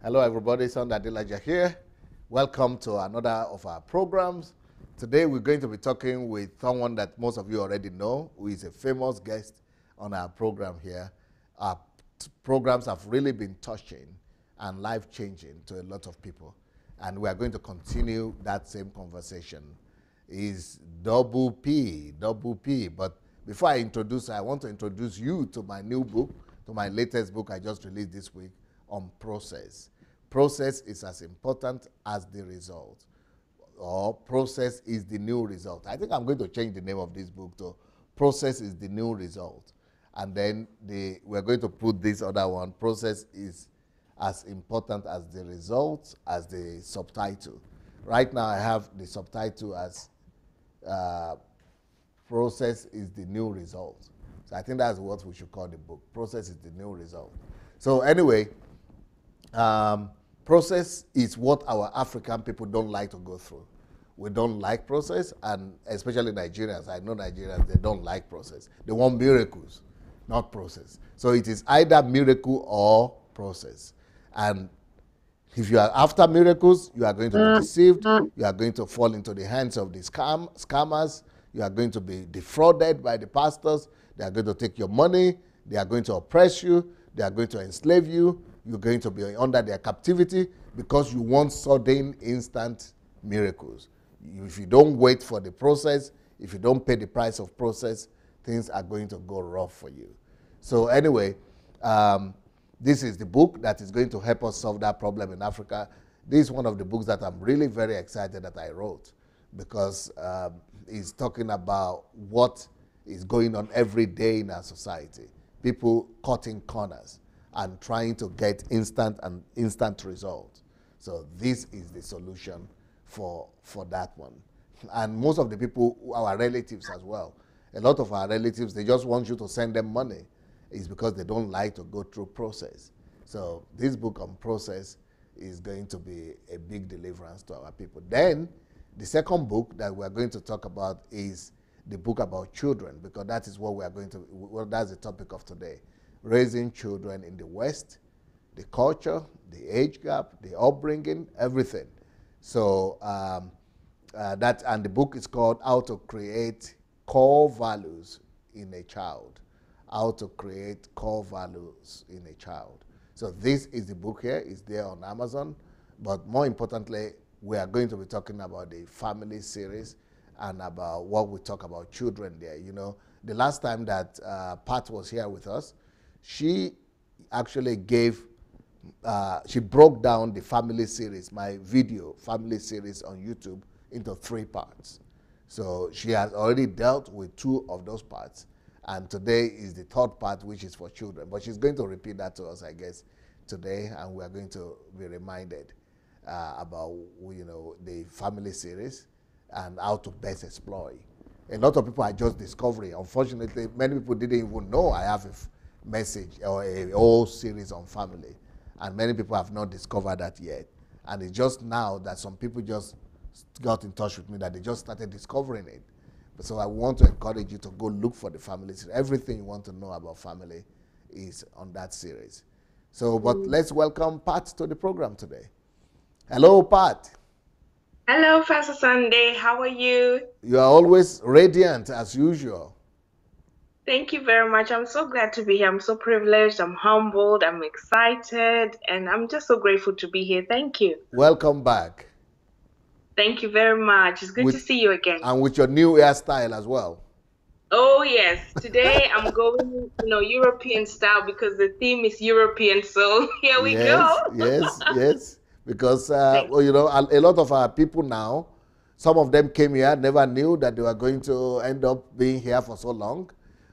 Hello, everybody. Sunday Adelaja here. Welcome to another of our programs. Today, we're going to be talking with someone that most of you already know, who is a famous guest on our program here. Our programs have really been touching and life-changing to a lot of people. And we are going to continue that same conversation. Is Double P. But before I introduce her, I want to introduce you to my new book, to my latest book I just released this week on process. Process is as important as the result, or process is the new result. I think I'm going to change the name of this book to Process is the New Result. And then we're going to put this other one, Process is as important as the result, as the subtitle. Right now I have the subtitle as Process is the New Result. So I think that's what we should call the book. Process is the new result. So anyway, process is what our African people don't like to go through. We don't like process, and especially Nigerians. I know Nigerians, they don't like process. They want miracles, not process. So it is either miracle or process. And if you are after miracles, you are going to be deceived. You are going to fall into the hands of the scammers. You are going to be defrauded by the pastors. They are going to take your money. They are going to oppress you. They are going to enslave you. You're going to be under their captivity because you want sudden, instant miracles. If you don't wait for the process, if you don't pay the price of process, things are going to go rough for you. So anyway, this is the book that is going to help us solve that problem in Africa. This is one of the books that I'm really very excited that I wrote, because it's talking about what is going on every day in our society. People cutting corners and trying to get instant results. So this is the solution for that one. And most of the people, our relatives as well, a lot of our relatives, they just want you to send them money. It's because they don't like to go through process. So this book on process is going to be a big deliverance to our people. Then the second book that we're going to talk about is the book about children, because that is what we are going to, well, that's the topic of today. Raising children in the West, the culture, the age gap, the upbringing, everything. So and the book is called How to Create Core Values in a Child. How to Create Core Values in a Child. So this is the book here. It's there on Amazon. But more importantly, we are going to be talking about the family series and about what we talk about children there. You know, the last time that Pat was here with us, she actually she broke down the family series, my video family series on YouTube, into 3 parts. So she has already dealt with 2 of those parts. And today is the 3rd part, which is for children. But she's going to repeat that to us, I guess, today. And we are going to be reminded about, you know, the family series and how to best exploit. A lot of people are just discovering. Unfortunately, many people didn't even know I have a message or a whole series on family. And many people have not discovered that yet. And it's just now that some people just got in touch with me that they just started discovering it. So I want to encourage you to go look for the family series. Everything you want to know about family is on that series. So, but let's welcome Pat to the program today. Hello, Pat. Hello, Pastor Sunday. How are you? You are always radiant as usual. Thank you very much. I'm so glad to be here. I'm so privileged. I'm humbled. I'm excited. And I'm just so grateful to be here. Thank you. Welcome back. Thank you very much. It's good to see you again. And with your new hairstyle as well. Oh, yes. Today I'm going, European style because the theme is European. So here we go. Yes. Because, well, you know, a lot of our people now, some of them came here, never knew that they were going to end up being here for so long.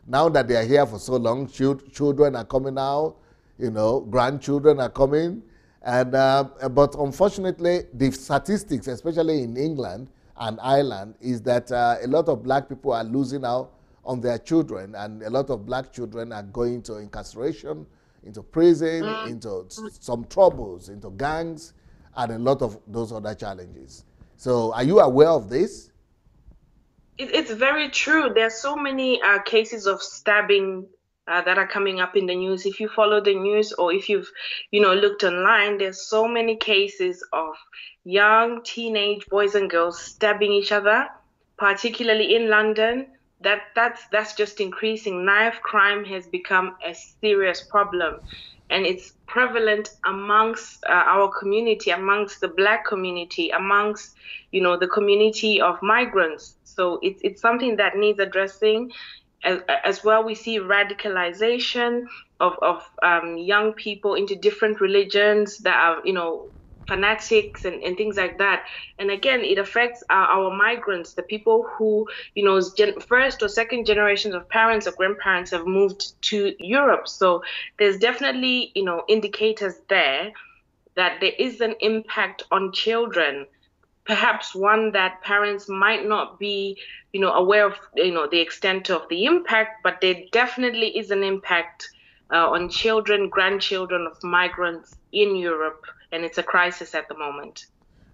Now that they are here for so long, children are coming out, you know, grandchildren are coming. And but unfortunately, the statistics, especially in England and Ireland, is that a lot of black people are losing out on their children, and a lot of black children are going to incarceration, into prison, into some troubles, into gangs, and a lot of those other challenges. So are you aware of this? It's very true. There's so many cases of stabbing that are coming up in the news. If you follow the news or if you've, looked online, there's so many cases of young teenage boys and girls stabbing each other, particularly in London. That's just increasing. Knife crime has become a serious problem, and it's prevalent amongst our community, amongst the Black community, amongst the community of migrants. So it's something that needs addressing. As well, we see radicalization of young people into different religions that are, fanatics and things like that. And again, it affects our migrants, the people who, first or second generations of parents or grandparents have moved to Europe. So there's definitely, indicators there that there is an impact on children, perhaps one that parents might not be, aware of, the extent of the impact, but there definitely is an impact on children, grandchildren of migrants in Europe, and it's a crisis at the moment.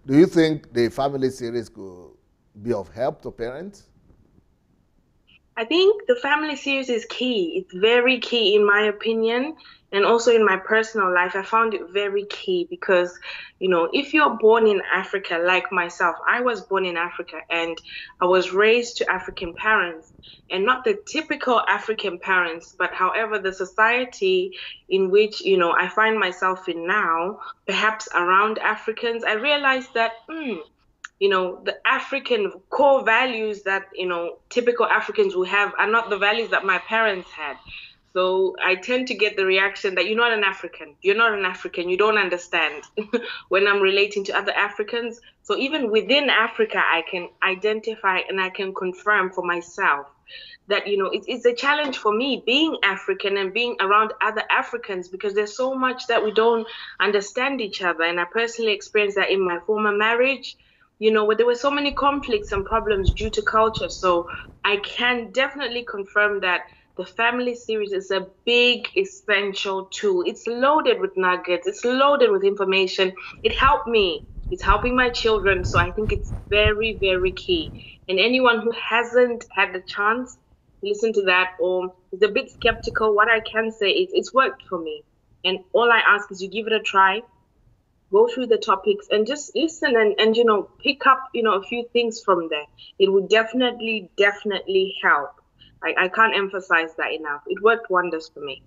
Do you think the family series could be of help to parents? I think the family series is key. It's very key in my opinion. And also in my personal life, I found it very key because, if you're born in Africa, like myself, I was born in Africa and I was raised to African parents, and not the typical African parents, but however, the society in which, I find myself in now, perhaps around Africans, I realized that, the African core values that, typical Africans will have are not the values that my parents had. So I tend to get the reaction that you're not an African. You're not an African. You don't understand when I'm relating to other Africans. So even within Africa, I can identify and I can confirm for myself that, it's a challenge for me being African and being around other Africans because there's so much that we don't understand each other. And I personally experienced that in my former marriage, where there were so many conflicts and problems due to culture. So I can definitely confirm that the family series is a big, essential tool. It's loaded with nuggets. It's loaded with information. It helped me. It's helping my children. So I think it's very, very key. And anyone who hasn't had the chance to listen to that or is a bit skeptical, what I can say is it's worked for me. And all I ask is you give it a try, go through the topics and just listen and pick up, a few things from there. It would definitely, definitely help. I can't emphasize that enough. It worked wonders for me.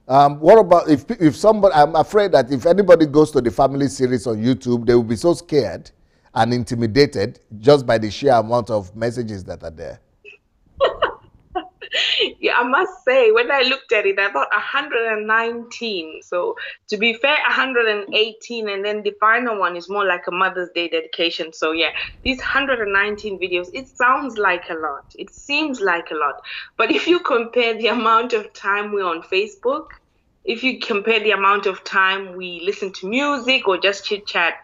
What about if somebody, I'm afraid that if anybody goes to the family series on YouTube, they will be so scared and intimidated just by the sheer amount of messages that are there. Yeah, I must say, when I looked at it, I thought 119. So to be fair, 118, and then the final one is more like a Mother's Day dedication. So yeah, these 119 videos, it sounds like a lot. It seems like a lot. But if you compare the amount of time we're on Facebook, if you compare the amount of time we listen to music or just chit chat,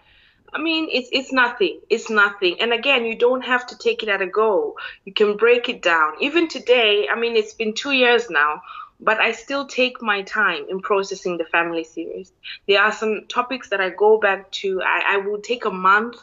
I mean, it's nothing. It's nothing. And again, you don't have to take it at a go. You can break it down. Even today, I mean, it's been 2 years now, but I still take my time in processing the family series. There are some topics that I go back to. I will take a month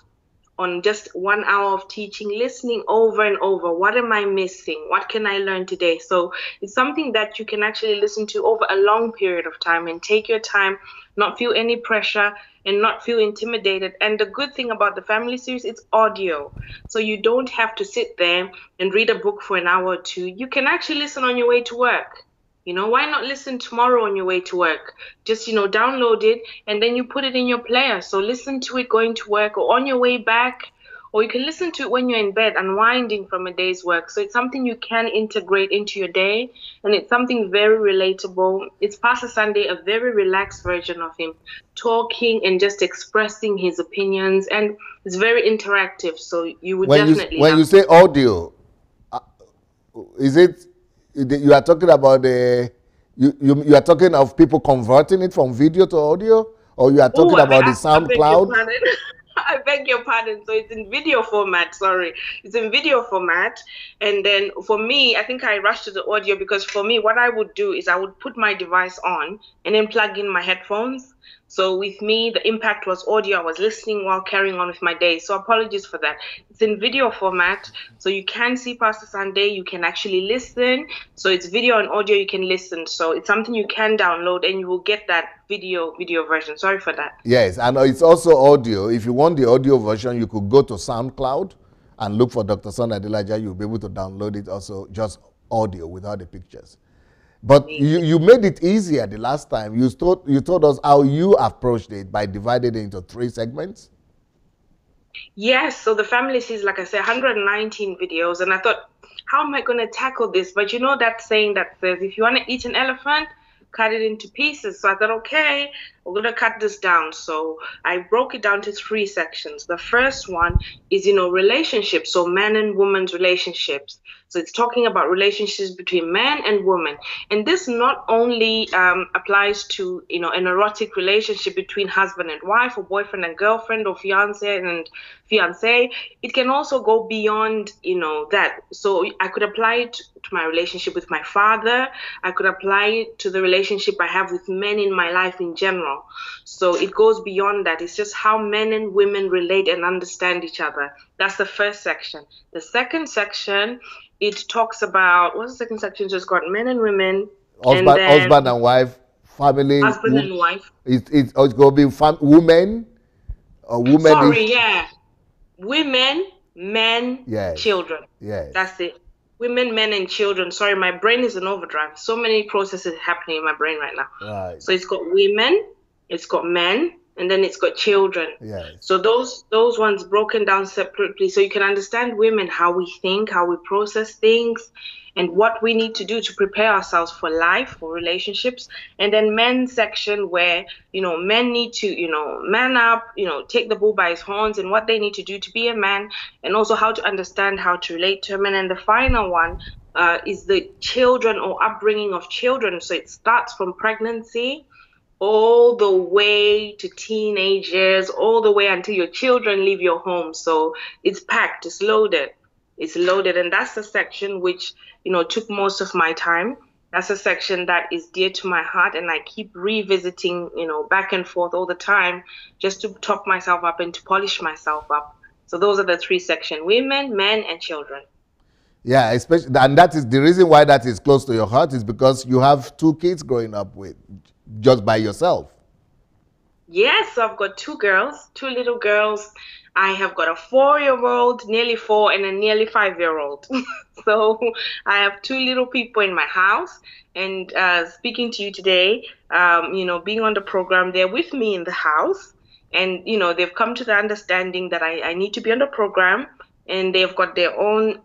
on just 1 hour of teaching, listening over and over. What am I missing? What can I learn today? So it's something that you can actually listen to over a long period of time and take your time, not feel any pressure and not feel intimidated. And the good thing about the family series, it's audio. So you don't have to sit there and read a book for an hour or two. You can actually listen on your way to work. Why not listen tomorrow on your way to work? Just, download it and then you put it in your player. So listen to it going to work or on your way back, or you can listen to it when you're in bed, unwinding from a day's work. So it's something you can integrate into your day, and it's something very relatable. It's Pastor Sunday, a very relaxed version of him talking and just expressing his opinions, and it's very interactive. So you would definitely. When you say audio, is it? You are talking about you are talking of people converting it from video to audio, or you are talking about the SoundCloud? I beg your pardon. So it's in video format. Sorry, it's in video format. And then for me, I think I rushed to the audio because for me, what I would do is I would put my device on and then plug in my headphones. So with me, the impact was audio. I was listening while carrying on with my day. So apologies for that. It's in video format. So you can see Pastor Sunday. You can actually listen. So it's video and audio. You can listen. So it's something you can download and you will get that video version. Sorry for that. Yes, and it's also audio. If you want the audio version, you could go to SoundCloud and look for Dr. Sunday Adelaja. You'll be able to download it also, just audio without the pictures. But you made it easier the last time. You told us how you approached it by dividing it into 3 segments. Yes, so the family sees, like I said, 119 videos, and I thought, how am I going to tackle this? But you know that saying that says, if you want to eat an elephant, cut it into pieces. So I thought, okay, we're going to cut this down. So I broke it down to 3 sections. The first one is, relationships. So men and women's relationships. So it's talking about relationships between men and women. And this not only applies to, an erotic relationship between husband and wife or boyfriend and girlfriend or fiance and fiance. It can also go beyond, that. So I could apply it to my relationship with my father. I could apply it to the relationship I have with men in my life in general. So it goes beyond that. It's just how men and women relate and understand each other. That's the first section. The second section, it talks about, what's the second section? Just got men and women. Husband and wife, family. Husband and wife. It's going to be women or women. Sorry, yeah. Women, men, yes. Children. Yes. That's it. Women, men, and children. Sorry, my brain is in overdrive. So many processes happening in my brain right now. Right. So it's got women, it's got men, and then it's got children. Yes. So those ones broken down separately, so you can understand women, how we think, how we process things, and what we need to do to prepare ourselves for life, for relationships. And then men's section where, men need to, man up, take the bull by his horns and what they need to do to be a man, and also how to understand how to relate to men. And the final one is the children or upbringing of children. So it starts from pregnancy all the way to teenagers, all the way until your children leave your home. So it's packed, it's loaded. And that's the section which, took most of my time. That's a section that is dear to my heart, and I keep revisiting, back and forth all the time just to top myself up and to polish myself up. So those are the 3 sections: women, men, and children. Yeah, especially, and that is the reason why that is close to your heart, is because you have 2 kids growing up with just by yourself. Yes, so I've got 2 girls, 2 little girls. I have got a 4-year-old, nearly 4, and a nearly 5-year-old. So I have 2 little people in my house. And speaking to you today, being on the program, they're with me in the house. And, they've come to the understanding that I need to be on the program. And they've got their own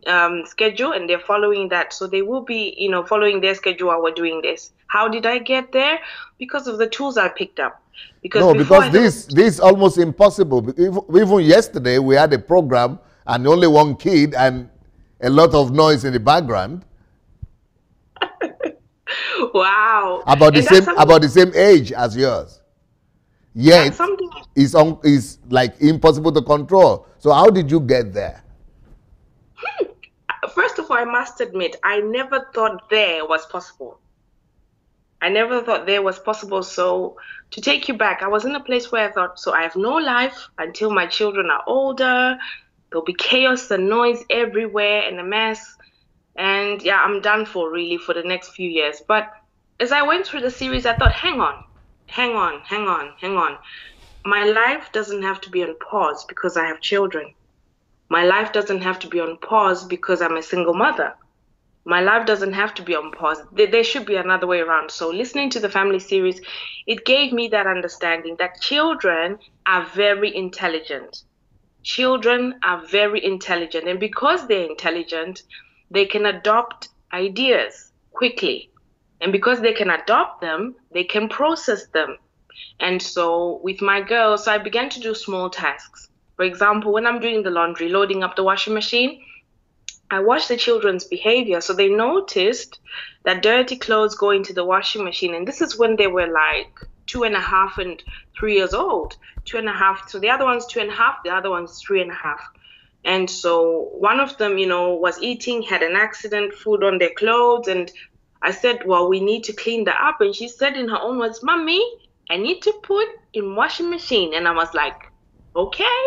schedule, and they're following that. So they will be, following their schedule while we're doing this. How did I get there? Because of the tools I picked up. Because this is almost impossible. Even yesterday, we had a program and only 1 kid and a lot of noise in the background. Wow. About the same age as yours. Yet it's like impossible to control. So how did you get there? First of all, I must admit, I never thought there was possible. So to take you back, I was in a place where I thought, so I have no life until my children are older. There'll be chaos and noise everywhere and a mess. And yeah, I'm done for really for the next few years. But as I went through the series, I thought, hang on. My life doesn't have to be on pause because I have children. My life doesn't have to be on pause because I'm a single mother. My life doesn't have to be on pause. There should be another way around. So listening to the family series, it gave me that understanding that children are very intelligent. Children are very intelligent. And because they're intelligent, they can adopt ideas quickly. And because they can adopt them, they can process them. And so with my girls, I began to do small tasks. For example, when I'm doing the laundry, loading up the washing machine, I watched the children's behavior. So they noticed that dirty clothes go into the washing machine. And this is when they were like 2.5 and 3 years old. 2.5. So the other one's 2.5, the other one's 3.5. And so one of them, was eating, had an accident, food on their clothes. And I said, well, we need to clean that up. And she said in her own words, Mommy, I need to put in washing machine. And I was like, okay.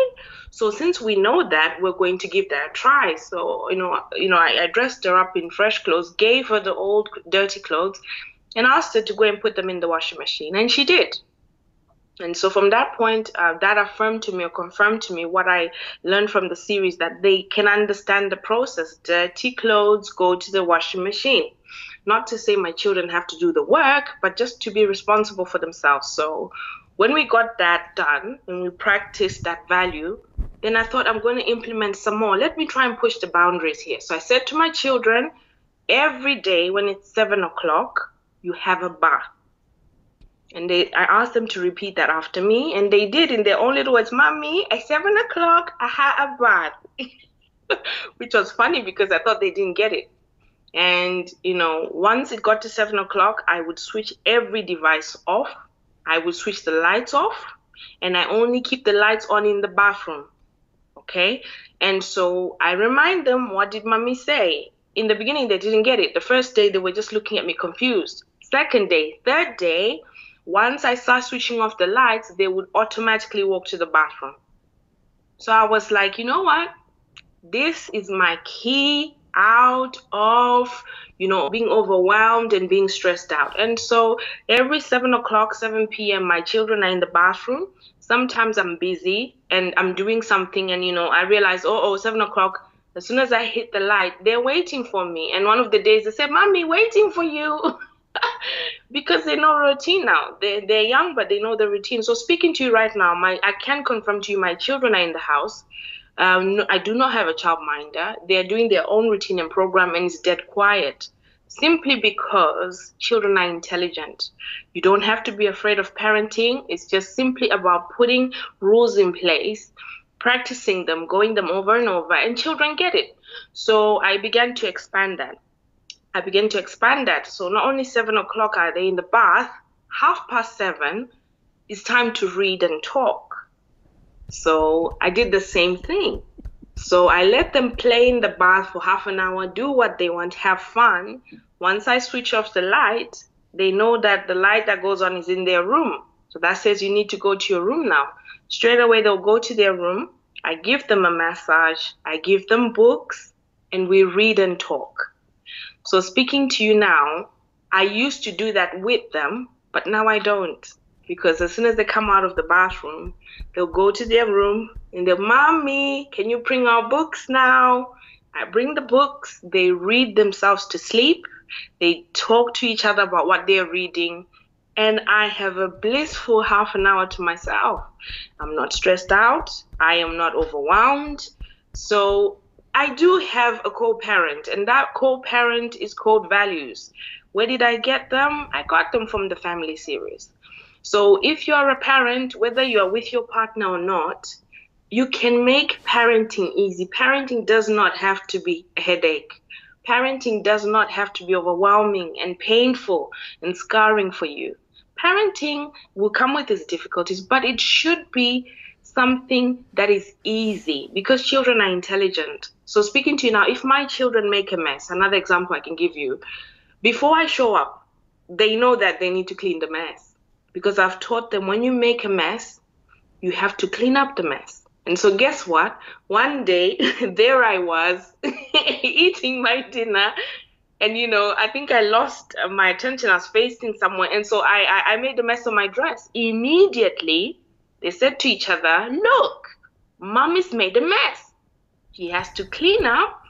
So since we know that, we're going to give that a try. So, I dressed her up in fresh clothes, gave her the old dirty clothes, and asked her to go and put them in the washing machine. And she did. And so from that point, that affirmed to me or confirmed to me what I learned from the series, that they can understand the process. Dirty clothes go to the washing machine. Not to say my children have to do the work, but just to be responsible for themselves. So when we got that done and we practiced that value, then I thought I'm going to implement some more. Let me try and push the boundaries here. So I said to my children, every day when it's 7 o'clock, you have a bath. And I asked them to repeat that after me, and they did in their own little words. Mommy, at 7 o'clock, I had a bath, which was funny because I thought they didn't get it. And, once it got to 7 o'clock, I would switch every device off. I would switch the lights off, and I only keep the lights on in the bathroom. Okay. And so I remind them, what did mommy say? In the beginning, they didn't get it. The first day, they were just looking at me confused. Second day, third day, once I start switching off the lights, they would automatically walk to the bathroom. So I was like, you know what? This is my key out of, being overwhelmed and being stressed out. And so every 7 o'clock, 7 p.m., my children are in the bathroom. Sometimes I'm busy and I'm doing something and, I realize, 7 o'clock, as soon as I hit the light, they're waiting for me. And one of the days they said, Mommy, waiting for you. Because they know routine now. They're young, but they know the routine. So speaking to you right now, I can confirm to you my children are in the house. No, I do not have a childminder. They are doing their own routine and program, and it's dead quiet. Simply because children are intelligent. You don't have to be afraid of parenting. It's just simply about putting rules in place, practicing them, going them over and over, and children get it. So I began to expand that. So not only 7 o'clock are they in the bath, 7:30 it's time to read and talk. So I did the same thing. So I let them play in the bath for half an hour, do what they want, have fun. Once I switch off the light, they know that the light that goes on is in their room. So that says you need to go to your room now. Straight away, they'll go to their room. I give them a massage. I give them books, and we read and talk. So speaking to you now, I used to do that with them, but now I don't. Because as soon as they come out of the bathroom, they'll go to their room and they'll, Mommy, can you bring our books now? I bring the books. They read themselves to sleep. They talk to each other about what they're reading. And I have a blissful half an hour to myself. I'm not stressed out. I am not overwhelmed. So I do have a co-parent, and that co-parent is called values. Where did I get them? I got them from the family series. So if you're a parent, whether you're with your partner or not, you can make parenting easy. Parenting does not have to be a headache. Parenting does not have to be overwhelming and painful and scarring for you. Parenting will come with its difficulties, but it should be something that is easy because children are intelligent. So speaking to you now, if my children make a mess, another example I can give you, before I show up, they know that they need to clean the mess because I've taught them when you make a mess, you have to clean up the mess. And so guess what? One day, there I was eating my dinner. And, I think I lost my attention. I was facing somewhere. And so I made a mess of my dress. Immediately, they said to each other, look, Mommy's made a mess. She has to clean up.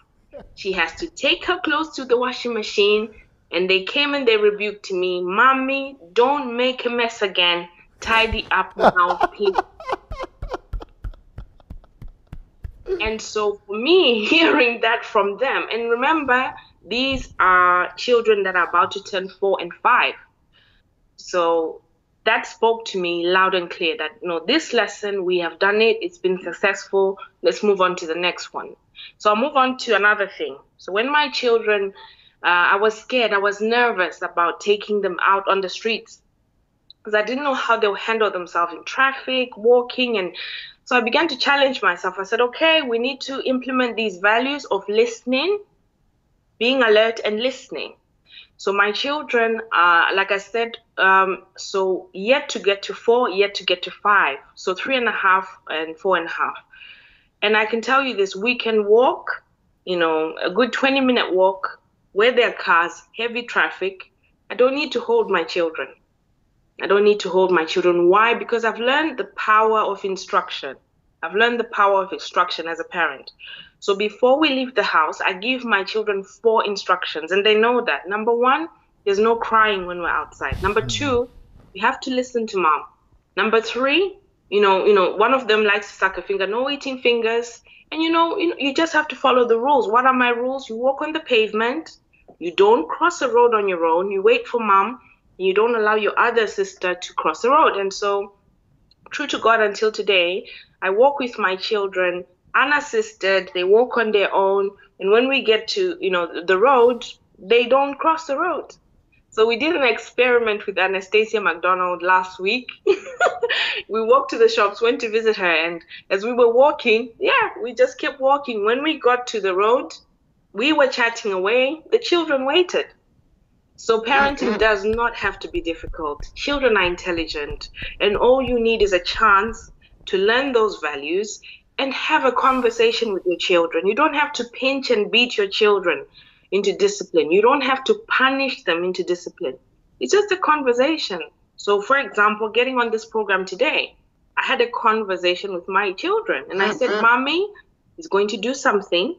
She has to take her clothes to the washing machine. And they came and they rebuked me. Mommy, don't make a mess again. Tidy up now, please. And so for me, hearing that from them, and remember, these are children that are about to turn 4 and 5. So that spoke to me loud and clear that, this lesson, we have done it. It's been successful. Let's move on to the next one. So I'll move on to another thing. So when my children, I was scared. I was nervous about taking them out on the streets because I didn't know how they'll handle themselves in traffic, walking. And so I began to challenge myself. I said, okay, we need to implement these values of listening, being alert and listening. So my children are, like I said, so yet to get to 4, yet to get to 5. So 3.5 and 4.5. And I can tell you this, we can walk, a good 20-minute walk where there are cars, heavy traffic. I don't need to hold my children. I don't need to hold my children. Why? Because I've learned the power of instruction. I've learned the power of instruction as a parent. So before we leave the house, I give my children 4 instructions, and they know that. Number 1, there's no crying when we're outside. Number 2, you have to listen to mom. Number 3, one of them likes to suck a finger, no eating fingers. And you just have to follow the rules. What are my rules? You walk on the pavement. You don't cross the road on your own. You wait for mom. You don't allow your other sister to cross the road. And so, true to God, until today, I walk with my children unassisted. They walk on their own. And when we get to, the road, they don't cross the road. So we did an experiment with Anastasia McDonald last week. We walked to the shops, went to visit her. And as we were walking, we just kept walking. When we got to the road, we were chatting away. The children waited. So parenting does not have to be difficult. Children are intelligent, and all you need is a chance to learn those values and have a conversation with your children. You don't have to pinch and beat your children into discipline. You don't have to punish them into discipline. It's just a conversation. So, for example, getting on this program today, I had a conversation with my children, and I said, Mommy is going to do something,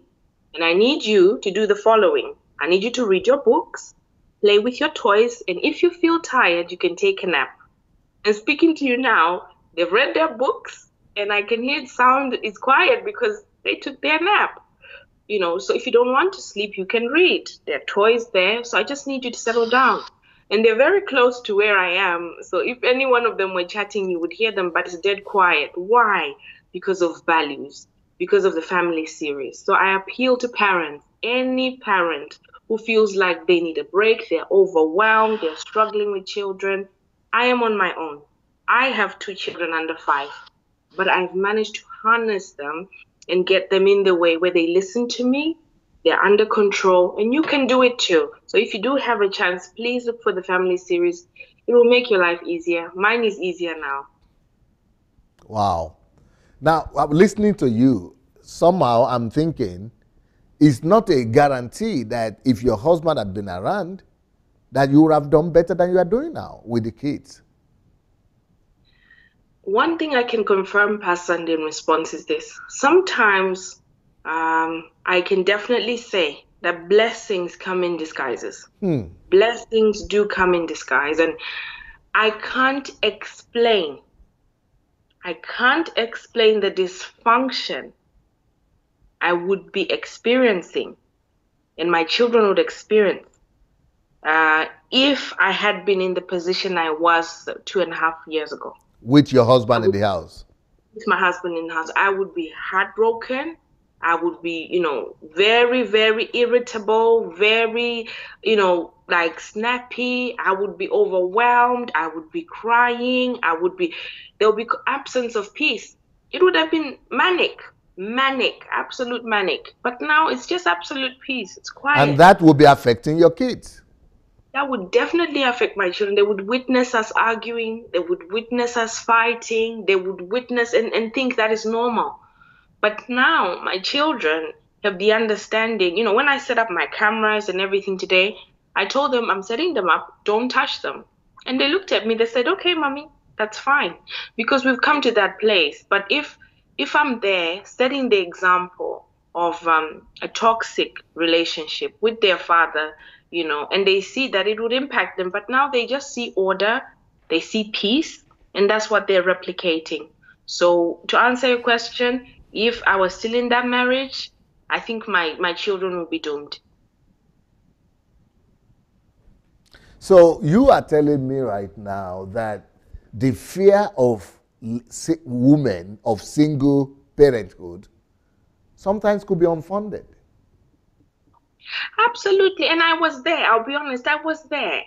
and I need you to do the following. I need you to read your books, play with your toys, and if you feel tired, you can take a nap. And speaking to you now, they've read their books, and I can hear it sound, it's quiet because they took their nap. So if you don't want to sleep, you can read. There are toys there, so I just need you to settle down. And they're very close to where I am, so if any one of them were chatting, you would hear them, but it's dead quiet. Why? Because of values, because of the family series. So I appeal to parents, any parent who feels like they need a break, they're overwhelmed, they're struggling with children. I am on my own. I have 2 children under 5, but I've managed to harness them and get them in the way where they listen to me, they're under control, and you can do it too. So if you do have a chance, please look for the family series. It will make your life easier. Mine is easier now. Wow. Now, I'm listening to you. Somehow I'm thinking, it's not a guarantee that if your husband had been around, that you would have done better than you are doing now with the kids. One thing I can confirm, Pastor Sandy, in response is this. Sometimes I can definitely say that blessings come in disguises. Blessings do come in disguise. And I can't explain the dysfunction I would be experiencing and my children would experience if I had been in the position I was 2.5 years ago. With your husband in the house? With my husband in the house. I would be heartbroken. I would be, very, very irritable, very, like snappy. I would be overwhelmed. I would be crying. There would be absence of peace. It would have been manic, absolute manic. But now it's just absolute peace. It's quiet. And that would be affecting your kids. That would definitely affect my children. They would witness us arguing. They would witness us fighting. They would witness and think that is normal. But now my children have the understanding. When I set up my cameras and everything today, I told them I'm setting them up. Don't touch them. And they looked at me. They said, okay, Mommy, that's fine. Because we've come to that place. But if I'm there setting the example of a toxic relationship with their father, and they see that it would impact them, but now they just see order, they see peace, and that's what they're replicating. So to answer your question, if I was still in that marriage, I think my children would be doomed. So you are telling me right now that the fear of women of single parenthood sometimes could be unfounded. Absolutely. And I was there. I'll be honest, I was there.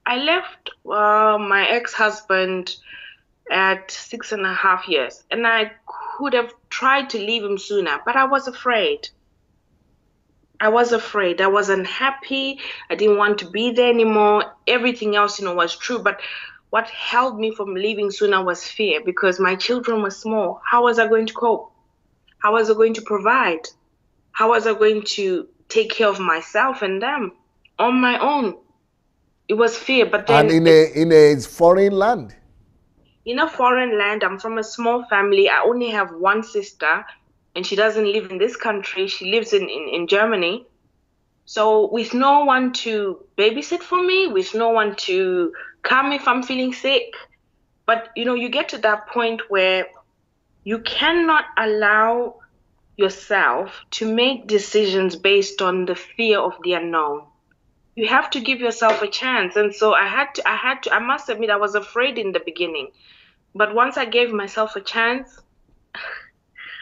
I left my ex-husband at 6.5 years, and I could have tried to leave him sooner, but I was afraid. I was afraid. I was unhappy. I didn't want to be there anymore. Everything else, was true. But what held me from leaving sooner was fear because my children were small. How was I going to cope? How was I going to provide? How was I going to take care of myself and them on my own? It was fear. But And then in a foreign land. in a foreign land, I'm from a small family. I only have one sister, and she doesn't live in this country. She lives in Germany. So with no one to babysit for me, with no one to come if I'm feeling sick. But you get to that point where you cannot allow yourself to make decisions based on the fear of the unknown. You have to give yourself a chance. And so I must admit, I was afraid in the beginning. But once I gave myself a chance,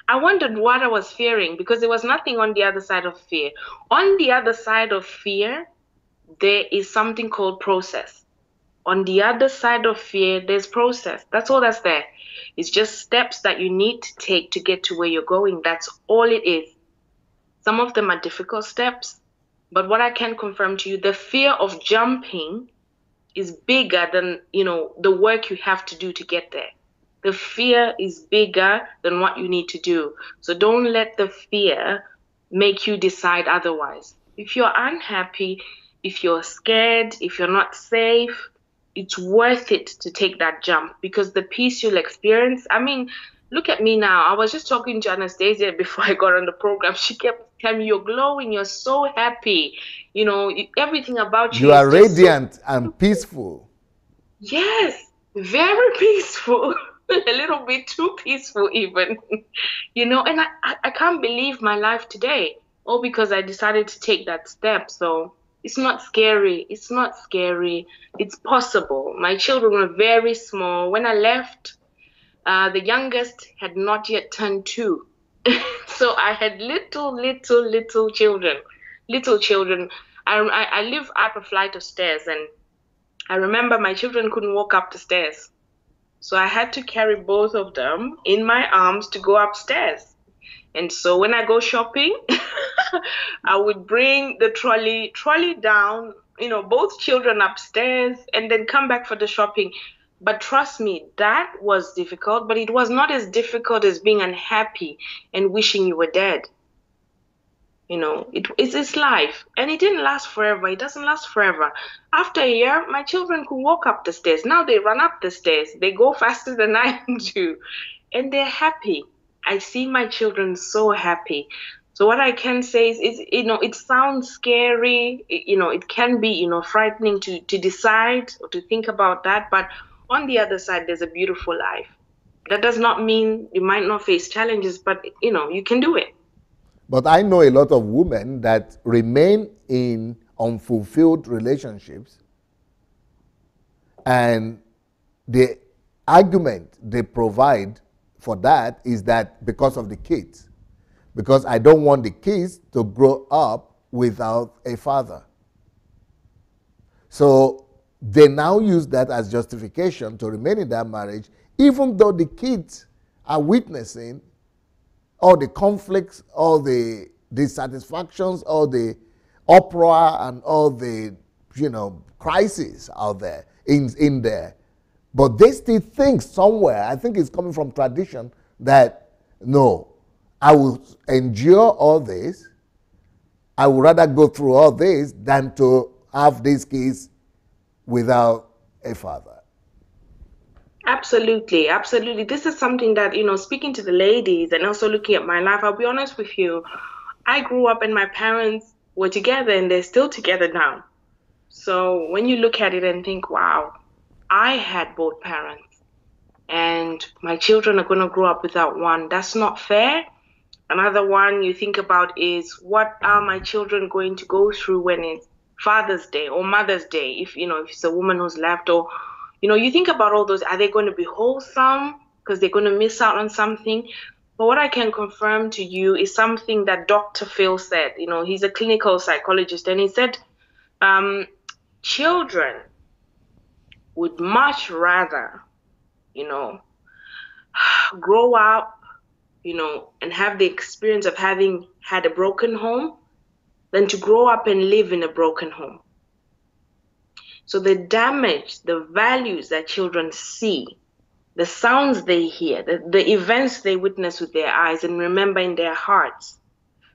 I wondered what I was fearing because there was nothing on the other side of fear. On the other side of fear, there is something called process. On the other side of fear, there's process. That's all that's there. It's just steps that you need to take to get to where you're going. That's all it is. Some of them are difficult steps, but what I can confirm to you, the fear of jumping is bigger than, the work you have to do to get there. The fear is bigger than what you need to do. So don't let the fear make you decide otherwise. If you're unhappy, if you're scared, if you're not safe, it's worth it to take that jump because the peace you'll experience. I mean, look at me now. I was just talking to Anastasia before I got on the program. She kept telling me, you're glowing, you're so happy. Everything about you You is are just so, radiant and peaceful. yes, very peaceful. A little bit too peaceful even. And I can't believe my life today. All because I decided to take that step. So it's not scary. It's not scary. It's possible. My children were very small. When I left, the youngest had not yet turned 2. So I had little children. Little children. I live up a flight of stairs, and I remember my children couldn't walk up the stairs. So I had to carry both of them in my arms to go upstairs. And so when I go shopping, I would bring the trolley down, both children upstairs, and then come back for the shopping. But trust me, that was difficult, but it was not as difficult as being unhappy and wishing you were dead. It's life, and it didn't last forever. It doesn't last forever. After a year, my children could walk up the stairs. Now they run up the stairs. They go faster than I do, and they're happy. I see my children so happy. So what I can say is it sounds scary. It can be, frightening to decide or to think about that. But on the other side, there's a beautiful life. That does not mean you might not face challenges, but you can do it. But I know a lot of women that remain in unfulfilled relationships, and the argument they provide for that is that because of the kids, because I don't want the kids to grow up without a father. So they now use that as justification to remain in that marriage, even though the kids are witnessing all the conflicts, all the dissatisfactions, all the uproar, and all the crises out there in there. But they still think somewhere, I think it's coming from tradition, that no, I will endure all this. I would rather go through all this than to have these kids without a father. Absolutely, absolutely. This is something that, speaking to the ladies and also looking at my life, I'll be honest with you. I grew up and my parents were together and they're still together now. So when you look at it and think, wow, I had both parents and my children are going to grow up without one, that's not fair. Another one you think about is what are my children going to go through when it's Father's Day or Mother's Day, if it's a woman who's left, or you think about all those. Are they going to be wholesome because they're going to miss out on something? But what I can confirm to you is something that Dr. Phil said. He's a clinical psychologist, and he said children would much rather, grow up, and have the experience of having had a broken home than to grow up and live in a broken home. So the damage, the values that children see, the sounds they hear, the events they witness with their eyes and remember in their hearts.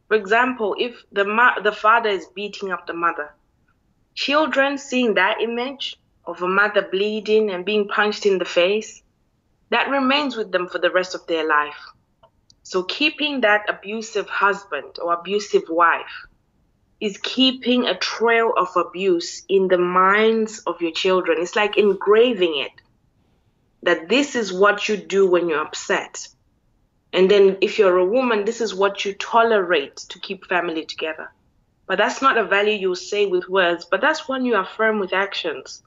For example, if the father is beating up the mother, children seeing that image of a mother bleeding and being punched in the face, that remains with them for the rest of their life. So keeping that abusive husband or abusive wife is keeping a trail of abuse in the minds of your children. It's like engraving it, that this is what you do when you're upset. And then if you're a woman, this is what you tolerate to keep family together. But that's not a value you say with words, but that's one you affirm with actions.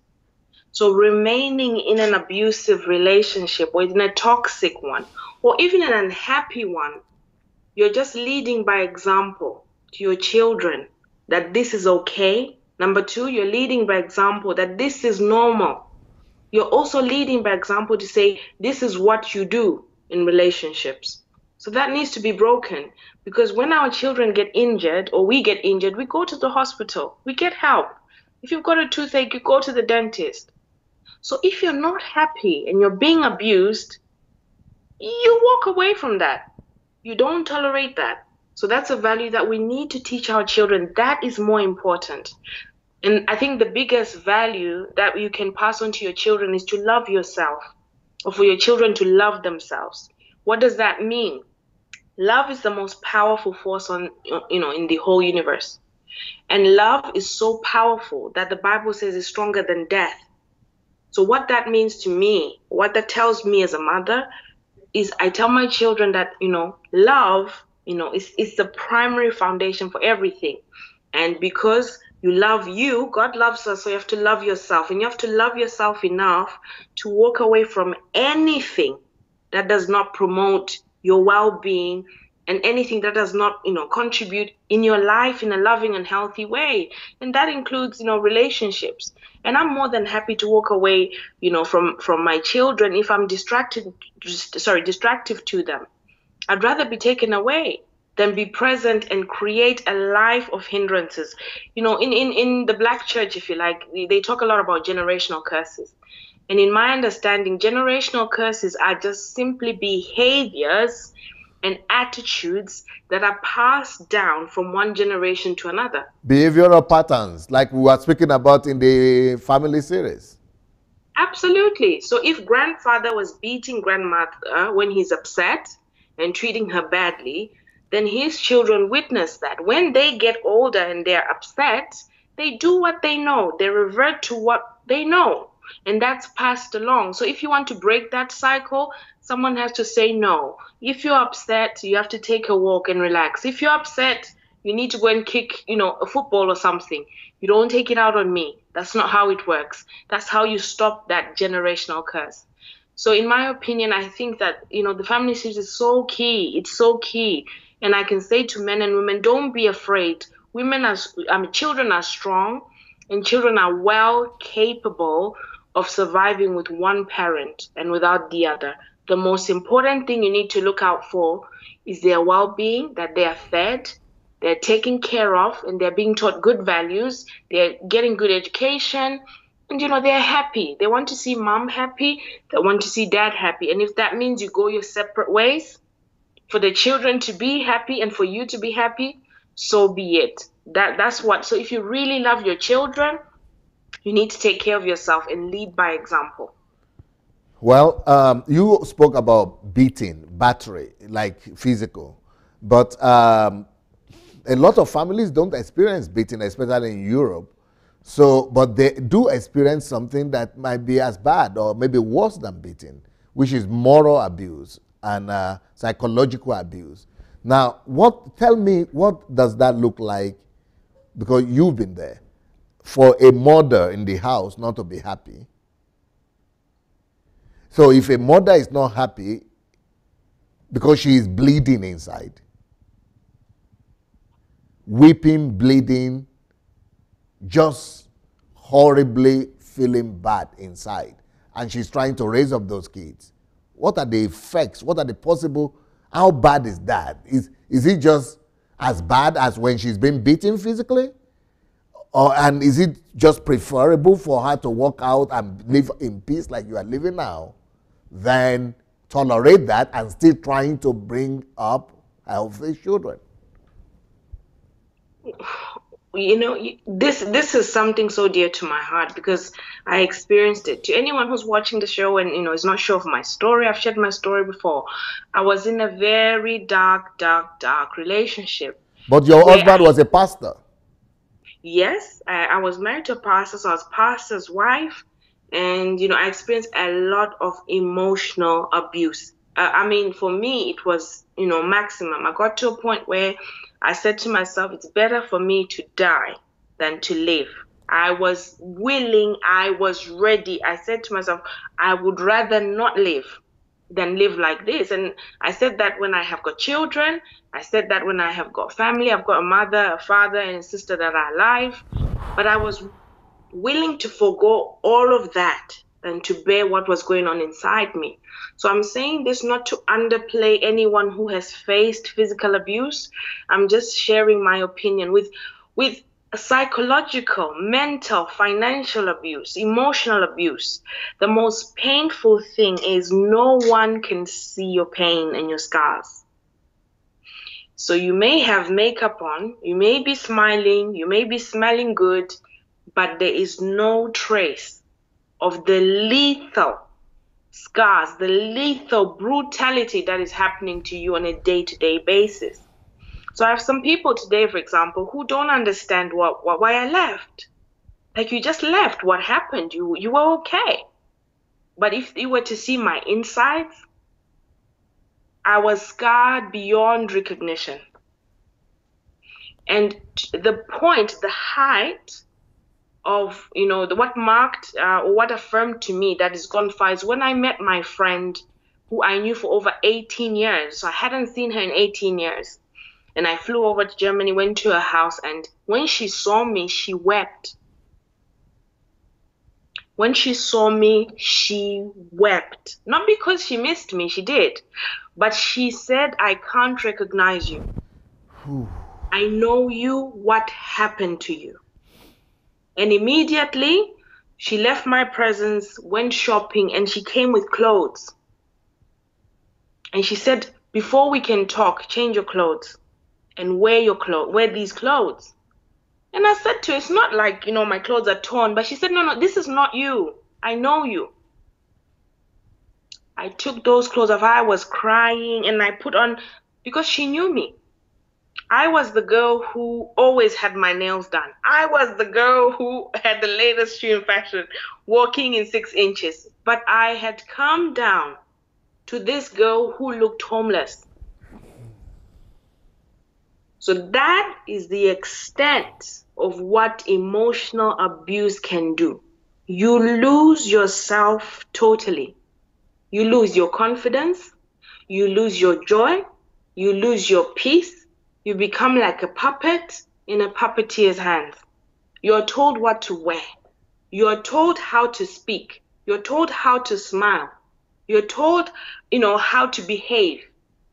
So remaining in an abusive relationship or in a toxic one, or even an unhappy one, you're just leading by example to your children that this is okay. Number two, you're leading by example that this is normal. You're also leading by example to say this is what you do in relationships. So that needs to be broken, because when our children get injured or we get injured, we go to the hospital, we get help. If you've got a toothache, you go to the dentist. So if you're not happy and you're being abused, you walk away from that. You don't tolerate that. So that's a value that we need to teach our children. That is more important. And I think the biggest value that you can pass on to your children is to love yourself, or for your children to love themselves. What does that mean? Love is the most powerful force in the whole universe. And love is so powerful that the Bible says is stronger than death. So what that means to me, what that tells me as a mother, is I tell my children that, love, is the primary foundation for everything. And because you love you, God loves us, so you have to love yourself. And you have to love yourself enough to walk away from anything that does not promote your well-being and anything that does not, contribute in your life in a loving and healthy way. And that includes, relationships. And I'm more than happy to walk away, from my children if I'm distractive to them. I'd rather be taken away than be present and create a life of hindrances. In the Black church, if you like, they talk a lot about generational curses. And in my understanding, generational curses are just simply behaviors and attitudes that are passed down from one generation to another. Behavioral patterns, like we were speaking about in the family series. Absolutely. So if grandfather was beating grandmother when he's upset and treating her badly, then his children witness that. When they get older and they're upset, they do what they know. They revert to what they know. And that's passed along. So if you want to break that cycle, someone has to say no. If you're upset, you have to take a walk and relax. If you're upset, you need to go and kick, a football or something. You don't take it out on me. That's not how it works. That's how you stop that generational curse. So in my opinion, I think that, the family series is so key. It's so key. And I can say to men and women, don't be afraid. Children are strong, and children are well capable of surviving with one parent and without the other. The most important thing you need to look out for is their well-being, that they are fed, they're taken care of, and they're being taught good values, they're getting good education, and they're happy. They want to see mom happy, they want to see dad happy. And if that means you go your separate ways, for the children to be happy and for you to be happy, so be it. That's what. So if you really love your children, you need to take care of yourself and lead by example. Well, you spoke about beating, battery, like physical. But a lot of families don't experience beating, especially in Europe. But they do experience something that might be as bad or maybe worse than beating, which is moral abuse and psychological abuse. Now, tell me, what does that look like? Because you've been there. For a mother in the house not to be happy. So if a mother is not happy because she is bleeding inside, weeping, bleeding, just horribly feeling bad inside, and she's trying to raise up those kids, what are the effects? What are the possible, how bad is that? Is it just as bad as when she's been beaten physically? And is it just preferable for her to walk out and live in peace like you are living now than tolerate that and still trying to bring up healthy children? You know, this is something so dear to my heart because I experienced it. To anyone who's watching the show and is not sure of my story, I've shared my story before. I was in a very dark, dark, dark relationship. But your husband was a pastor. Yes, I was married to a pastor, so I was pastor's wife, and I experienced a lot of emotional abuse. I mean, for me, it was maximum. I got to a point where I said to myself, it's better for me to die than to live. I was willing, I was ready. I said to myself, I would rather not live than live like this. And I said that when I have got children, I said that when I have got family, I've got a mother, a father, and a sister that are alive. But I was willing to forgo all of that and to bear what was going on inside me. So I'm saying this not to underplay anyone who has faced physical abuse. I'm just sharing my opinion with psychological, mental, financial abuse, emotional abuse. The most painful thing is no one can see your pain and your scars. So you may have makeup on, you may be smiling, you may be smelling good, but there is no trace of the lethal scars, the lethal brutality that is happening to you on a day-to-day basis. So I have some people today, for example, who don't understand why I left. Like, you just left. What happened? You were okay. But if you were to see my insides, I was scarred beyond recognition. And the point, the height of, what marked or what affirmed to me that is gone far is when I met my friend who I knew for over 18 years. So I hadn't seen her in 18 years. And I flew over to Germany, went to her house, and when she saw me, she wept. When she saw me, she wept. Not because she missed me, she did. But she said, I can't recognize you. I know you. What happened to you? And immediately, she left my presence, went shopping, and she came with clothes. And she said, before we can talk, change your clothes. And wear these clothes. And I said to her, it's not like, my clothes are torn. But she said, no, this is not you. I know you. I took those clothes off. I was crying and I put on, because she knew me. I was the girl who always had my nails done. I was the girl who had the latest shoe in fashion, walking in 6 inches. But I had come down to this girl who looked homeless. So that is the extent of what emotional abuse can do. You lose yourself totally. You lose your confidence. You lose your joy. You lose your peace. You become like a puppet in a puppeteer's hands. You're told what to wear. You're told how to speak. You're told how to smile. You're told, how to behave.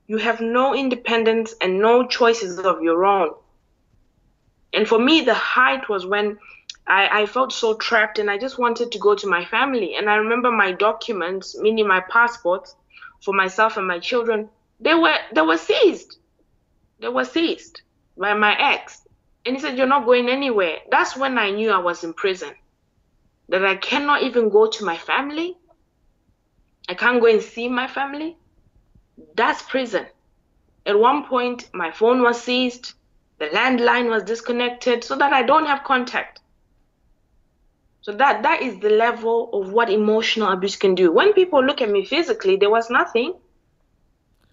You have no independence and no choices of your own. And for me, the height was when I felt so trapped and I just wanted to go to my family. And I remember my documents, meaning my passports for myself and my children, they were seized. They were seized by my ex. And he said, you're not going anywhere. That's when I knew I was in prison. That I cannot even go to my family. I can't go and see my family. That's prison. At one point, my phone was seized, the landline was disconnected so that I don't have contact. So that is the level of what emotional abuse can do. When people look at me physically, there was nothing.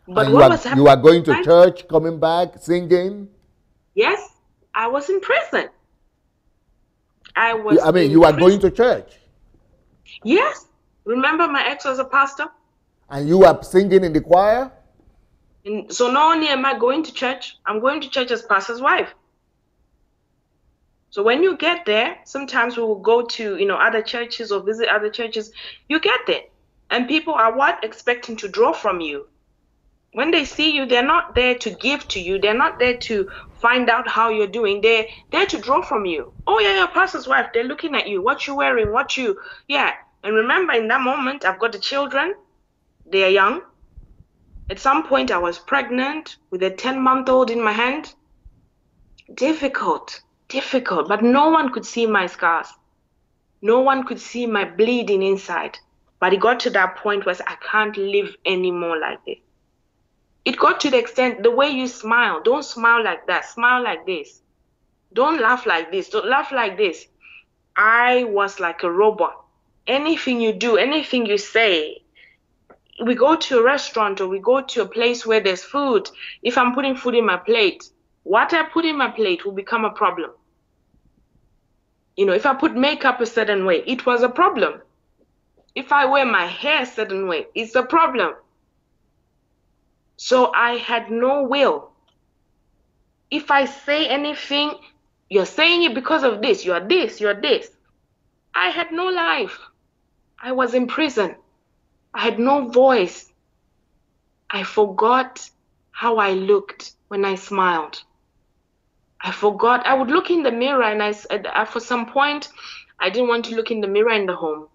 But and you are going to church, coming back, singing? Yes, I was in prison. You are going to church? Yes. Remember, my ex was a pastor. And you are singing in the choir? And so not only am I going to church, I'm going to church as pastor's wife. So when you get there, sometimes we will go to, other churches or visit other churches. You get there. And people are expecting to draw from you. When they see you, they're not there to give to you. They're not there to find out how you're doing. They're there to draw from you. Oh yeah, your pastor's wife. They're looking at you. What you wearing? What you? Yeah. And remember, in that moment, I've got the children. They are young. At some point, I was pregnant with a 10-month-old in my hand. Difficult, difficult. But no one could see my scars. No one could see my bleeding inside. But it got to that point where I can't live anymore like this. It got to the extent, the way you smile, don't smile like that. Smile like this. Don't laugh like this. Don't laugh like this. I was like a robot. Anything you do, anything you say, we go to a restaurant or we go to a place where there's food. If I'm putting food in my plate, what I put in my plate will become a problem. If I put makeup a certain way, it was a problem. If I wear my hair a certain way, it's a problem. So I had no will. If I say anything, you're saying it because of this, you're this, you're this. I had no life. I was in prison. I had no voice. I forgot how I looked when I smiled. I forgot. I would look in the mirror and I said, for some point, I didn't want to look in the mirror in the home.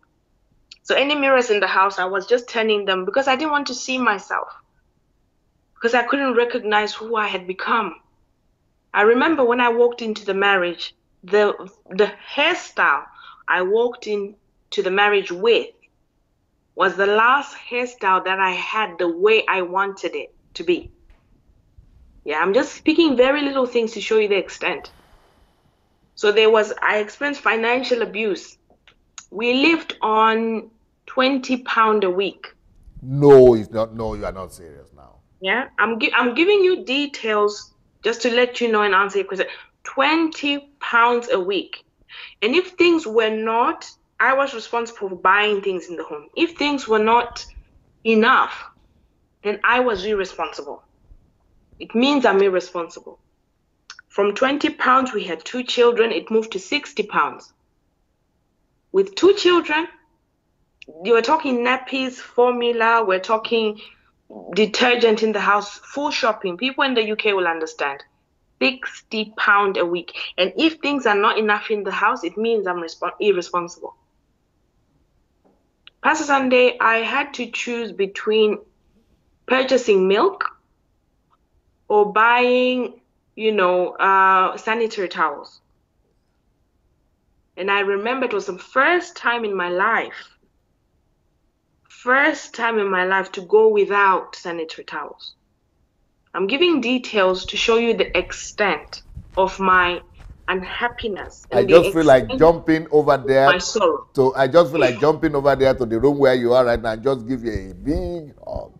So any mirrors in the house, I was just turning them because I didn't want to see myself. Because I couldn't recognize who I had become. I remember when I walked into the marriage, the hairstyle I walked into the marriage with was the last hairstyle that I had the way I wanted it to be. Yeah, I'm just speaking very little things to show you the extent. So I experienced financial abuse. We lived on £20 a week. No, it's not. No, you are not serious now. Yeah, I'm giving you details just to let you know and answer your question. £20 a week. And if things were not, I was responsible for buying things in the home. If things were not enough, then I was irresponsible. It means I'm irresponsible. From £20, we had 2 children. It moved to £60. With 2 children, you were talking nappies, formula, we're talking detergent in the house, full shopping. People in the UK will understand. £60 a week. And if things are not enough in the house, it means I'm irresponsible. Pastor Sunday, I had to choose between purchasing milk or buying, sanitary towels. And I remember it was the first time in my life to go without sanitary towels. I'm giving details to show you the extent of my unhappiness. I just feel like jumping over there. My sorrow. So I just feel like jumping over there to the room where you are right now and just give you a big hug.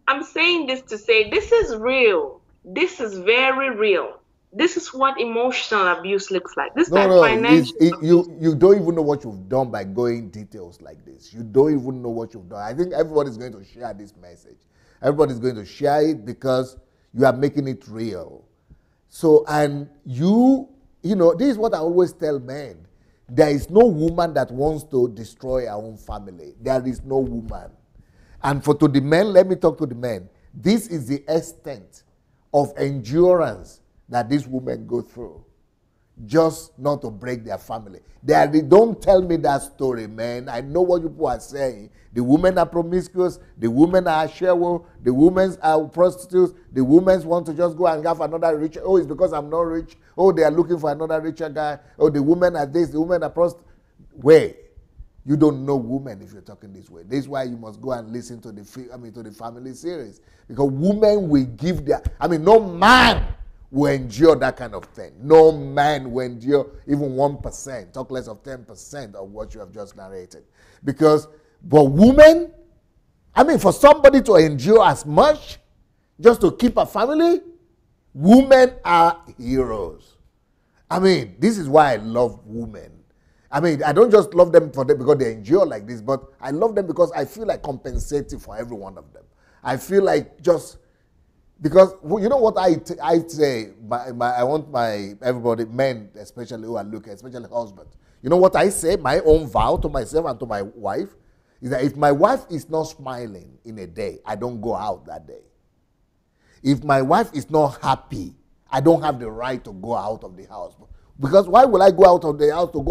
I'm saying this to say this is real. This is very real. This is what emotional abuse looks like. This is financial abuse. You don't even know what you've done by going details like this. You don't even know what you've done. I think everybody's going to share this message. Everybody's going to share it because you are making it real. So, and this is what I always tell men. There is no woman that wants to destroy her own family. There is no woman. And to the men, let me talk to the men. This is the extent of endurance that these women go through, just not to break their family. They don't tell me that story, man. I know what you people are saying. The women are promiscuous. The women are shareable. The women are prostitutes. The women want to just go and have another richer. Oh, it's because I'm not rich. Oh, they are looking for another richer guy. Oh, the women are this. The women are prostitutes. Wait. You don't know women if you're talking this way. This is why you must go and listen to the family series. Because women will give no man will endure that kind of thing. No man will endure even 1%, talk less of 10% of what you have just narrated. But women, for somebody to endure as much just to keep a family, women are heroes. This is why I love women. I don't just love them because they endure like this, but I love them because I feel like compensating for every one of them. I feel like because you know what I say, I want everybody, men especially who are looking, especially husbands. You know what I say, my own vow to myself and to my wife? is that if my wife is not smiling in a day, I don't go out that day. If my wife is not happy, I don't have the right to go out of the house. Because why will I go out of the house to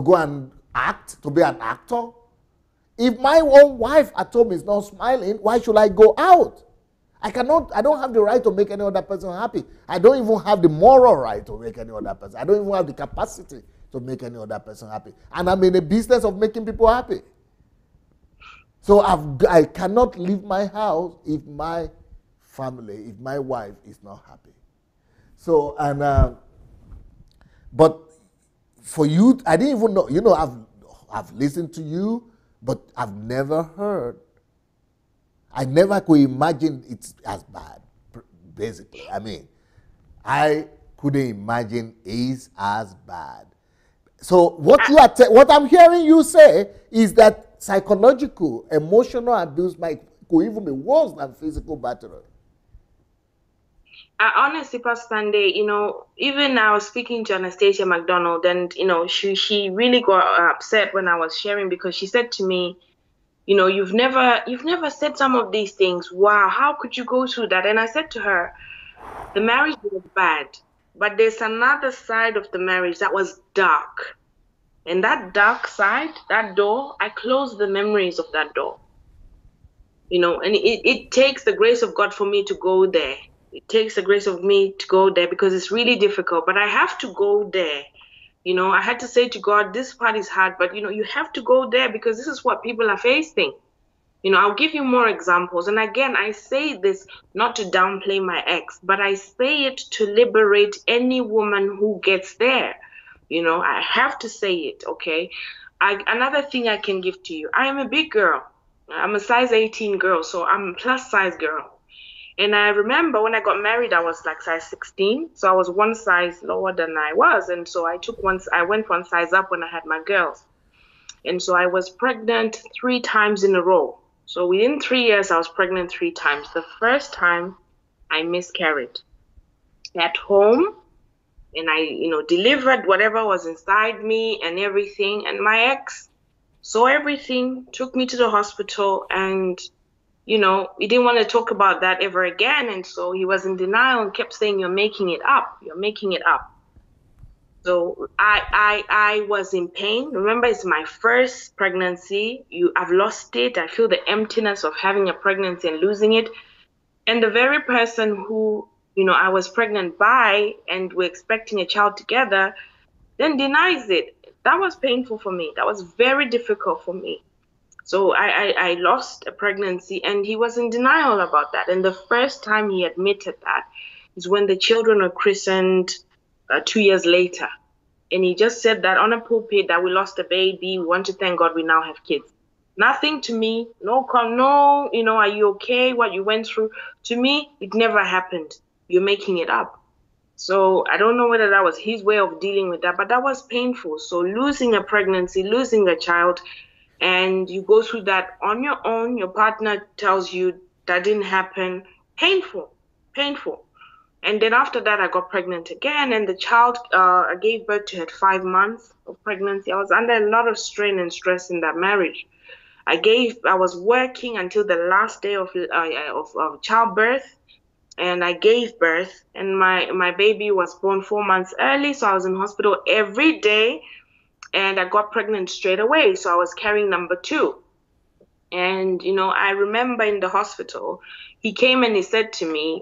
go and act, to be an actor? If my own wife at home is not smiling, why should I go out? I don't have the right to make any other person happy. I don't even have the moral right to make any other person. I don't even have the capacity to make any other person happy. And I'm in the business of making people happy. So I cannot leave my house if my family, if my wife is not happy. So, but for you, I didn't even know, I've listened to you, but I've never heard. I never could imagine it's as bad, basically. I mean, I couldn't imagine it's as bad. So what I'm hearing you say is that psychological, emotional abuse could even be worse than physical battery. Honestly, Pastor Sunday, even I was speaking to Anastasia McDonald, and she really got upset when I was sharing, because she said to me, you've never said some of these things. Wow, how could you go through that? And I said to her, the marriage was bad, but there's another side of the marriage that was dark. And that dark side, that door, I closed the memories of that door. And it takes the grace of God for me to go there. It takes the grace of me to go there, because it's really difficult, but I have to go there. I had to say to God, this part is hard, but you have to go there, because this is what people are facing. I'll give you more examples. And again, I say this not to downplay my ex, but I say it to liberate any woman who gets there. I have to say it, okay? Another thing I can give to you, I am a big girl. I'm a size 18 girl, so I'm a plus size girl. And I remember when I got married, I was like size 16. So I was one size lower than I was. And so I went one size up when I had my girls. And so I was pregnant 3 times in a row. So within 3 years, I was pregnant 3 times. The first time I miscarried at home, and I, delivered whatever was inside me and everything. And my ex saw everything, took me to the hospital, and he didn't want to talk about that ever again. And so he was in denial and kept saying, you're making it up. You're making it up. So I was in pain. Remember, it's my first pregnancy. I've lost it. I feel the emptiness of having a pregnancy and losing it. And the very person who, I was pregnant by and we're expecting a child together, then denies it. That was painful for me. That was very difficult for me. So I lost a pregnancy, and he was in denial about that. And the first time he admitted that is when the children were christened 2 years later. And he just said that on a pulpit, that we lost a baby. We want to thank God we now have kids. Nothing to me, no, are you okay? What you went through? To me, it never happened. You're making it up. So I don't know whether that was his way of dealing with that, but that was painful. So losing a pregnancy, losing a child, and you go through that on your own, your partner tells you that didn't happen. Painful. And then after that, I got pregnant again, and the child, I gave birth to at 5 months of pregnancy. I was under a lot of strain and stress in that marriage. I was working until the last day of childbirth, and I gave birth, and my baby was born 4 months early, so I was in hospital every day. And I got pregnant straight away. So I was carrying number 2. And, I remember in the hospital, he came and he said to me,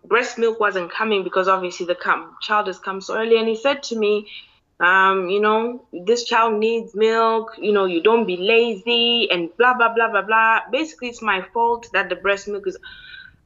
breast milk wasn't coming because obviously the child has come so early. And he said to me, this child needs milk, you don't be lazy and blah, blah, blah, blah, blah. Basically, it's my fault that the breast milk is...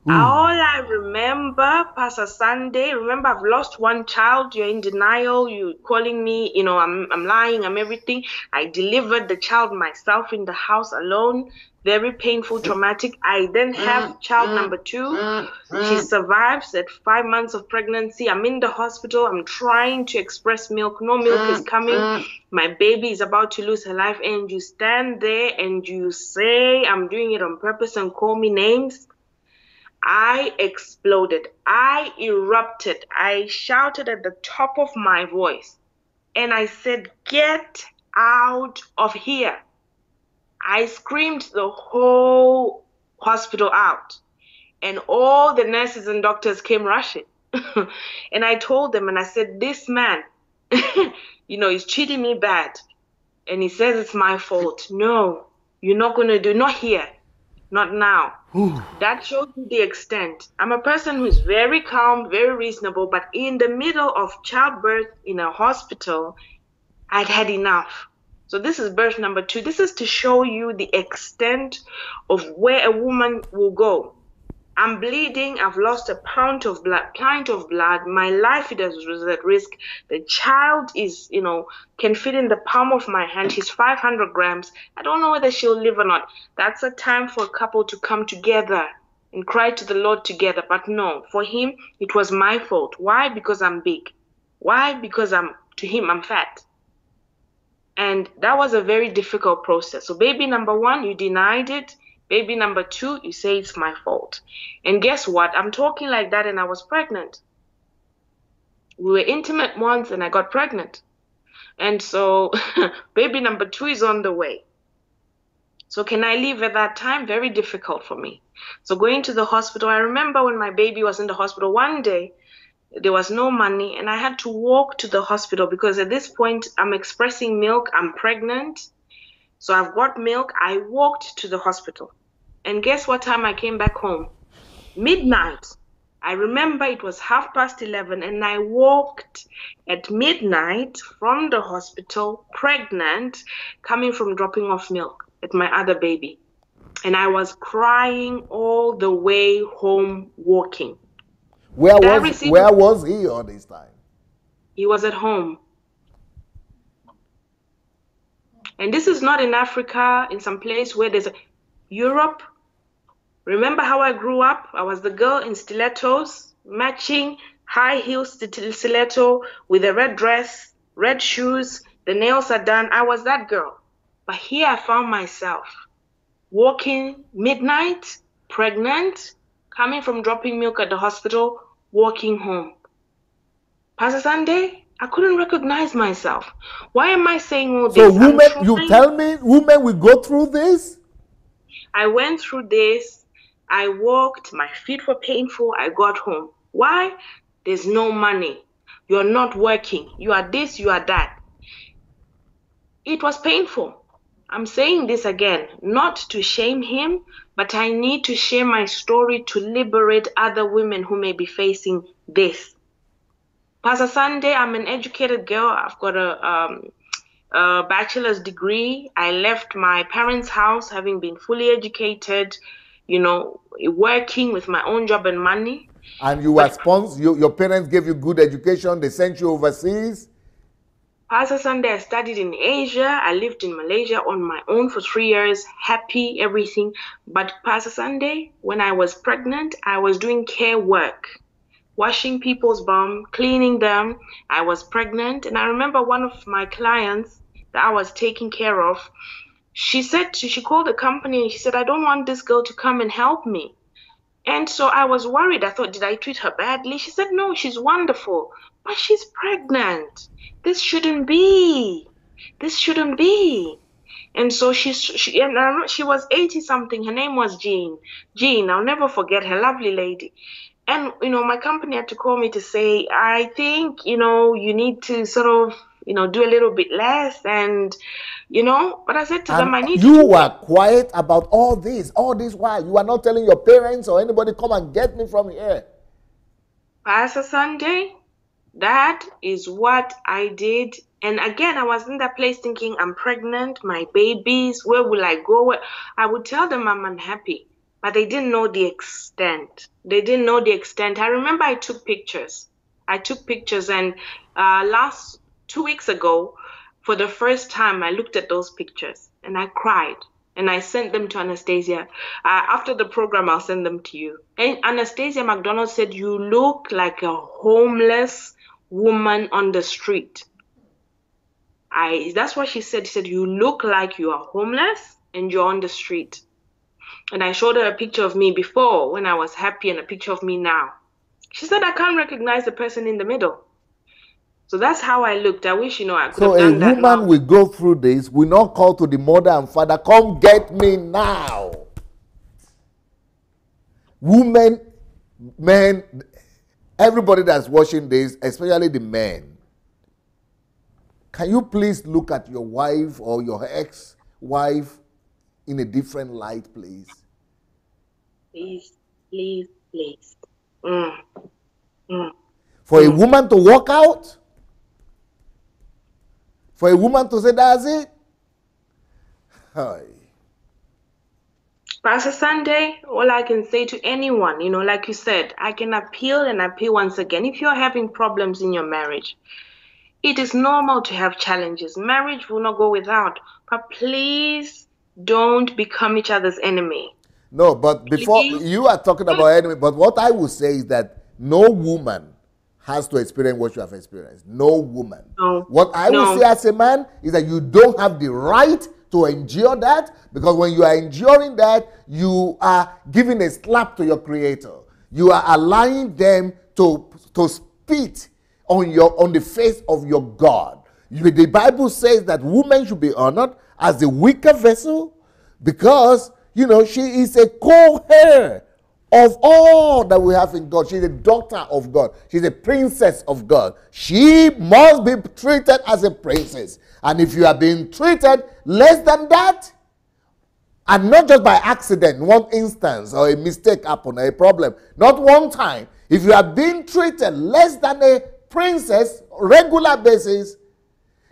All I remember, Pastor Sunday, I've lost one child. You're in denial. You're calling me, I'm lying. I'm everything. I delivered the child myself in the house alone. Very painful, traumatic. I then have child number 2. She survives at 5 months of pregnancy. I'm in the hospital. I'm trying to express milk. No milk is coming. My baby is about to lose her life. And you stand there and you say, I'm doing it on purpose, and call me names. I exploded. I erupted. I shouted at the top of my voice. And I said, get out of here. I screamed the whole hospital out, and all the nurses and doctors came rushing. And I told them, and I said, this man, he's treating me bad. And he says it's my fault. No, you're not going to do, not here, not now. That shows you the extent. I'm a person who's very calm, very reasonable, but in the middle of childbirth in a hospital, I'd had enough. So this is birth number 2. This is to show you the extent of where a woman will go. I'm bleeding. I've lost a pint of blood. My life is at risk. The child is, can fit in the palm of my hand. She's 500 grams. I don't know whether she'll live or not. That's a time for a couple to come together and cry to the Lord together. But no, for him, it was my fault. Why? Because I'm big. Why? Because to him, I'm fat. And that was a very difficult process. So baby number 1, you denied it. Baby number 2, you say it's my fault. And guess what? I'm talking like that and I was pregnant. We were intimate once and I got pregnant. And so baby number 2 is on the way. So can I leave at that time? Very difficult for me. So going to the hospital, I remember when my baby was in the hospital one day, there was no money and I had to walk to the hospital because at this point I'm expressing milk, I'm pregnant. So I've got milk. I walked to the hospital. And guess what time I came back home? Midnight. I remember it was 11:30 and I walked at midnight from the hospital, pregnant, coming from dropping off milk at my other baby. And I was crying all the way home walking. Where was he all this time? He was at home. And this is not in Africa, in some place where there's Europe. Remember how I grew up? I was the girl in stilettos, matching high heels stiletto with a red dress, red shoes, the nails are done. I was that girl. But here I found myself walking midnight, pregnant, coming from dropping milk at the hospital, walking home. Pastor Sunday, I couldn't recognize myself. Why am I saying all this? So women, you tell me, women will go through this? I went through this. I walked. My feet were painful. I got home. Why? There's no money. You're not working. You are this, you are that. It was painful. I'm saying this again, not to shame him, but I need to share my story to liberate other women who may be facing this. Pastor Sunday, I'm an educated girl. I've got a bachelor's degree. I left my parents' house having been fully educated, working with my own job and money. And you were sponsored, your parents gave you good education, they sent you overseas? Pastor Sunday, I studied in Asia. I lived in Malaysia on my own for 3 years, happy, everything. But Pastor Sunday, when I was pregnant, I was doing care work. Washing people's bum, cleaning them. I was pregnant. And I remember one of my clients that I was taking care of, she called the company and she said, I don't want this girl to come and help me. And so I was worried. I thought, did I treat her badly? She said, no, she's wonderful, but she's pregnant. This shouldn't be. This shouldn't be. And so she was 80 something. Her name was Jean. Jean, I'll never forget her, lovely lady. And, my company had to call me to say, I think, you need to sort of, do a little bit less. And, but I said to them, I need to. You were quiet about all this while. You are not telling your parents or anybody, come and get me from here. Pastor Sunday, that is what I did. And again, I was in that place thinking, I'm pregnant, my babies, where will I go? I would tell them I'm unhappy. But they didn't know the extent. I remember I took pictures. And last 2 weeks ago, for the first time, I looked at those pictures and I cried. And I sent them to Anastasia. After the program, I'll send them to you. And Anastasia McDonald said, you look like a homeless woman on the street. That's what she said. She said, you look like you are homeless and you're on the street. And I showed her a picture of me before when I was happy and a picture of me now. She said, I can't recognize the person in the middle. So that's how I looked. I wish, I could So have a done that woman long. will go through this, will not call to the mother and father, come get me now. Women, men, everybody that's watching this, especially the men, can you please look at your wife or your ex-wife in a different light, please? Please, please, please. Mm, mm, For a mm. woman to walk out, for a woman to say, that's it. Hi. Pastor Sunday, all I can say to anyone, like you said, I can appeal and appeal once again. If you're having problems in your marriage, it is normal to have challenges. Marriage will not go without, but please don't become each other's enemy. No, but before Please. you are talking about enemy, but what I would say is that no woman has to experience what you have experienced. No woman. No, What I would no. say as a man is that you don't have the right to endure that, because when you are enduring that, you are giving a slap to your creator. You are allowing them to spit on the face of your God. The Bible says that women should be honored as the weaker vessel, because she is a co-heir of all that we have in God. She's a daughter of God. She's a princess of God. She must be treated as a princess. And if you are being treated less than that, and not just by accident, one instance or a mistake happened, or a problem, not one time. If you are being treated less than a princess, regular basis,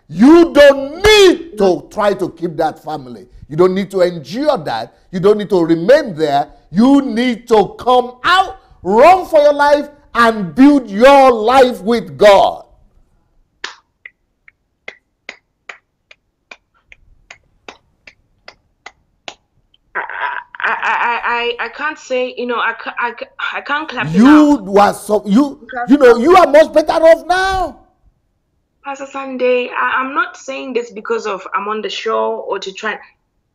you don't need to try to keep that family. You don't need to endure that. You don't need to remain there. You need to come out, run for your life, and build your life with God. I can't say, I can't clap You enough. were you are much better off now. Pastor Sunday, I'm not saying this because of I'm on the show or to try.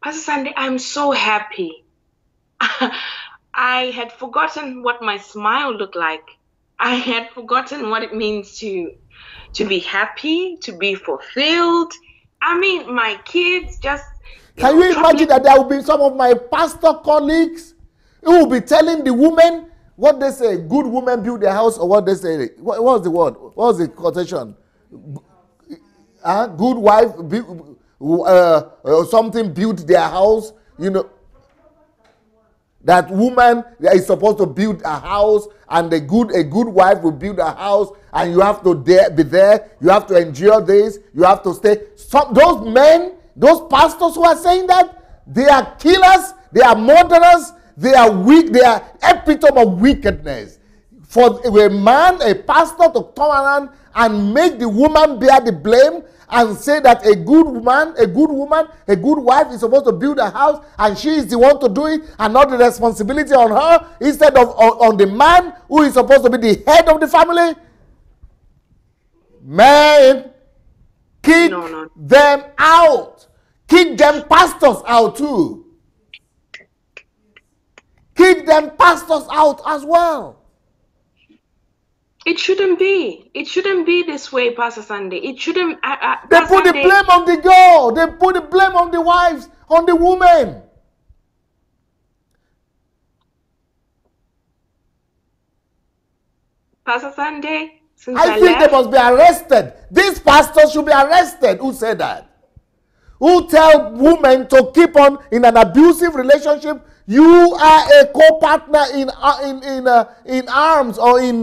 Pastor Sunday, I'm so happy. I had forgotten what my smile looked like. I had forgotten what it means to be happy, to be fulfilled. I mean, my kids just, Can you probably. imagine that there will be some of my pastor colleagues who will be telling the women what they say, good women build their house, or what they say, what was the word? What was the quotation? Good wife, something built their house, that woman is supposed to build a house, and a good wife will build a house, and you have to be there, you have to endure this, you have to stay. Those men, those pastors who are saying that, they are killers, they are murderers, they are weak, they are epitome of wickedness. For a man, a pastor, to come around and make the woman bear the blame and say that a good woman, a good wife is supposed to build a house and she is the one to do it, and not the responsibility on her instead of on the man who is supposed to be the head of the family. Man, kick them out. Kick them pastors out too. Kick them pastors out as well. It shouldn't be. It shouldn't be this way, Pastor Sunday. It shouldn't. They put the blame on the girl. They put the blame on the wives, on the women. Pastor Sunday, I think they must be arrested. These pastors should be arrested. Who said that? Who tell women to keep on in an abusive relationship? You are a co-partner in arms, or in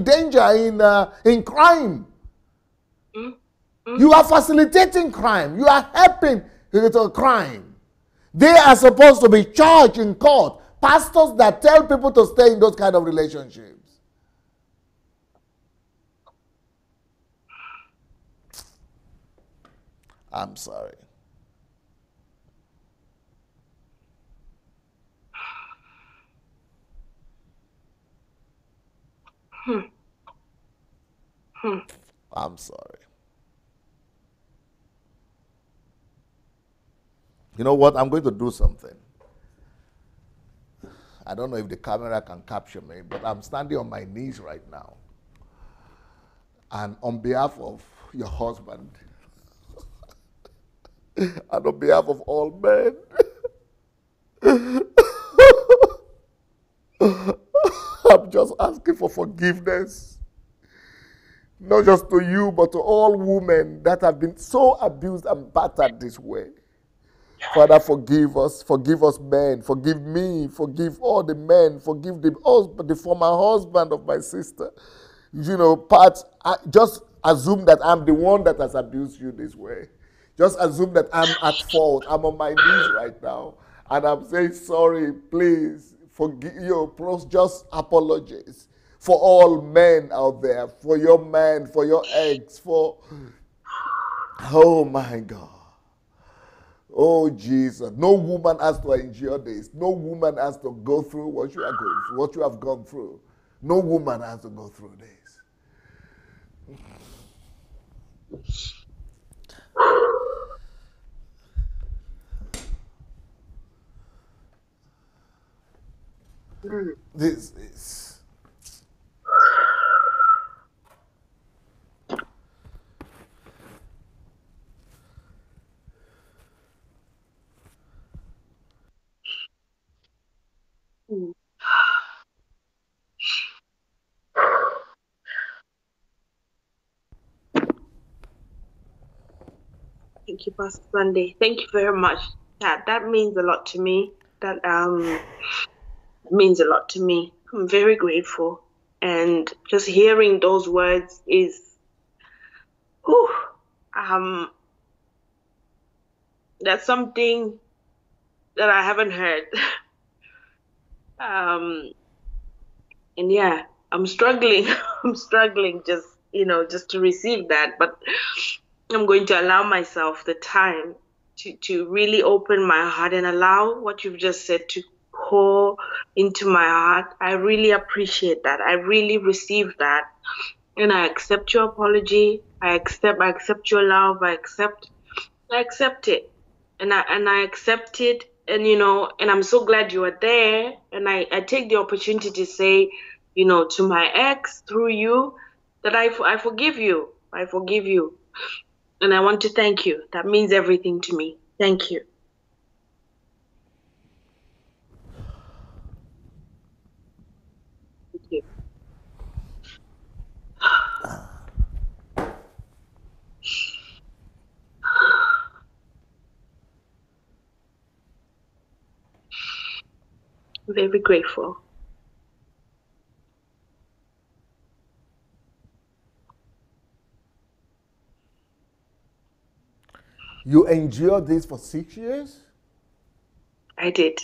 danger, in crime. You are facilitating crime. You are helping to crime. They are supposed to be charged in court. Pastors that tell people to stay in those kind of relationships. I'm sorry. I'm sorry. You know what? I'm going to do something. I don't know if the camera can capture me, but I'm standing on my knees right now. And on behalf of your husband, and on behalf of all men, I'm just asking for forgiveness. Not just to you, but to all women that have been so abused and battered this way. Father, forgive us men, forgive me, forgive all the men, forgive the former husband of my sister. You know, Pat, just assume that I'm the one that has abused you this way. Just assume that I'm at fault. I'm on my knees right now. And I'm saying sorry, please, forgive you, just apologize for all men out there, for your men, for your ex, for, oh my God. Oh Jesus, no woman has to endure this. No woman has to go through what you are going through, what you have gone through. No woman has to go through this. This is. Thank you, Pastor Sunday. Thank you very much. That means a lot to me. That means a lot to me. I'm very grateful. And just hearing those words is, whew, that's something that I haven't heard. And yeah, I'm struggling. I'm struggling just to receive that. But I'm going to allow myself the time to really open my heart and allow what you've just said to pour into my heart. I really appreciate that. I really receive that. And I accept your apology. I accept your love. I accept it. And I accept it. And and I'm so glad you are there. And I take the opportunity to say, to my ex through you, that I forgive you. I forgive you. And I want to thank you. That means everything to me. Thank you. Thank you. Very grateful. You endured this for 6 years? I did.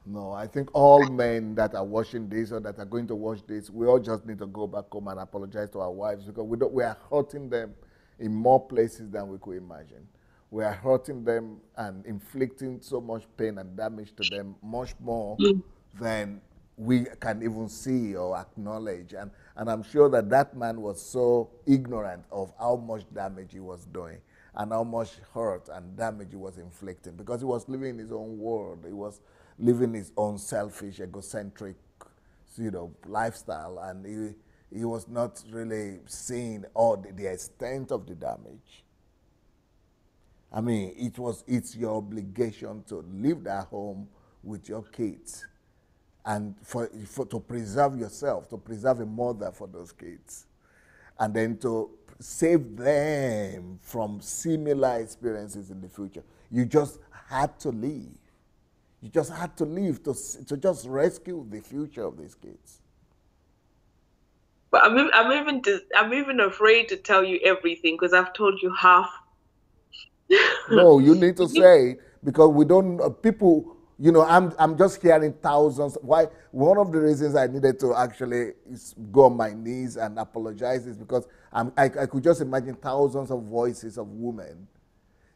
No, I think all men that are watching this or that are going to watch this, we all just need to go back home and apologize to our wives because we are hurting them in more places than we could imagine. We are hurting them and inflicting so much pain and damage to them, much more than we can even see or acknowledge. And I'm sure that that man was so ignorant of how much damage he was doing and how much hurt and damage he was inflicting because he was living in his own world. He was living his own selfish, egocentric, lifestyle, and he was not really seeing all the extent of the damage. I mean, it's your obligation to leave that home with your kids and to preserve yourself, to preserve a mother for those kids, and then to save them from similar experiences in the future. You just had to leave. You just had to leave to just rescue the future of these kids. But I'm even afraid to tell you everything because I've told you half. No, you need to say it because we don't people. I'm just hearing thousands. Why? One of the reasons I needed to actually go on my knees and apologize is because I could just imagine thousands of voices of women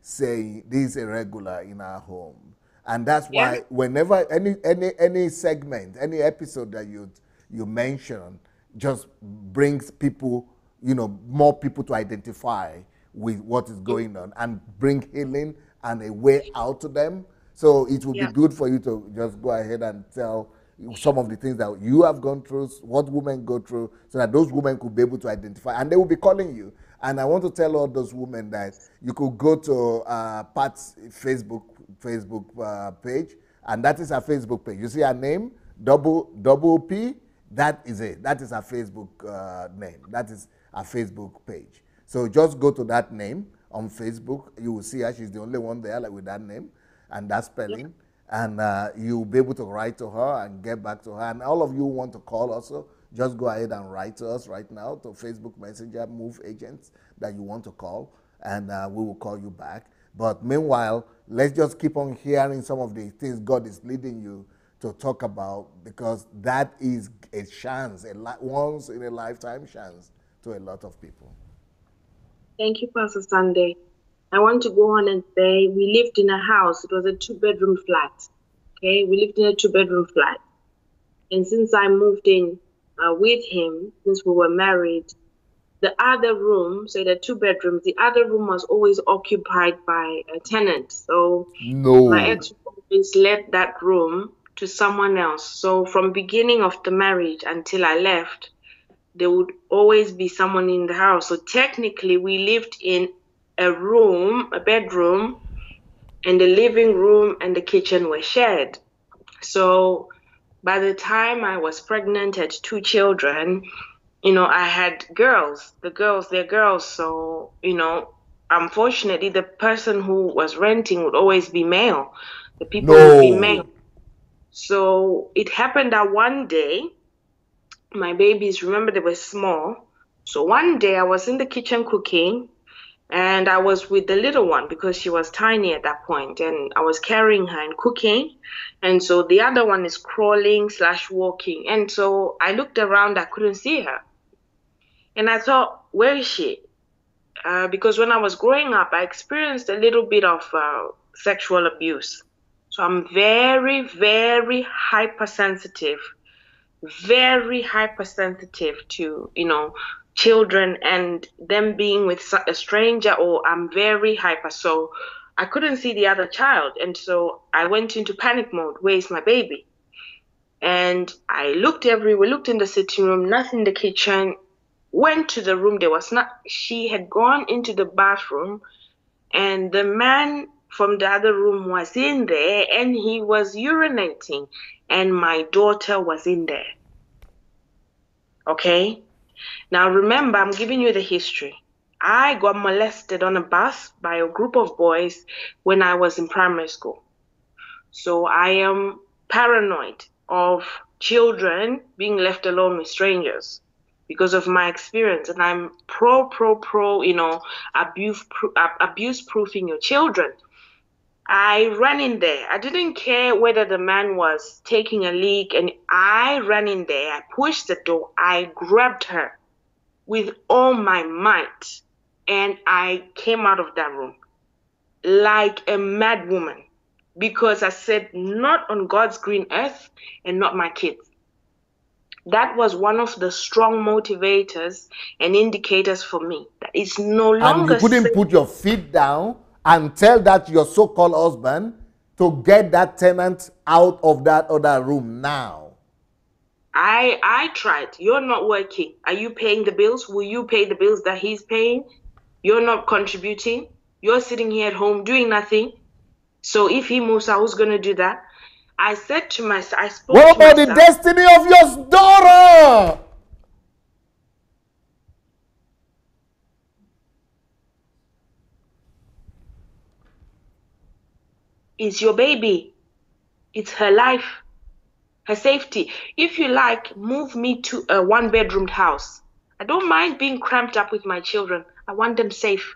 saying this is irregular in our home. And that's why whenever any segment, any episode that you mention just brings people, more people to identify with what is going on and bring healing and a way out to them. So it would be good for you to just go ahead and tell some of the things that you have gone through, what women go through, so that those women could be able to identify, and they will be calling you. And I want to tell all those women that you could go to Pat's Facebook page, and that is her Facebook page. You see her name, double P. That is it. That is her Facebook name. That is her Facebook page. So just go to that name on Facebook. You will see her. She's the only one there with that name and that spelling. And you'll be able to write to her and get back to her. And all of you who want to call also, just go ahead and write to us right now to Facebook Messenger, Move Agents that you want to call, and we will call you back. But meanwhile, let's just keep on hearing some of the things God is leading you to talk about, because that is a chance, once in a lifetime chance to a lot of people. Thank you, Pastor Sunday. I want to go on and say we lived in a house. It was a 2-bedroom flat. Okay, we lived in a 2-bedroom flat. And since I moved in with him, since we were married, the other room, so the 2 bedrooms, the other room was always occupied by a tenant. So my ex always let that room to someone else. So from beginning of the marriage until I left, there would always be someone in the house. So technically we lived in a room, a bedroom, and the living room and the kitchen were shared. So by the time I was pregnant, had 2 children, I had girls. They're girls. So, unfortunately, the person who was renting would always be male. The people would be male. So it happened that one day, my babies, remember, they were small. So one day I was in the kitchen cooking, and I was with the little one because she was tiny at that point, and I was carrying her and cooking. And so the other one is crawling/walking. And so I looked around, I couldn't see her. And I thought, where is she? Because when I was growing up, I experienced a little bit of sexual abuse. So I'm very, very hypersensitive to, children and them being with a stranger, or I'm very hyper. So I couldn't see the other child. And so I went into panic mode. Where's my baby? And I looked everywhere, looked in the sitting room, nothing in the kitchen, went to the room. There was not, she had gone into the bathroom, and the man from the other room was in there, and he was urinating, and my daughter was in there. Okay? Now remember, I'm giving you the history. I got molested on a bus by a group of boys when I was in primary school. So I am paranoid of children being left alone with strangers because of my experience. And I'm pro, abuse proofing your children. I ran in there. I didn't care whether the man was taking a leak, and I ran in there. I pushed the door. I grabbed her with all my might, and I came out of that room like a mad woman, because I said, not on God's green earth and not my kids. That was one of the strong motivators and indicators for me that it's no longer. And you couldn't put your feet down and tell that your so-called husband to get that tenant out of that other room now. I tried. You're not working. Are you paying the bills? Will you pay the bills that he's paying? You're not contributing. You're sitting here at home doing nothing. So if he moves out, who's going to do that? I said to myself, I spoke to myself. What about the destiny of your daughter? It's your baby. It's her life, her safety. If you like, move me to a 1-bedroom house. I don't mind being cramped up with my children. I want them safe.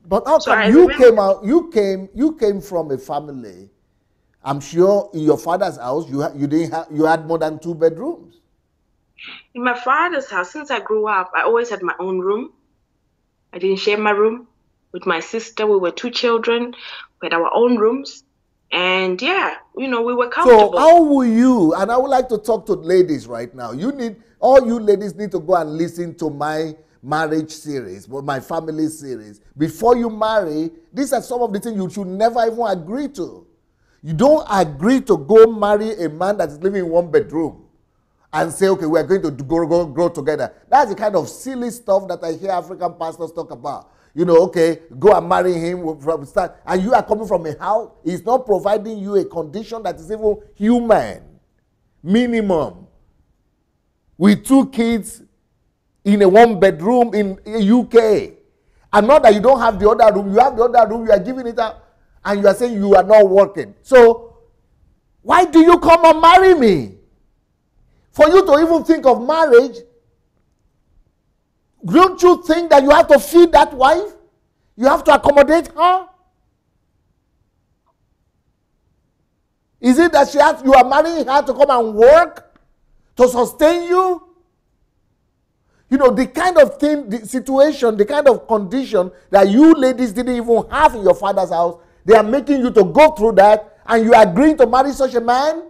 But how come you came from a family? I'm sure in your father's house you had more than 2 bedrooms. In my father's house, since I grew up, I always had my own room. I didn't share my room with my sister. We were 2 children. We had our own rooms. And yeah, we were comfortable. So how will you, and I would like to talk to ladies right now. All you ladies need to go and listen to my marriage series, my family series. Before you marry, these are some of the things you should never even agree to. You don't agree to go marry a man that is living in one bedroom and say, okay, we're going to grow together. That's the kind of silly stuff that I hear African pastors talk about. Okay, go and marry him from the start. And you are coming from a house. He's not providing you a condition that is even human. Minimum. With 2 kids in a 1 bedroom in UK. And not that you don't have the other room. You have the other room. You are giving it up. And you are saying you are not working. So, why do you come and marry me? For you to even think of marriage, don't you think that you have to feed that wife? You have to accommodate her? Is it that you are marrying her to come and work? To sustain you? The kind of thing, the situation, the kind of condition that you ladies didn't even have in your father's house, they are making you to go through that, and you are agreeing to marry such a man?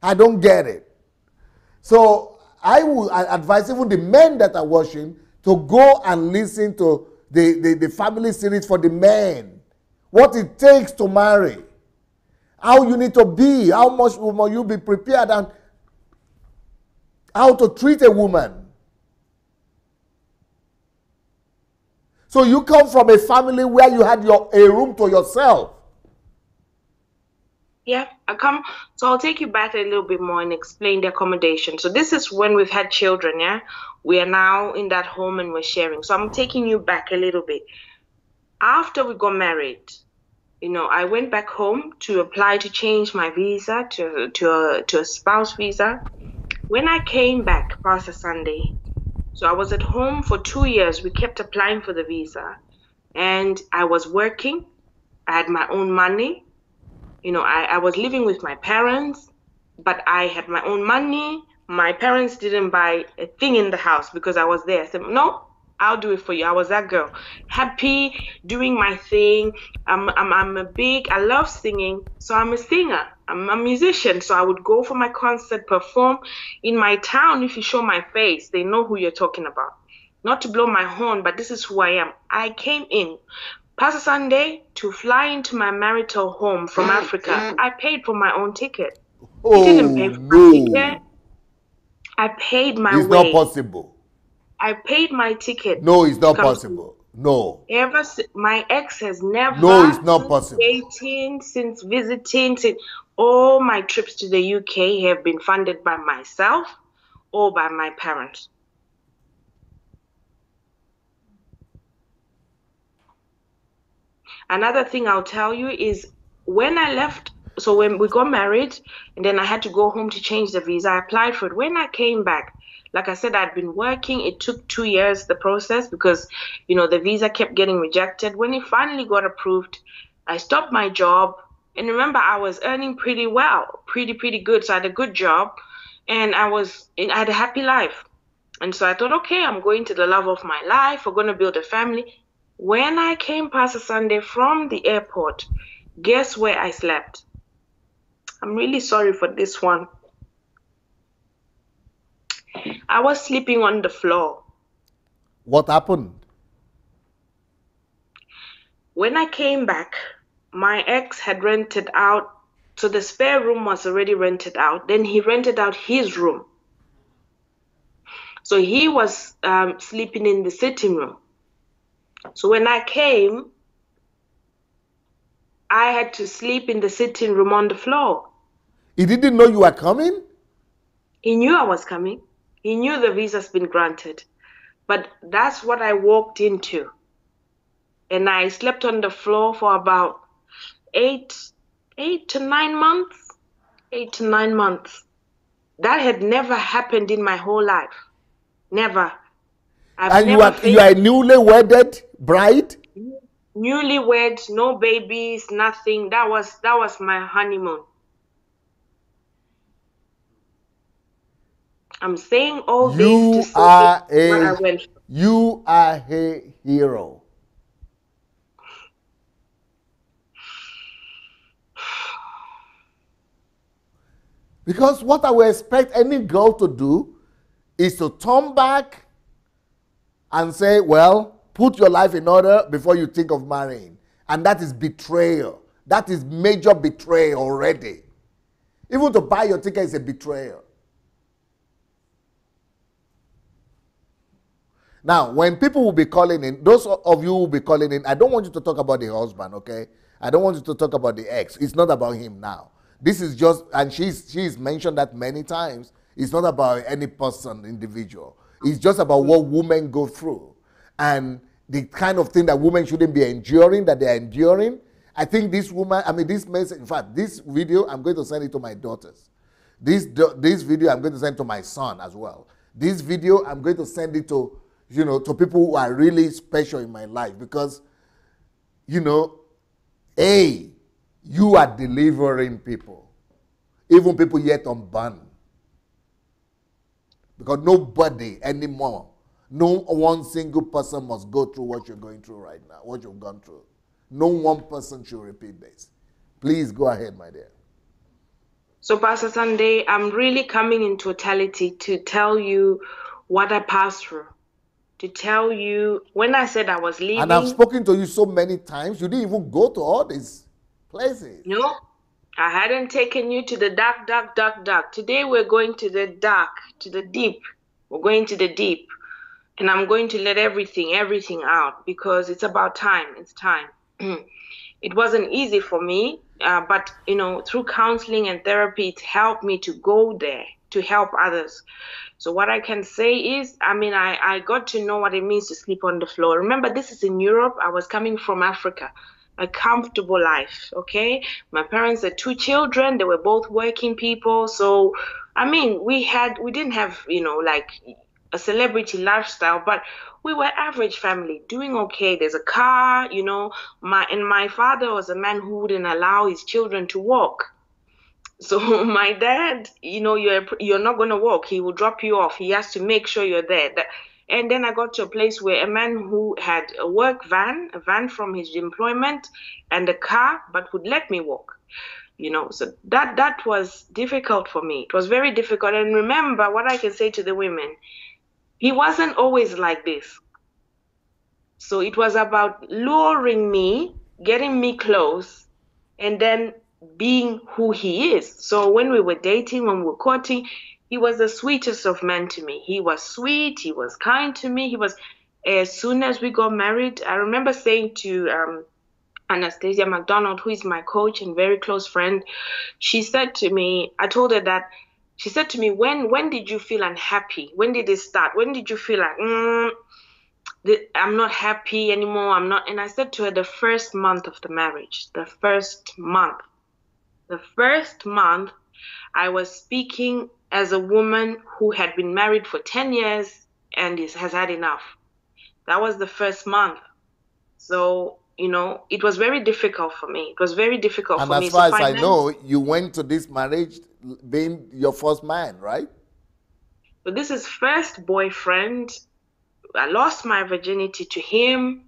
I don't get it. So I would advise even the men that are watching to go and listen to the family series for the men. What it takes to marry. How you need to be. How much will you be prepared, and how to treat a woman. So you come from a family where you had a room to yourself. Yeah, so I'll take you back a little bit more and explain the accommodation. So this is when we've had children, yeah? We are now in that home and we're sharing. So I'm taking you back a little bit. After we got married, I went back home to apply to change my visa to a spouse visa. When I came back, Pastor Sunday, so I was at home for 2 years. We kept applying for the visa. And I was working. I had my own money. I was living with my parents, but I had my own money. My parents didn't buy a thing in the house because I was there. I said, no, I'll do it for you. I was that girl, happy, doing my thing. I love singing, so I'm a singer. I'm a musician, so I would go for my concert, perform in my town. If you show my face, they know who you're talking about. Not to blow my horn, but this is who I am. I came in. Pastor Sunday, to fly into my marital home from Africa, I paid for my own ticket. He didn't pay for my ticket. I paid my way. It's not possible. I paid my ticket. No, it's not possible. No. My ex has never. No, it's not possible. Since visiting, all my trips to the UK have been funded by myself or by my parents. Another thing I'll tell you is when I left, so when we got married and then I had to go home to change the visa, I applied for it. When I came back, like I said, I'd been working. It took 2 years, the process, because, the visa kept getting rejected. When it finally got approved, I stopped my job. And remember, I was earning pretty well, pretty good. So I had a good job and I had a happy life. And so I thought, okay, I'm going to the love of my life. We're going to build a family. When I came, Pastor Sunday, from the airport, guess where I slept? I'm really sorry for this one. I was sleeping on the floor. What happened? When I came back, my ex had rented out, so the spare room was already rented out. Then he rented out his room. So he was sleeping in the sitting room. So when I came, I had to sleep in the sitting room on the floor. He didn't know you were coming? He knew I was coming. He knew the visa's been granted. But that's what I walked into. And I slept on the floor for about 8 to 9 months. 8 to 9 months. That had never happened in my whole life. Never. And you are a newly wedded bride? Newlywed, no babies, nothing. That was my honeymoon. I'm saying all this to say what I went through. You are a hero. Because what I would expect any girl to do is to turn back and say, well, put your life in order before you think of marrying. And that is betrayal. That is major betrayal already. Even to buy your ticket is a betrayal. Now, when people will be calling in, those of you who will be calling in, I don't want you to talk about the husband, okay? I don't want you to talk about the ex. It's not about him now. This is just, and she's mentioned that many times, it's not about any person, individual. It's just about what women go through. And the kind of thing that women shouldn't be enduring, that they're enduring. I think this woman, this message, in fact, this video, I'm going to send it to my daughters. This video, I'm going to send to my son as well. This video, I'm going to send it to, to people who are really special in my life because, you are delivering people, even people yet unborn. Because nobody anymore, no one single person must go through what you're going through right now, what you've gone through. No one person should repeat this. Please go ahead, my dear. So, Pastor Sunday, I'm really coming in totality to tell you what I passed through. To tell you, when I said I was leaving. And I've spoken to you so many times, you didn't even go to all these places. No, I hadn't taken you to the dark. Today we're going to the dark, to the deep. We're going to the deep. And I'm going to let everything out because it's about time. It's time. It wasn't easy for me, but, through counseling and therapy, it helped me to go there, to help others. So what I can say is, I got to know what it means to sleep on the floor. Remember, this is in Europe. I was coming from Africa, a comfortable life, okay? My parents had 2 children. They were both working people. So, we didn't have, like a celebrity lifestyle, but we were average family, doing okay. There's a car, my father was a man who wouldn't allow his children to walk. So my dad, you're not going to walk. He will drop you off. He has to make sure you're there. And then I got to a place where a man who had a van from his employment and a car, but would let me walk. So that was difficult for me. It was very difficult. And remember what I can say to the women, he wasn't always like this. So it was about luring me, getting me close, and then being who he is. So when we were dating, when we were courting, he was the sweetest of men to me. He was sweet. He was kind to me. As soon as we got married, I remember saying to Anastasia McDonald, who is my coach and very close friend, she said to me, she said to me, when did you feel unhappy? When did it start? When did you feel like, I'm not happy anymore? And I said to her, the first month of the marriage, the first month, I was speaking as a woman who had been married for 10 years and has had enough. That was the first month. So, it was very difficult for me. It was very difficult for me. And as far as I know, you went to this marriage being your first man, right? So this is first boyfriend. I lost my virginity to him.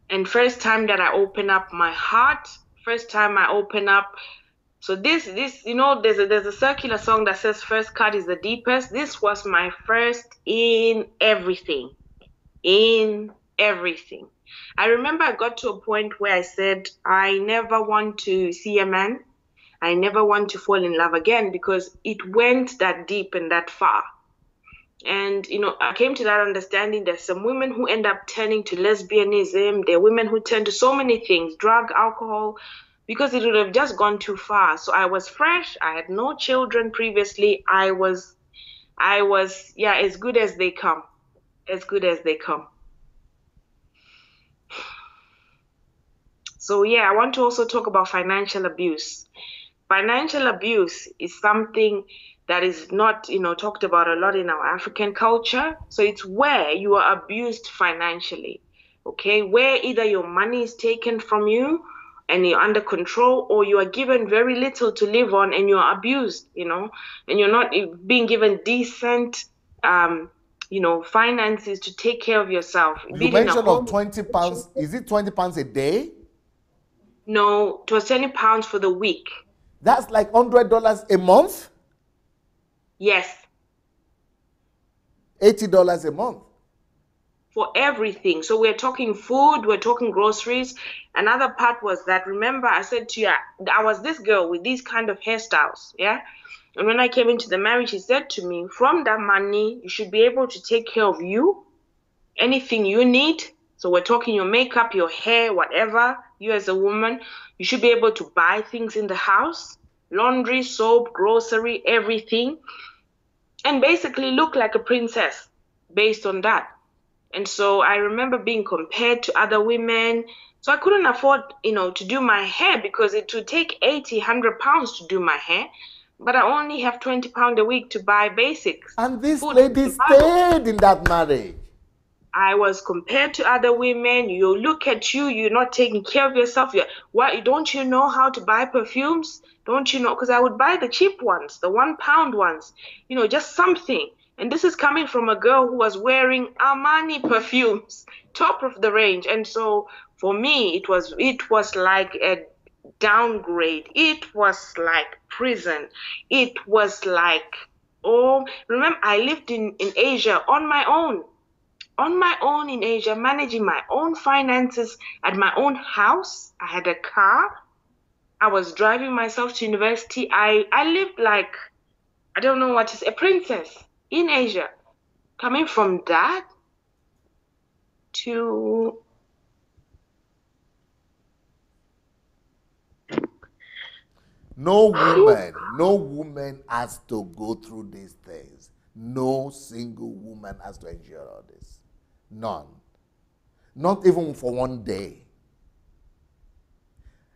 And first time that I opened up my heart, first time I opened up. So this, there's a circular song that says first cut is the deepest. This was my first in everything. I remember I got to a point where I said, I never want to see a man. I never want to fall in love again because it went that deep and that far. And, I came to that understanding there's some women who end up turning to lesbianism. There are women who turn to so many things, drug, alcohol, because it would have just gone too far. So I was fresh. I had no children previously. I was, as good as they come. As good as they come. So, I want to also talk about financial abuse. Financial abuse is something that is not, talked about a lot in our African culture. So it's where you are abused financially, okay? Where either your money is taken from you and you're under control, or you are given very little to live on and you're abused, and you're not being given decent, finances to take care of yourself. You mentioned of 20 pounds. Is it 20 pounds a day? No, it was 20 pounds for the week. That's like $100 a month? Yes. $80 a month? for everything. So we're talking food, we're talking groceries. Another part was that, remember, I said to you, I was this girl with these kind of hairstyles, yeah? And when I came into the marriage, he said to me, from that money, you should be able to take care of you, anything you need. So we're talking your makeup, your hair, whatever, you as a woman, you should be able to buy things in the house, laundry, soap, grocery, everything, and basically look like a princess based on that. And so I remember being compared to other women. So I couldn't afford, to do my hair because it would take 80, 100 pounds to do my hair. But I only have 20 pounds a week to buy basics. And this Food, lady stayed in that marriage. I was compared to other women. You look at you, you're not taking care of yourself. Don't you know how to buy perfumes? Don't you know? Because I would buy the cheap ones, the £1 ones, just something. And this is coming from a girl who was wearing Armani perfumes, top of the range. And so for me, it was like a downgrade. It was like prison. It was like, remember, I lived in Asia on my own in Asia, managing my own finances at my own house. I had a car. I was driving myself to university. I lived like, I don't know what is a princess in Asia. Coming from that to no woman has to go through these things. No single woman has to endure all this. None. Not even for one day.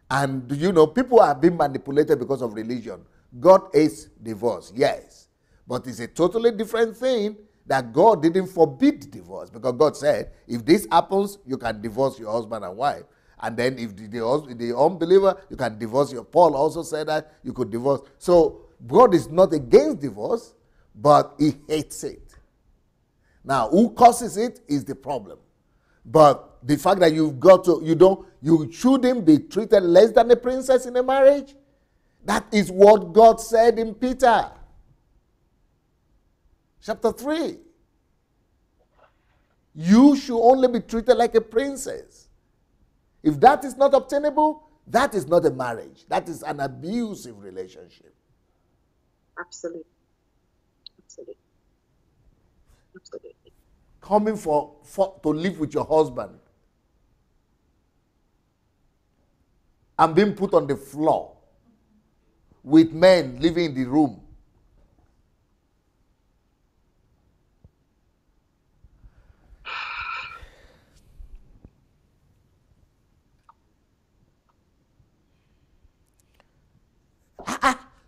And people are being manipulated because of religion. God hates divorce, yes. But it's a totally different thing that God didn't forbid divorce. Because God said, if this happens, you can divorce your husband and wife. And then if the unbeliever, you can divorce your. Paul also said that you could divorce. So God is not against divorce, but he hates it. Now, who causes it is the problem. But the fact that you shouldn't be treated less than a princess in a marriage, that is what God said in Peter. Chapter 3. You should only be treated like a princess. If that is not obtainable, that is not a marriage. That is an abusive relationship. Absolutely. Absolutely. Absolutely. Coming to live with your husband and being put on the floor with men living in the room.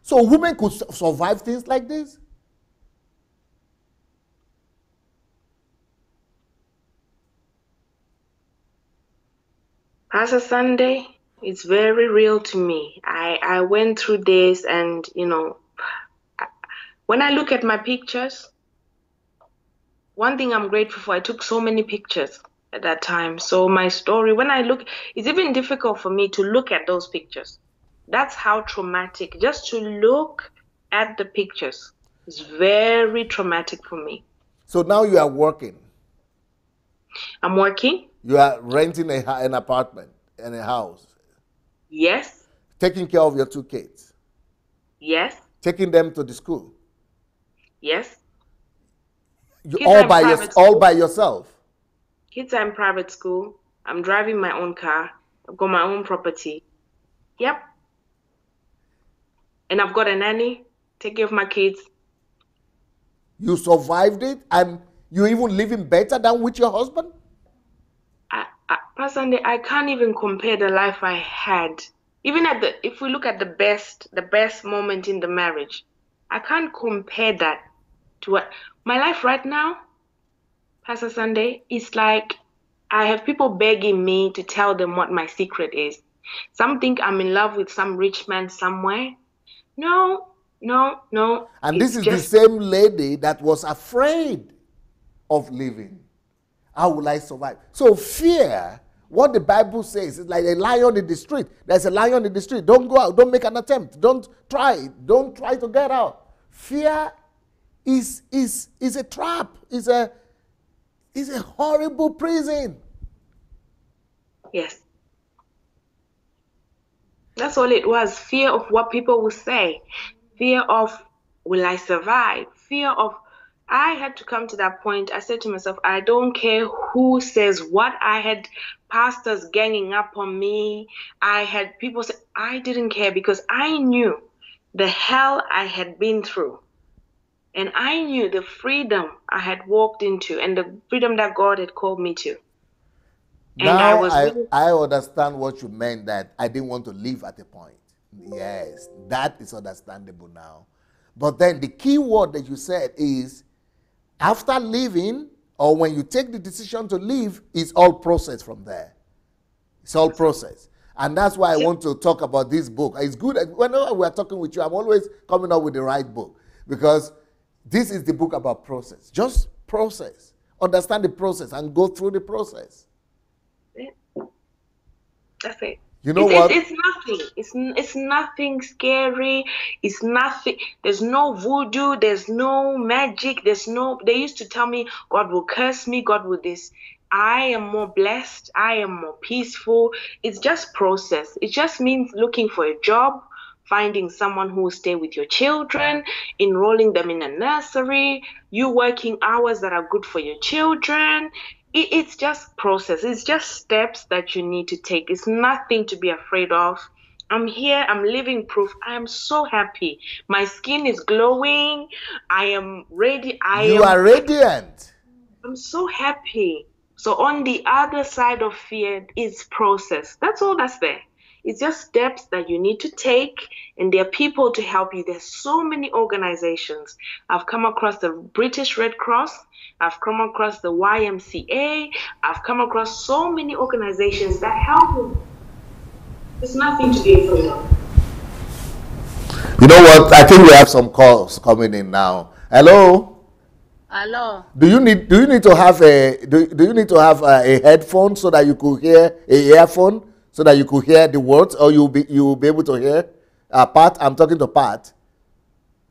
So women could survive things like this? Pastor Sunday, it's very real to me. I went through this, and when I look at my pictures, one thing I'm grateful for, I took so many pictures at that time. So my story, when I look, it's even difficult for me to look at those pictures. That's how traumatic. Just to look at the pictures is very traumatic for me. So now you are working. I'm working. You are renting an apartment and a house. Yes. Taking care of your 2 kids. Yes. Taking them to the school. Yes. All by yourself. Kids are in private school. I'm driving my own car. I've got my own property. Yep. And I've got a nanny. Take care of my kids. You survived it, and you're even living better than with your husband? Personally, I can't even compare the life I had. Even if we look at the best moment in the marriage, I can't compare that to what my life right now, Pastor Sunday, is like I have people begging me to tell them what my secret is. Some think I'm in love with some rich man somewhere. No. And this is the same lady that was afraid of living. How will I survive? So fear, what the Bible says, is like a lion in the street. There's a lion in the street. Don't go out. Don't make an attempt. Don't try. Don't try to get out. Fear is a trap. It's a horrible prison. Yes. That's all it was. Fear of what people will say. Fear of, will I survive? Fear of, I had to come to that point. I said to myself, I don't care who says what. I had pastors ganging up on me. I had people say, I didn't care because I knew the hell I had been through. And I knew the freedom I had walked into and the freedom that God had called me to. And I Now was really, I understand what you meant, that I didn't want to leave at a point. Yes, that is understandable now. But then the key word that you said is, after leaving, or when you take the decision to leave, it's all process from there. It's all process. And that's why I want to talk about this book. It's good. Whenever we're talking with you, I'm always coming up with the right book, because this is the book about process. Just process. Understand the process and go through the process. that's it. You know what? It's nothing. It's nothing scary. It's nothing. There's no voodoo. There's no magic. There's no. They used to tell me God will curse me. God will this. I am more blessed. I am more peaceful. It's just process. It just means looking for a job, finding someone who will stay with your children, enrolling them in a nursery, you working hours that are good for your children. It's just process. It's just steps that you need to take. It's nothing to be afraid of. I'm here. I'm living proof. I am so happy. My skin is glowing. I am ready. You are radiant. I'm so happy. So on the other side of fear is process. That's all that's there. It's just steps that you need to take, and there are people to help you. There's so many organizations. I've come across the British Red Cross. I've come across the YMCA. I've come across so many organizations that help you. There's nothing to be afraid of. You know what? I think we have some calls coming in now. Hello. Hello. Do you need to have a headphone so that you could hear, a earphone so that you could hear the words, or you'll be able to hear? Pat, I'm talking to Pat.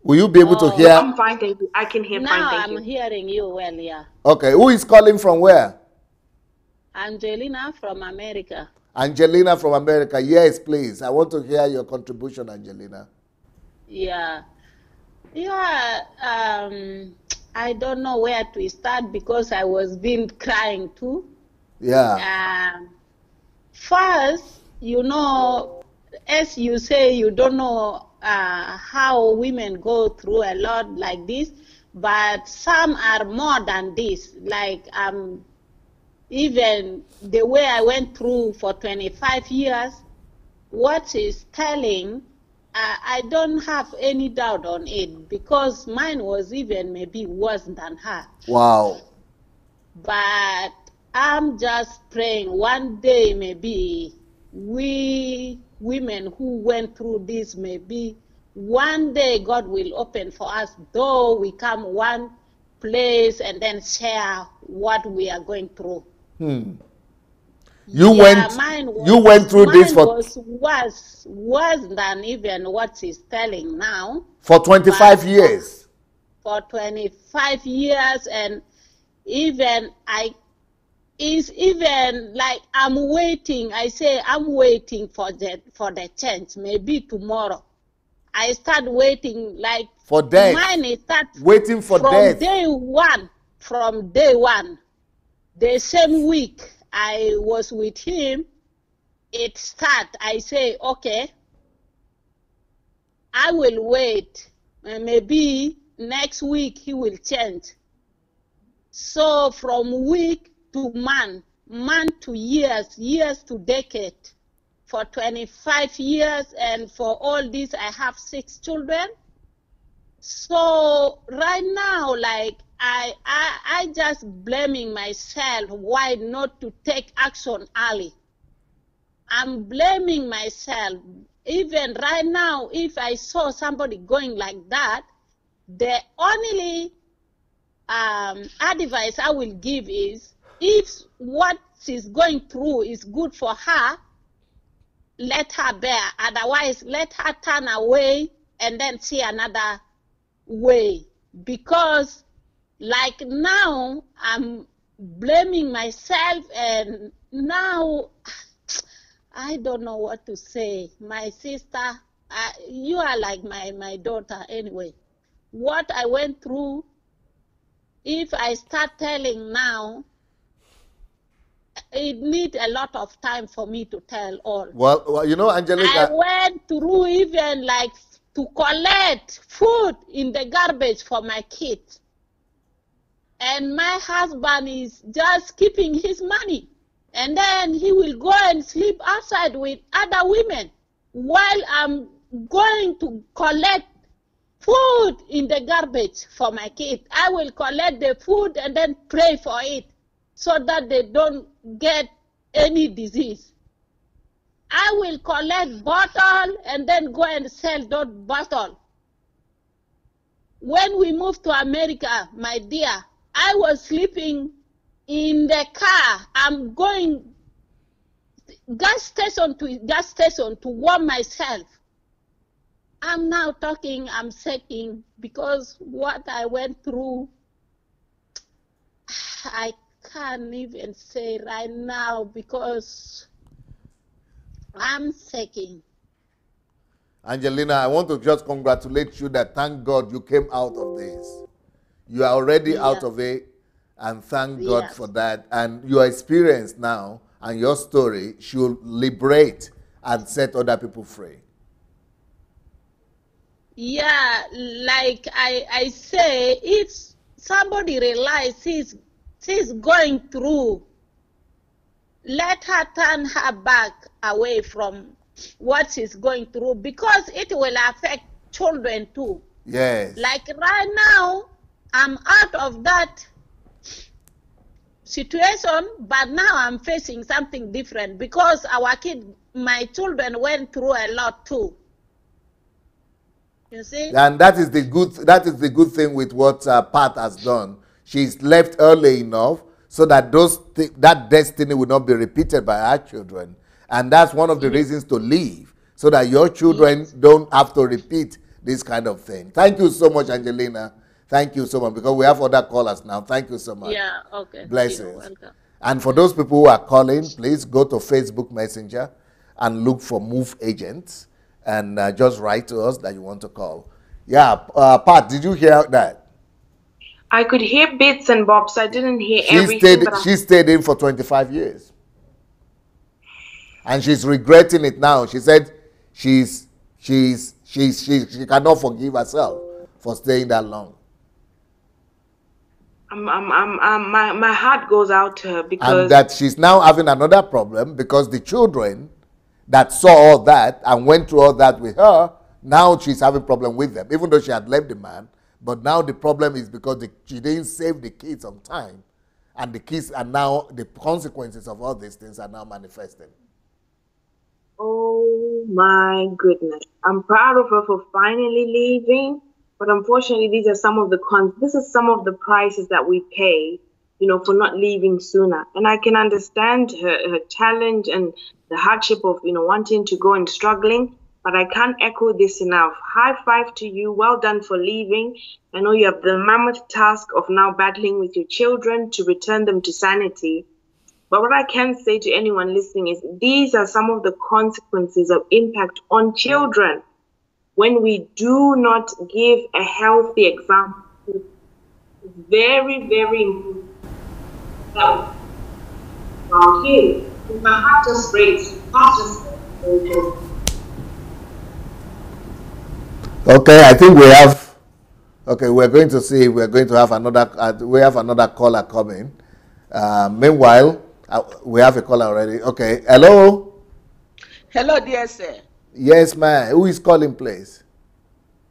Will you be able to hear? I'm fine, thank you. I can hear fine, thank you. Now I'm hearing you well, yeah. Okay, who is calling from where? Angelina from America. Angelina from America. Yes, please. I want to hear your contribution, Angelina. Yeah. Yeah, I don't know where to start because I was been crying too. Yeah. First, as you say, you don't know how women go through a lot like this, but some are more than this. Like even the way I went through for 25 years, what is telling, I don't have any doubt on it, because mine was even maybe worse than her. Wow. But I'm just praying one day maybe we women who went through this, maybe one day God will open for us, though we come one place and then share what we are going through. You went through this for... was worse than even what she's telling now. For 25 years. For 25 years, and even is even like I'm waiting. I say I'm waiting for the change. Maybe tomorrow. I start waiting like for death. Mine start waiting for from death. From day one. The same week I was with him, it start. I say, okay, I will wait. Maybe next week he will change. So from week to month, month to years, years to decade, for 25 years, and for all this I have 6 children. So right now, like I just blaming myself why not to take action early. I'm blaming myself. Even right now, if I saw somebody going like that, the only advice I will give is, if what she's going through is good for her, let her bear. Otherwise, let her turn away and then see another way. Because like now, I'm blaming myself, and now I don't know what to say. My sister, you are like my daughter anyway. What I went through, if I start telling now, it needs a lot of time for me to tell all. Well, you know, I Angelica, went through even like to collect food in the garbage for my kids. And my husband is just keeping his money. And then he will go and sleep outside with other women while I'm going to collect food in the garbage for my kids. I will collect the food and then pray for it so that they don't get any disease. I will collect bottle and then go and sell that bottle. When we moved to America, my dear, I was sleeping in the car. I'm going gas station to warm myself. I'm now talking, I'm shaking because what I went through, I can't even say right now because I'm shaking. Angelina, I want to just congratulate you that thank God you came out of this. You are already out of it, and thank God for that. And your experience now and your story should liberate and set other people free. Yeah, like I say, if somebody realizes she's going through, let her turn her back away from what she's going through, because it will affect children too. Yes. Like right now, I'm out of that situation, but now I'm facing something different because my children went through a lot too. You see? And that is the good thing with what Pat has done. She's left early enough so that that destiny will not be repeated by our children. And that's one of the reasons to leave, so that your children don't have to repeat this kind of thing. Thank you so much, Angelina. Thank you so much, because we have other callers now. Thank you so much. Yeah, okay. Blessings. Welcome. And for those people who are calling, please go to Facebook Messenger and look for Move Agents and just write to us that you want to call. Yeah, Pat, did you hear that? I could hear bits and bobs. I didn't hear everything. She stayed in for 25 years. And she's regretting it now. She said she cannot forgive herself for staying that long. My heart goes out to her, because... And that she's now having another problem because the children that saw all that and went through all that with her, now she's having a problem with them, even though she had left the man. But now the problem is because she didn't save the kids on time. And the kids are now, the consequences of all these things are now manifesting. Oh my goodness. I'm proud of her for finally leaving. But unfortunately, these are some of the this is some of the prices that we pay, for not leaving sooner. And I can understand her challenge and the hardship of, wanting to go and struggling. But I can't echo this enough. High five to you. Well done for leaving. I know you have the mammoth task of now battling with your children to return them to sanity. But what I can say to anyone listening is these are some of the consequences of impact on children when we do not give a healthy example. It's very, very important. Now, here, if my heart just breaks, Okay, I think we have. Okay, we're going to see. We're going to have another. We have another caller coming. Meanwhile, we have a caller already. Okay, hello. Hello, dear sir. Yes, ma'am. Who is calling, please?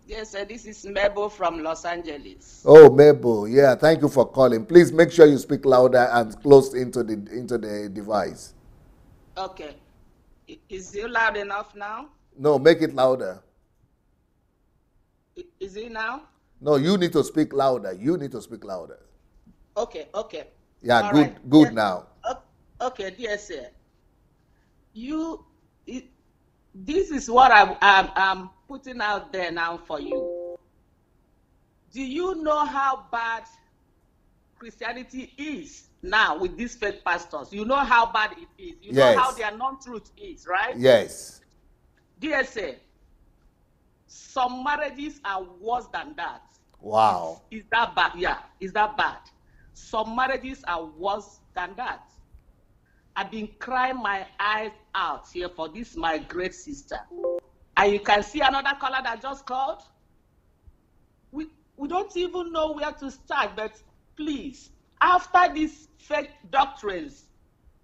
Yes, sir. This is Mabel from Los Angeles. Oh, Mabel. Yeah, thank you for calling. Please make sure you speak louder and close into the device. Okay. Is it loud enough now? No, make it louder. Is it now? No, you need to speak louder. You need to speak louder. Okay, okay. Yeah, all good, right. good now. Okay, dear sir. This is what I'm putting out there now for you. Do you know how bad Christianity is now with these fake pastors. You know how bad it is. You know Yes. how their non-truth is, right? Yes. DSA, some marriages are worse than that. Wow. Is that bad? Yeah, is that bad? Some marriages are worse than that. I've been crying my eyes out here for this, my great sister. And you can see another caller that just called. We don't even know where to start, but please, after these fake doctrines,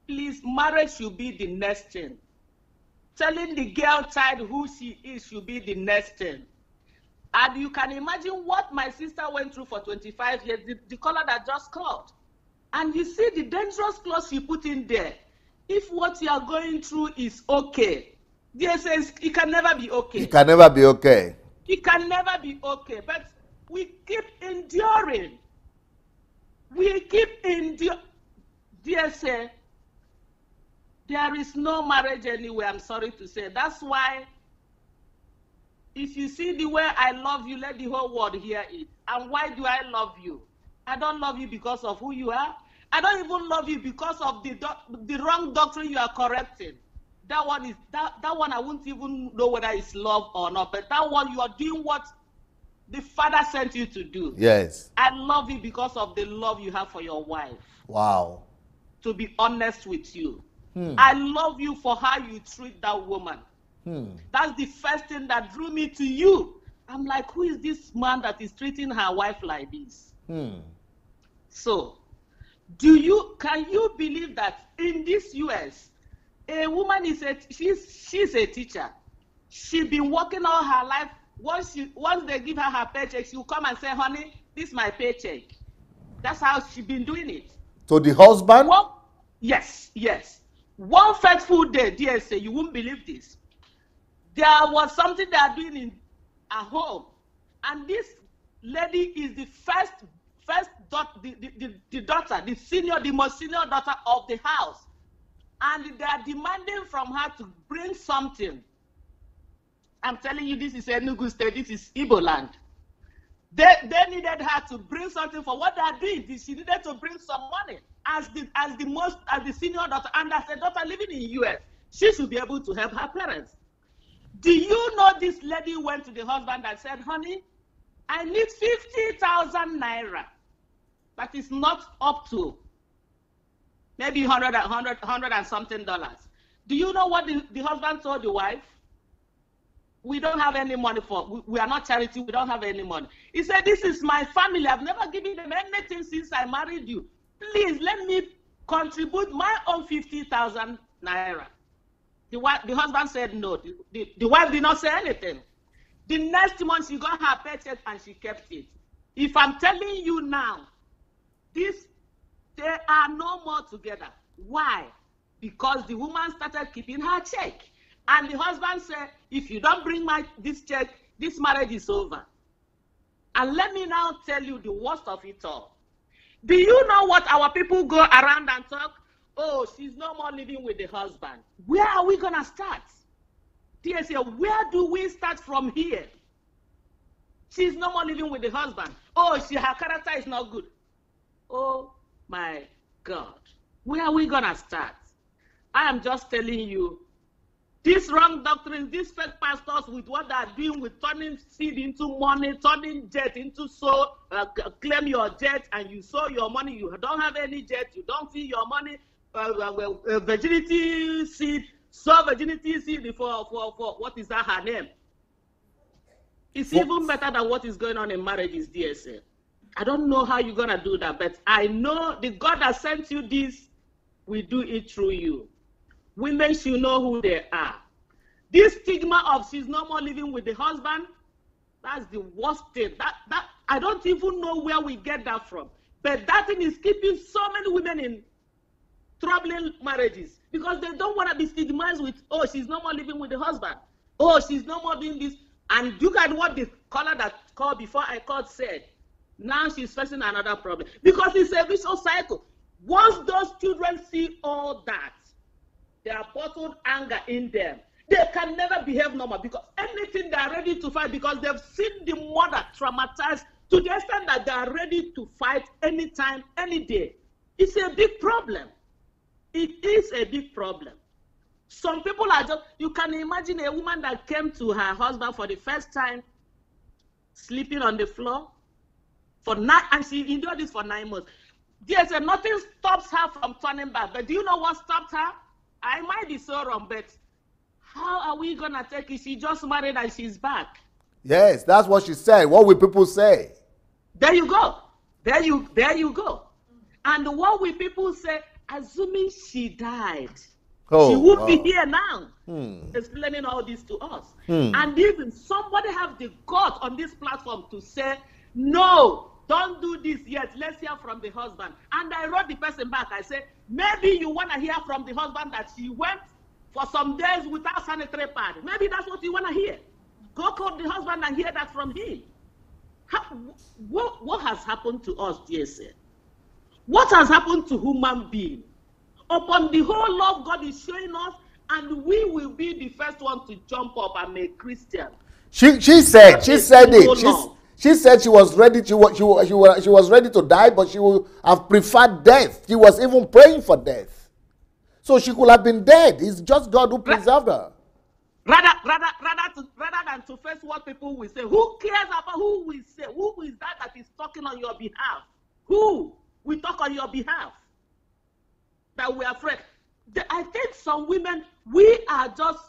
please, marriage should be the next thing. Telling the girl child who she is should be the next thing. And you can imagine what my sister went through for 25 years, the caller that just called. And you see the dangerous clause she put in there. If what you are going through is okay, there says it can never be okay. It can never be okay. It can never be okay. But we keep enduring. We keep enduring. Dear say, there is no marriage anywhere, I'm sorry to say. That's why, if you see the way I love you, let the whole world hear it. And why do I love you? I don't love you because of who you are. I don't even love you because of the wrong doctrine you are correcting. That one is that one I won't even know whether it's love or not. But that one, you are doing what the Father sent you to do. Yes. I love you because of the love you have for your wife. Wow. To be honest with you. I love you for how you treat that woman. That's the first thing that drew me to you. I'm like, who is this man that is treating her wife like this? So, can you believe that in this US, a woman she's a teacher. She's been working all her life. Once they give her her paycheck, she'll come and say, honey, this is my paycheck. That's how she's been doing it. So the husband? Yes. One fateful day, dear say, you won't believe this. There was something they are doing at home. And this lady is the the daughter, the most senior daughter of the house. And they are demanding from her to bring something. I'm telling you, this is Enugu State, this is Igbo land. They needed her to bring something for what they are doing. She needed to bring some money as the senior daughter, and as a daughter living in the US, she should be able to help her parents. Do you know this lady went to the husband and said, honey, I need 50,000 naira. That is not up to maybe 100 and something dollars. Do you know what the husband told the wife? We don't have any money we are not charity, we don't have any money. He said, this is my family, I've never given them anything since I married you. Please let me contribute my own 50,000 naira. The husband said no. The wife did not say anything. The next month she got her paycheck and she kept it. If I'm telling you now, they are no more together. Why? Because the woman started keeping her check. And the husband said, if you don't bring this check, this marriage is over. And let me now tell you the worst of it all. Do you know what our people go around and talk? Oh, she's no more living with the husband. Where are we going to start? TSA, where do we start from here? She's no more living with the husband. Oh, her character is not good. Oh, my God. Where are we going to start? I am just telling you, these wrong doctrines, these fake pastors with what they are doing with turning seed into money, turning jet into claim your jet and you sow your money, you don't have any jet, you don't see your money, virginity seed, sow virginity seed for what is that her name? It's even better than what is going on in marriages, DSA. I don't know how you're going to do that, but I know the God that sent you this will do it through you. Women should know who they are. This stigma of she's no more living with the husband, that's the worst thing. That I don't even know where we get that from. But that thing is keeping so many women in troubling marriages because they don't want to be stigmatized with, oh, she's no more living with the husband. Oh, she's no more doing this. And look at what the caller that called before I called said. Now she's facing another problem because it's a vicious cycle. Once those children see all that, they are bottled anger in them. They can never behave normal because anything they are ready to fight because they've seen the mother traumatized to the extent that they are ready to fight anytime, any day. It's a big problem. It is a big problem. Some people are just, you can imagine a woman that came to her husband for the first time, sleeping on the floor for 9, and she endured this for 9 months. Yes, and nothing stops her from turning back. But do you know what stopped her? I might be so wrong, but how are we gonna take it? She just married and she's back. Yes, that's what she said. What will people say? There you go. There you go. And what will people say? Assuming she died, she would be here now, explaining all this to us. And even somebody have the guts on this platform to say, no, don't do this yet. Let's hear from the husband. And I wrote the person back. I said, maybe you want to hear from the husband that she went for some days without sanitary pad. Maybe that's what you want to hear. Go call the husband and hear that from him. What has happened to us, dear sir? What has happened to human being? Upon the whole love God is showing us, and we will be the first one to jump up and make Christian. She said it. She said she was ready. She was ready to die, but she would have preferred death. She was even praying for death. So she could have been dead. It's just God who preserved her. Rather than to face what people will say, who cares about who will say? Who is that is talking on your behalf? Who will talk on your behalf? That we are afraid. I think some women, we are just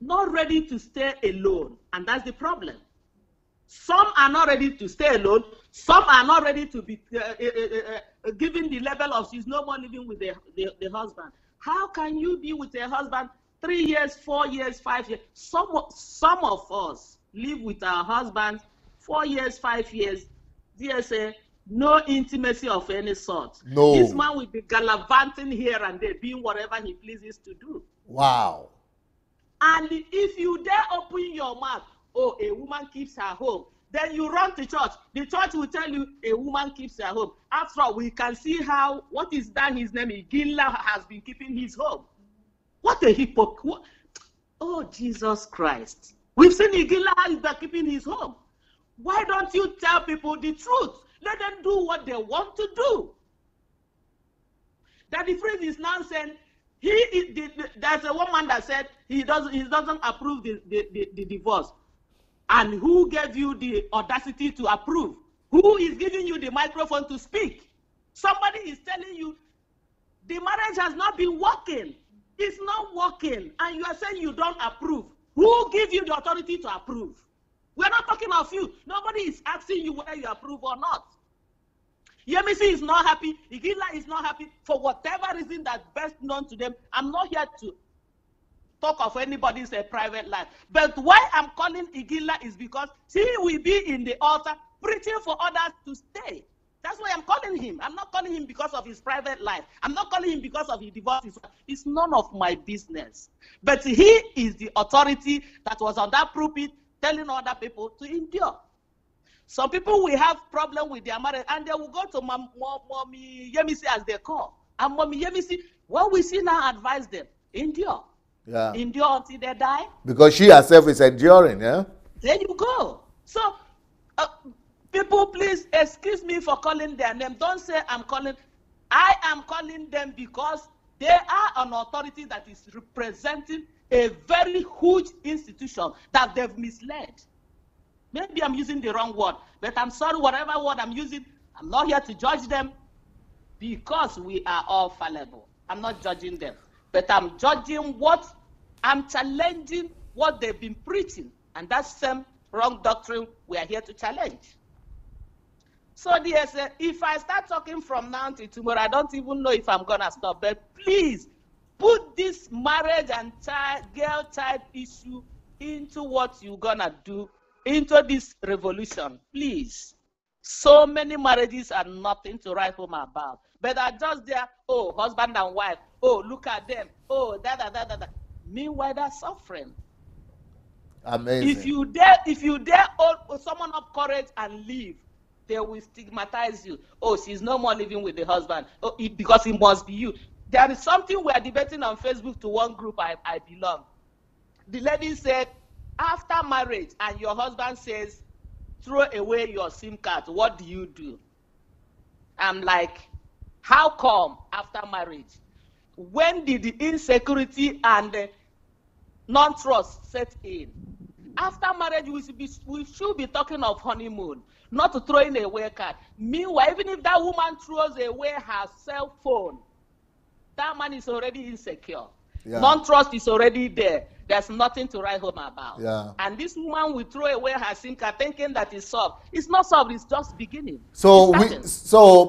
not ready to stay alone, and that's the problem. Some are not ready to stay alone. Some are not ready to be given the level of she's no more living with the husband. How can you be with a husband 3 years, 4 years, 5 years? Some of us live with our husbands 4 years, 5 years. Dear say, no intimacy of any sort. No. This man will be gallivanting here and there, doing whatever he pleases to do. Wow. And if you dare open your mouth, oh, a woman keeps her home, then you run to church. The church will tell you a woman keeps her home. After all, we can see how, what is that his name? Igilla has been keeping his home. What a hypocrite. Oh, Jesus Christ. We've seen Igilla has been keeping his home. Why don't you tell people the truth? Let them do what they want to do. That the phrase is nonsense. There's a woman that said he doesn't approve the divorce. And who gave you the audacity to approve? Who is giving you the microphone to speak? Somebody is telling you the marriage has not been working. It's not working. And you are saying you don't approve. Who gives you the authority to approve? We're not talking of you. Nobody is asking you whether you approve or not. Yemisi is not happy. Igila is not happy. For whatever reason that's best known to them, I'm not here to talk of anybody's private life. But why I'm calling Igila is because he will be in the altar preaching for others to stay. That's why I'm calling him. I'm not calling him because of his private life. I'm not calling him because of his divorce. It's none of my business. But he is the authority that was on that pulpit telling other people to endure. Some people will have problem with their marriage and they will go to Mommy Yemisi as they call. And Mommy Yemisi, what we see now advise them, endure. Yeah. Endure until they die. Because she herself is enduring, yeah? There you go. So, people, please excuse me for calling their name. Don't say I'm calling. I am calling them because they are an authority that is representing a very huge institution that they've misled. Maybe I'm using the wrong word, but I'm sorry, whatever word I'm using, I'm not here to judge them because we are all fallible. I'm not judging them, but I'm challenging what they've been preaching, and that same wrong doctrine we are here to challenge. So dear, if I start talking from now to tomorrow, I don't even know if I'm gonna stop, but please put this marriage and girl-child issue into what you're gonna do, into this revolution, please. So many marriages are nothing to write home about, but are just there, oh, husband and wife, oh, look at them, oh, da. Meanwhile, they're suffering. Amazing. If you dare someone up courage and leave, they will stigmatize you. Oh, she's no more living with the husband. Oh, because it must be you. There is something we are debating on Facebook to one group I belong. The lady said, after marriage and your husband says, throw away your SIM card, what do you do? I'm like, how come after marriage? When did the insecurity and the non-trust set in? After marriage, we should be talking of honeymoon, not to throwing away card. Meanwhile, even if that woman throws away her cell phone, that man is already insecure. Yeah. Non-trust is already there. There's nothing to write home about. Yeah. And this woman will throw away her SIM card thinking that it's solved. It's not solved, it's just beginning. So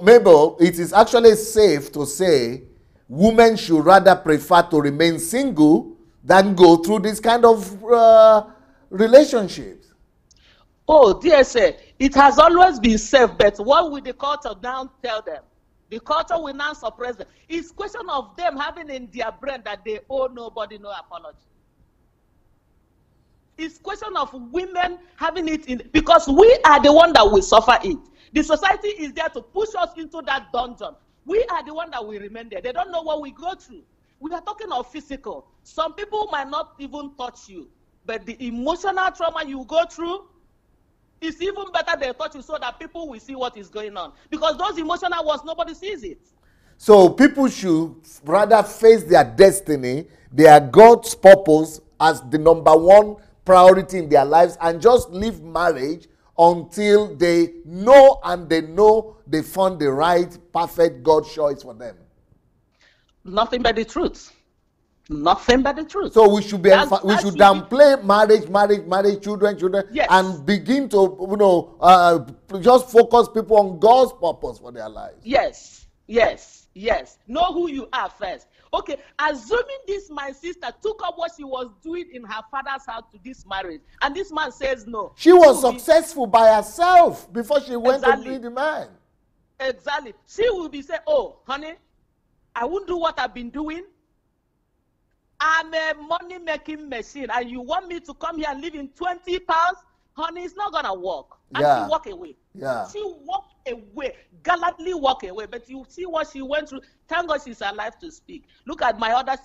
Mabel, it is actually safe to say women should rather prefer to remain single than go through this kind of relationships. Oh, dear sir, it has always been safe, but what will the culture now tell them? The culture will now suppress them. It's a question of them having in their brain that they owe nobody no apology. It's a question of women having it in, because we are the one that will suffer it. The society is there to push us into that dungeon. We are the one that will remain there. They don't know what we go through. We are talking of physical. Some people might not even touch you, but the emotional trauma you go through, it's even better they touch you so that people will see what is going on. Because those emotional ones, nobody sees it. So people should rather face their destiny, their God's purpose as the number one priority in their lives, and just leave marriage until they know they found the right, perfect God choice for them. Nothing but the truth. Nothing but the truth. So we should downplay marriage, children, yes, and begin to just focus people on God's purpose for their lives. Yes. Know who you are first. Okay, assuming this my sister took up what she was doing in her father's house to this marriage, and this man says no. She was successful by herself before she went to meet the man. Exactly. She will be saying, oh, honey, I won't do what I've been doing. I'm a money-making machine, and you want me to come here and live in 20 pounds? Honey, it's not going to work. And she walk away. Yeah. She walked away, gallantly walk away. But you see what she went through. Thank God she's alive to speak. Look at my other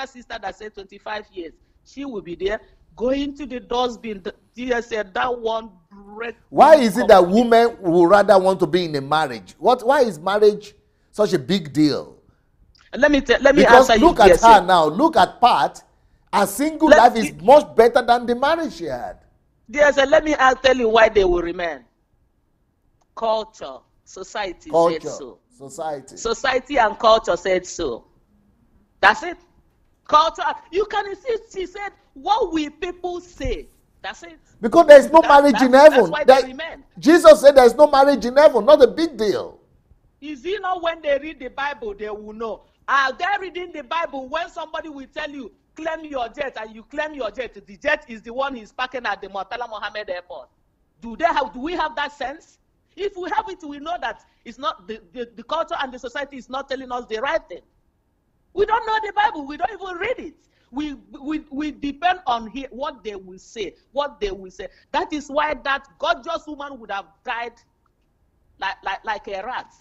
sister that said 25 years. She will be there, going to the dustbin. She said that one break. Why is it that women would rather want to be in a marriage? Why is marriage such a big deal? Let me because answer you. Look at her now. Look at Pat. Her single life is much better than the marriage she had. Yes, let me tell you why they will remain. Culture, society said so. Society and culture said so. That's it. Culture. You can see, she said, what will people say? That's it. Because there is no marriage in heaven. That's why they remain. Jesus said there is no marriage in heaven. Not a big deal. Is it not when they read the Bible, they will know? Are they reading the Bible when somebody will tell you, claim your jet, and you claim your jet? The jet is the one he's parking at the Murtala Mohammed Airport. Do we have that sense? If we have it, we know that it's not the culture and the society is not telling us the right thing. We don't know the Bible. We don't even read it. We depend on what they will say. What they will say. That is why that gorgeous woman would have died like a rat.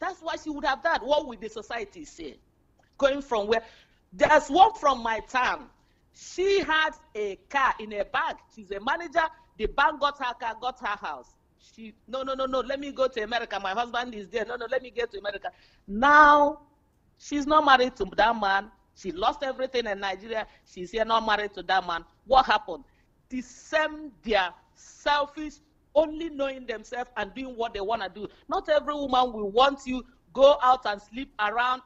That's why she would have died. What would the society say? Going from where? There's one from my town. She had a car in a bag. She's a manager. The bank got her car, got her house. No, let me go to America. My husband is there. No, let me get to America. Now, she's not married to that man. She lost everything in Nigeria. She's here not married to that man. What happened? The same, they're selfish, only knowing themselves and doing what they want to do. Not every woman will want you go out and sleep around,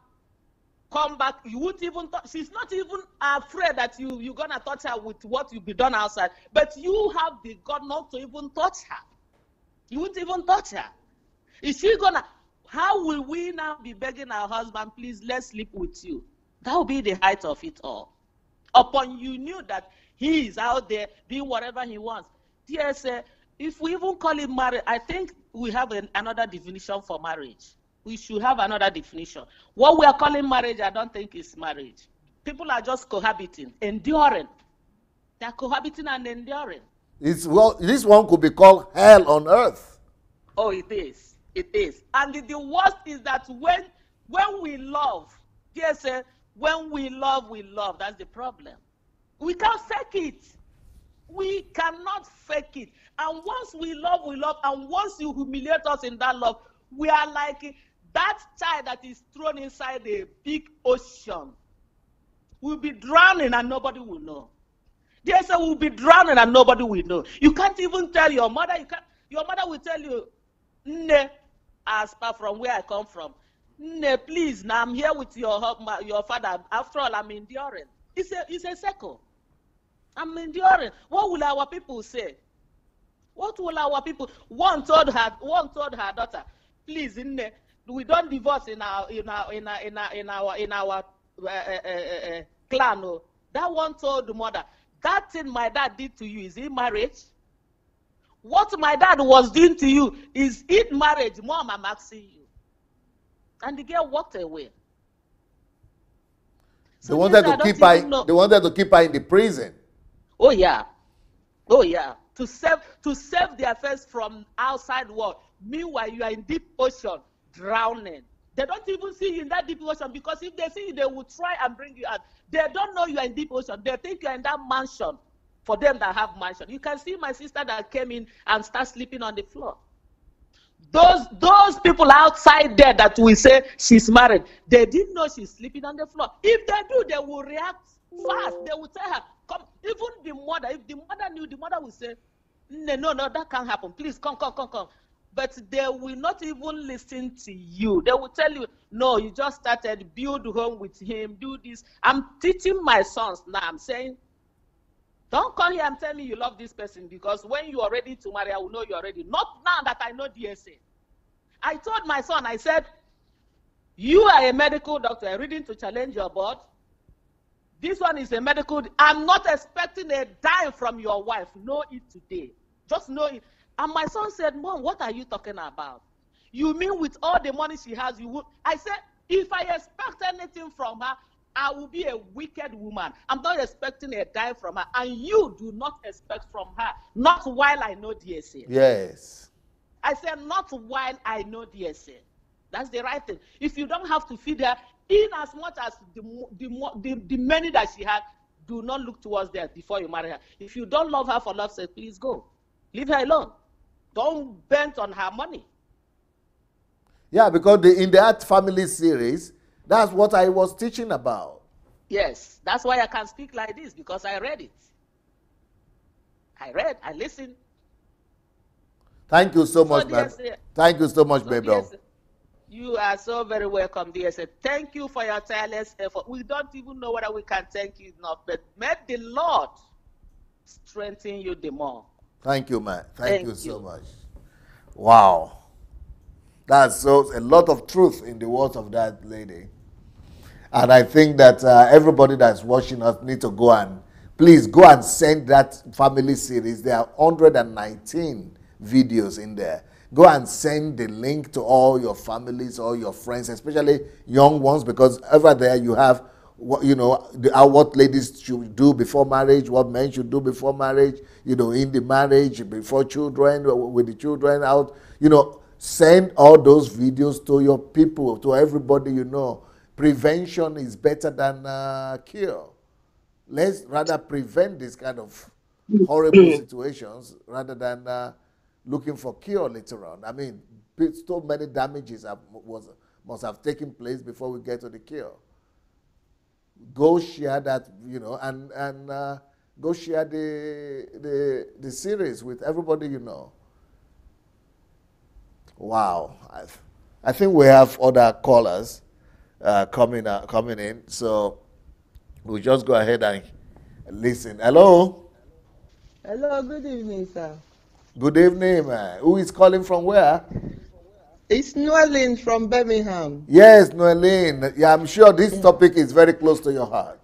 come back. You won't even touch. She's not even afraid that you're going to touch her with what you'll be done outside. But you have the God not to even touch her. You won't even touch her. Is she going to, how will we now be begging our husband, please, let's sleep with you? That will be the height of it all. Upon you knew that he is out there doing whatever he wants. Yes, if we even call it marriage, I think we have another definition for marriage. We should have another definition. What we are calling marriage, I don't think is marriage. People are just cohabiting, enduring. They are cohabiting and enduring. This one could be called hell on earth. Oh, it is. It is. And the worst is that when we love, yes, when we love, that's the problem. We can't fake it. We cannot fake it. And once we love, we love. And once you humiliate us in that love, we are like that child that is thrown inside a big ocean. We'll be drowning and nobody will know. They say we'll be drowning and nobody will know. You can't even tell your mother. Your mother will tell you, "Nne, as far from where I come from, Nne, please, now I'm here with your father. After all, I'm enduring." It's a circle. I'm enduring. What will our people say? What will our people? One told her daughter, "Please, Nne, we don't divorce in our clan." Oh. That one told the mother, "That thing my dad did to you, is it marriage? What my dad was doing to you, is it marriage? Mom, I'm asking you." And the girl walked away. They wanted to keep her. They wanted to keep her in the prison. Oh yeah, oh yeah. To save their face from outside world. Meanwhile, you are in deep ocean, drowning. They don't even see you in that deep ocean, because if they see you, they will try and bring you out. They don't know you are in deep ocean. They think you are in that mansion. For them that have mansion, you can see my sister that came in and start sleeping on the floor. Those people outside there that will say she's married, they didn't know she's sleeping on the floor. If they do, they will react fast. They will tell her, "Come." Even the mother, if the mother knew, the mother will say, No, that can't happen. Please come. But they will not even listen to you. They will tell you, "No, you just started, build home with him, do this." I'm teaching my sons now. I'm saying, don't come here and tell me you love this person, because when you are ready to marry, I will know you are ready. Not now that I know DSA. I told my son, I said, "You are a medical doctor, reading to challenge your board. This one is a medical. I'm not expecting a dime from your wife. Know it today. Just know it." And my son said, "Mom, what are you talking about? You mean with all the money she has, you would?" I said, "If I expect anything from her, I will be a wicked woman. I'm not expecting a dime from her. And you do not expect from her. Not while I know DSA." Yes. I said, "Not while I know DSA." That's the right thing. If you don't have to feed her, in as much as the money that she had, do not look towards that before you marry her. If you don't love her for love's sake, please go. Leave her alone. Don't bend on her money. Yeah, because in that family series, that's what I was teaching about. Yes, that's why I can speak like this, because I read it. I listened. Thank you so much, man. Thank you so much, baby. You are so very welcome, dear. Thank you for your tireless effort. We don't even know whether we can thank you enough, but may the Lord strengthen you the more. Thank you, man. Thank you so much. Wow. That's a lot of truth in the words of that lady. And I think that everybody that's watching us need to please go and send that family series. There are 119 videos in there. Go and send the link to all your families, all your friends, especially young ones, because over there you have, what ladies should do before marriage, what men should do before marriage, in the marriage, before children, with the children out. Send all those videos to your people, to everybody you know. Prevention is better than cure. Let's rather prevent this kind of horrible situations rather than looking for cure later on. I mean, so many damages must have taken place before we get to the cure. Go share that, and go share the series with everybody you know. Wow, I think we have other callers coming in, so we'll just go ahead and listen. Hello. Hello. Good evening, sir. Good evening, man. Who is calling from where? It's Noeline from Birmingham. Yes, Noeline. Yeah, I'm sure this topic is very close to your heart.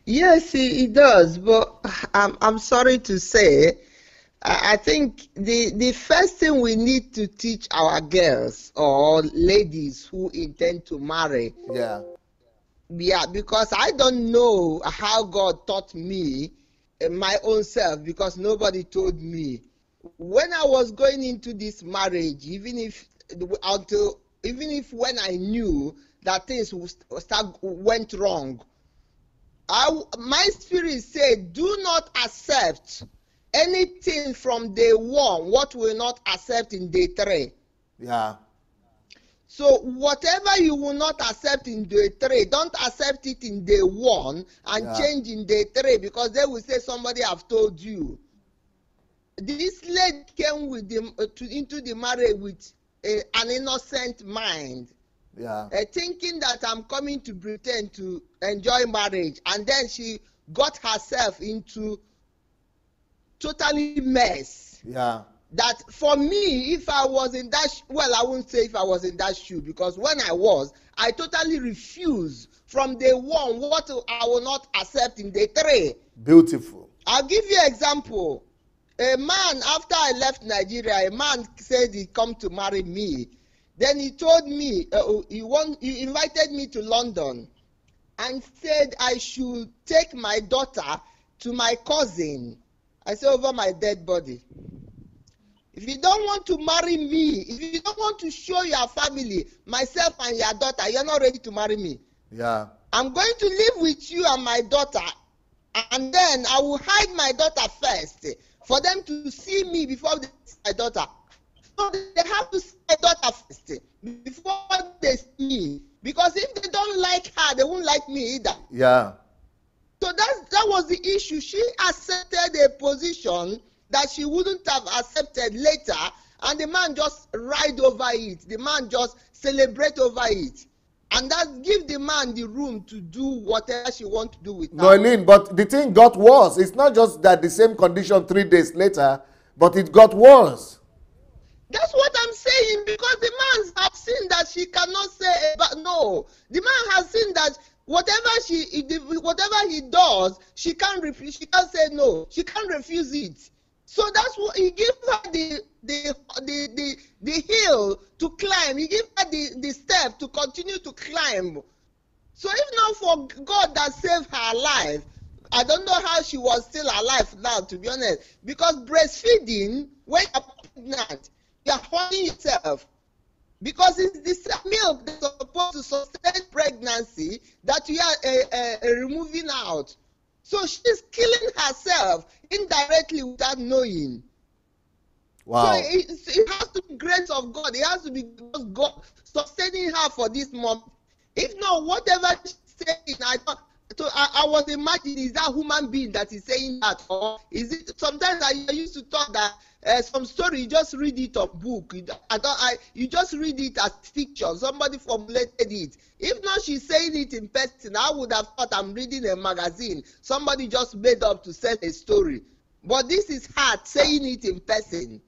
Yes, it does. But I'm sorry to say, I think the first thing we need to teach our girls or ladies who intend to marry. Yeah. Yeah, because I don't know how God taught me my own self, because nobody told me. When I was going into this marriage, even if when I knew that things went wrong, My spirit said, do not accept anything from day one, what will not accept in day 3. Yeah. So whatever you will not accept in day 3, don't accept it in day 1 and change in day 3, because they will say somebody have told you. This lady came with into the marriage with an innocent mind. Yeah. Thinking that I'm coming to Britain to enjoy marriage, and then she got herself into totally mess. Yeah. That for me, if I was in that, well, I won't say if I was in that shoe, because when I totally refused from day 1 what I will not accept in day 3. Beautiful. I'll give you an example. A man, after I left Nigeria, a man said he come to marry me. Then he told me, he invited me to London and said I should take my daughter to my cousin. I said, over my dead body. If you don't want to marry me, if you don't want to show your family, myself and your daughter, you're not ready to marry me. Yeah. I'm going to live with you and my daughter, and then I will hide my daughter first for them to see me before they see my daughter. So they have to see my daughter first before they see me. Because if they don't like her, they won't like me either. Yeah. So that was the issue. She accepted a position that she wouldn't have accepted later, and the man just ride over it. The man just celebrate over it. And that give the man the room to do whatever she want to do with her. No, Eileen, but the thing got worse. It's not just that the same condition 3 days later, but it got worse. That's what I'm saying, because the man has seen that she cannot say but no. The man has seen that whatever he does, she can't refuse. She can't say no. She can't refuse it. So that's what he gives her the hill to climb. He gives her the step to continue to climb. So if not for God that saved her life, I don't know how she was still alive now, to be honest. Because breastfeeding, when you're pregnant, you're holding yourself. Because it's this milk that's supposed to sustain pregnancy that you are removing out. So she's killing herself indirectly without knowing. Wow. So it has to be grace of God. It has to be God sustaining her for this moment. If not, whatever she's saying, I was imagining, is that human being that is saying that? Or is it, sometimes I used to thought that some story, you just read it on book. You just read it as fiction. Somebody formulated it. If not, she's saying it in person. I would have thought I'm reading a magazine. Somebody just made up to sell a story. But this is her saying it in person.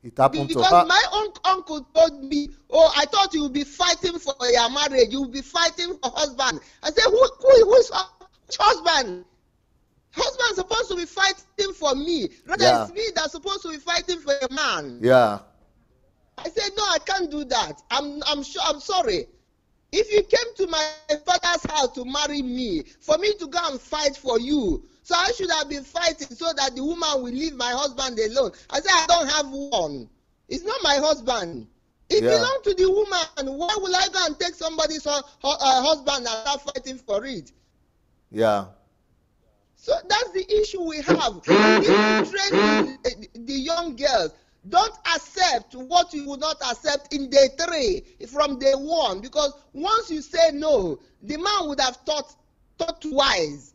It happened because to her. My uncle told me, oh, I thought you would be fighting for your marriage. You will be fighting for husband. I said, who is husband? Husband's supposed to be fighting for me. Rather, it's me that's supposed to be fighting for a man. Yeah. I said, no, I can't do that. I'm sorry. If you came to my father's house to marry me, for me to go and fight for you, so I should have been fighting so that the woman will leave my husband alone. I said, I don't have one. It's not my husband. It belongs to the woman. Why will I go and take somebody's husband and start fighting for it? Yeah. So that's the issue we have. We need to train the young girls. Don't accept what you would not accept in day 3 from day 1. Because once you say no, the man would have thought twice.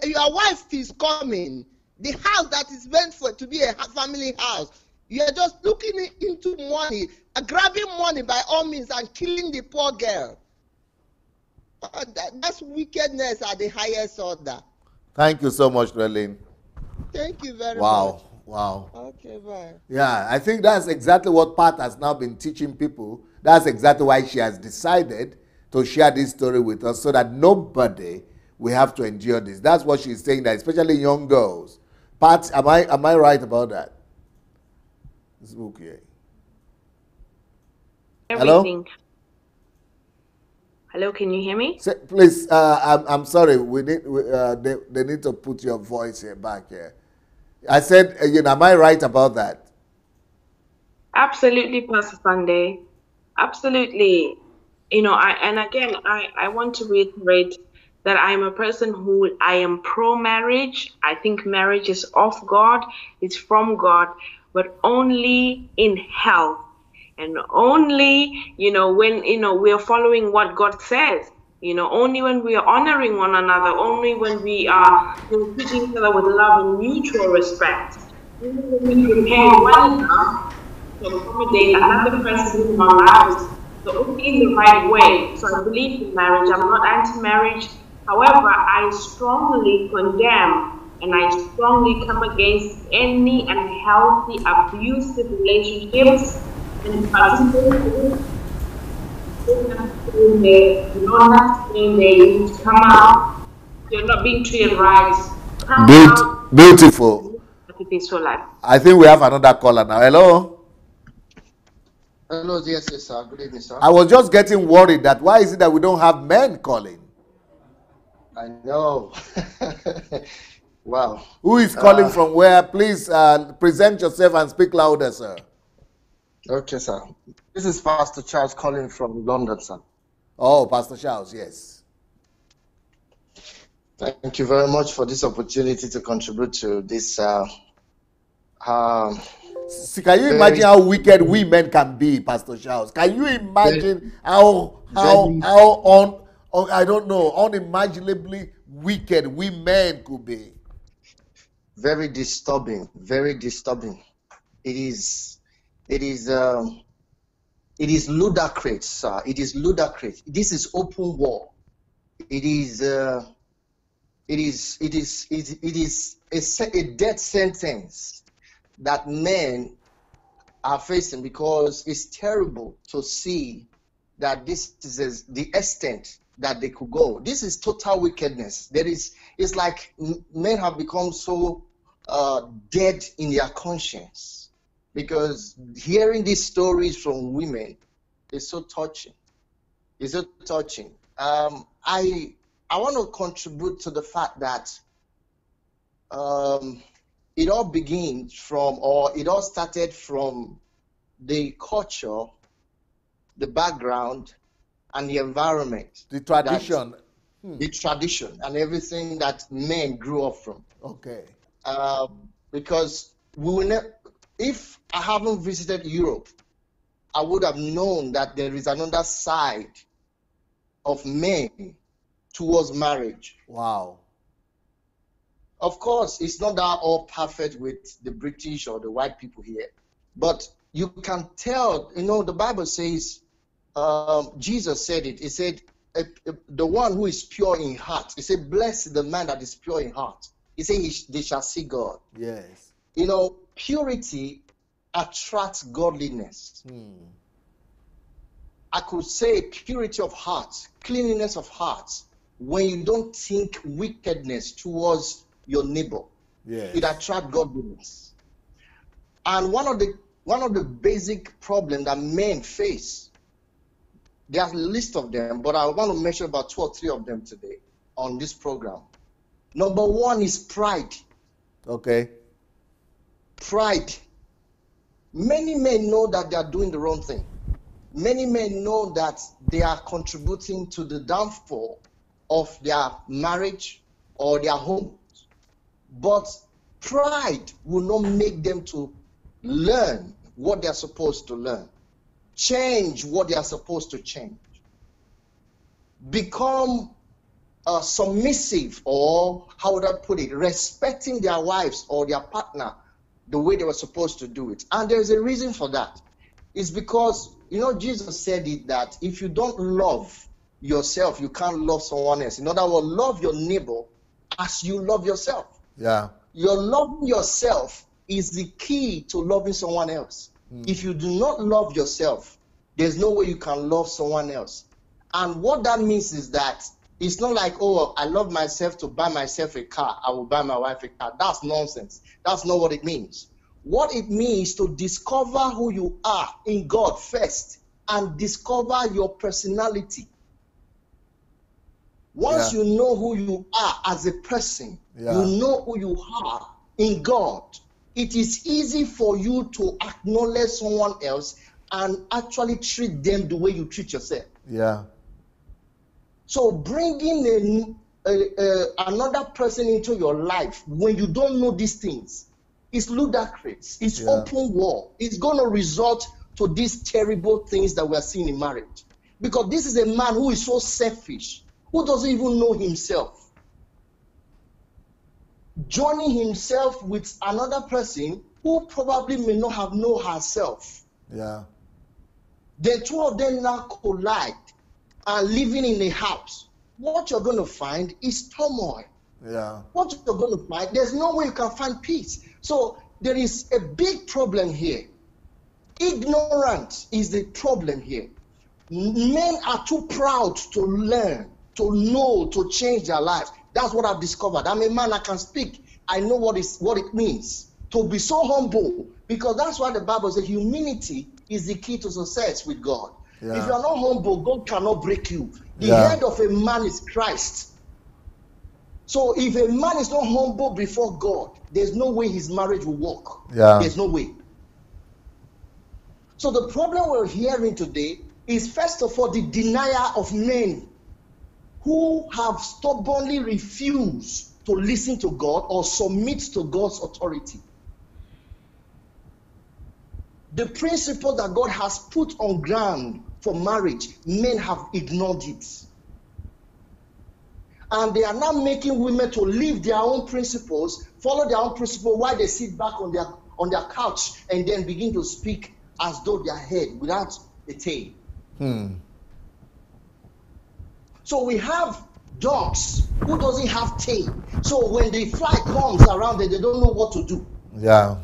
Your wife is coming. The house that is meant for to be a family house, you are just looking into money, grabbing money by all means and killing the poor girl. That's wickedness at the highest order. Thank you so much, Relin. Thank you very much. Wow. Wow. Okay, bye. Yeah, I think that's exactly what Pat has now been teaching people. That's exactly why she has decided to share this story with us, so that nobody will have to endure this. That's what she's saying, that especially young girls. Pat, am I right about that? This book here. Everything. Hello, can you hear me? Please, I'm sorry. They need to put your voice here back here. I said, am I right about that? Absolutely, Pastor Sunday. Absolutely. I want to reiterate that I'm a person who I am pro-marriage. I think marriage is of God, it's from God, but only in health. And only, when, we are following what God says, only when we are honoring one another, only when we are, treating each other with love and mutual respect. Only when we prepare well enough to accommodate another person in our lives, so only in the right way. So I believe in marriage. I'm not anti-marriage. However, I strongly condemn and I strongly come against any unhealthy, abusive relationships, and particularly you don't have to stay there, you need to come out. You're not being treated right. Come out. Beautiful. Happy peaceful life. I think we have another caller now. Hello? Hello, yes, sir. Good evening, sir. I was just getting worried that why is it that we don't have men calling? I know. Wow. Who is calling from where? Please present yourself and speak louder, sir. Okay, sir. This is Pastor Charles calling from London, sir. Oh, Pastor Charles, yes. Thank you very much for this opportunity to contribute to this. See, can you imagine how wicked we men can be, Pastor Charles? Can you imagine how I don't know, unimaginably wicked we men could be? Very disturbing. Very disturbing. It is ludicrous, sir. It is ludicrous. This is open war. It is a death sentence that men are facing, because it's terrible to see that this is the extent that they could go. This is total wickedness. It's like men have become so dead in their conscience, because hearing these stories from women is so touching. It's so touching. I want to contribute to the fact that it all begins from, or it all started from the culture, the background, and the environment. The tradition. The tradition and everything that men grew up from. Okay. Because if I haven't visited Europe, I would have known that there is another side of men towards marriage. Wow. Of course, it's not that all perfect with the British or the white people here, but you can tell, the Bible says, Jesus said it. He said, the one who is pure in heart. He said, blessed the man that is pure in heart. He said, they shall see God. Yes. Purity attracts godliness. I could say purity of heart, cleanliness of heart, when you don't think wickedness towards your neighbor. Yes. It attracts godliness. And one of the basic problems that men face, there's a list of them, but I want to mention about 2 or 3 of them today on this program. Number one is pride. Okay. Pride. Many men know that they are doing the wrong thing. Many men know that they are contributing to the downfall of their marriage or their home. But pride will not make them to learn what they are supposed to learn, change what they are supposed to change, become submissive, or how would I put it, respecting their wives or their partner the way they were supposed to do it. And there's a reason for that. It's because, Jesus said it, that if you don't love yourself, you can't love someone else. In other words, love your neighbor as you love yourself. Yeah. Your loving yourself is the key to loving someone else. If you do not love yourself, there's no way you can love someone else. And what that means is that it's not like, oh, I love myself to buy myself a car, I will buy my wife a car. That's nonsense. That's not what it means. What it means to discover who you are in God first and discover your personality. Once you know who you are as a person, you know who you are in God, it is easy for you to acknowledge someone else and actually treat them the way you treat yourself. Yeah. So bringing another person into your life when you don't know these things is ludicrous. It's open war. It's going to result to these terrible things that we are seeing in marriage. Because this is a man who is so selfish, who doesn't even know himself. Joining himself with another person who probably may not have known herself. Yeah. The two of them now collide and living in a house. What you're going to find is turmoil. Yeah. What you're going to find, there's no way you can find peace. So there is a big problem here. Ignorance is the problem here. Men are too proud to learn, to know, to change their lives. That's what I've discovered. I'm a man, I can speak. I know what it means to be so humble, because that's why the Bible says humility is the key to success with God. Yeah. If you are not humble, God cannot break you. The Yeah. head of a man is Christ. So if a man is not humble before God, there's no way his marriage will work. Yeah. There's no way. So the problem we're hearing today is, first of all, the denial of men who have stubbornly refused to listen to God or submit to God's authority. The principle that God has put on ground for marriage, men have ignored it. And they are now making women to leave their own principles, follow their own principle while they sit back on their couch and then begin to speak as though their head without a tail. So we have dogs who doesn't have tail. So when the fly comes around them, they don't know what to do. Yeah.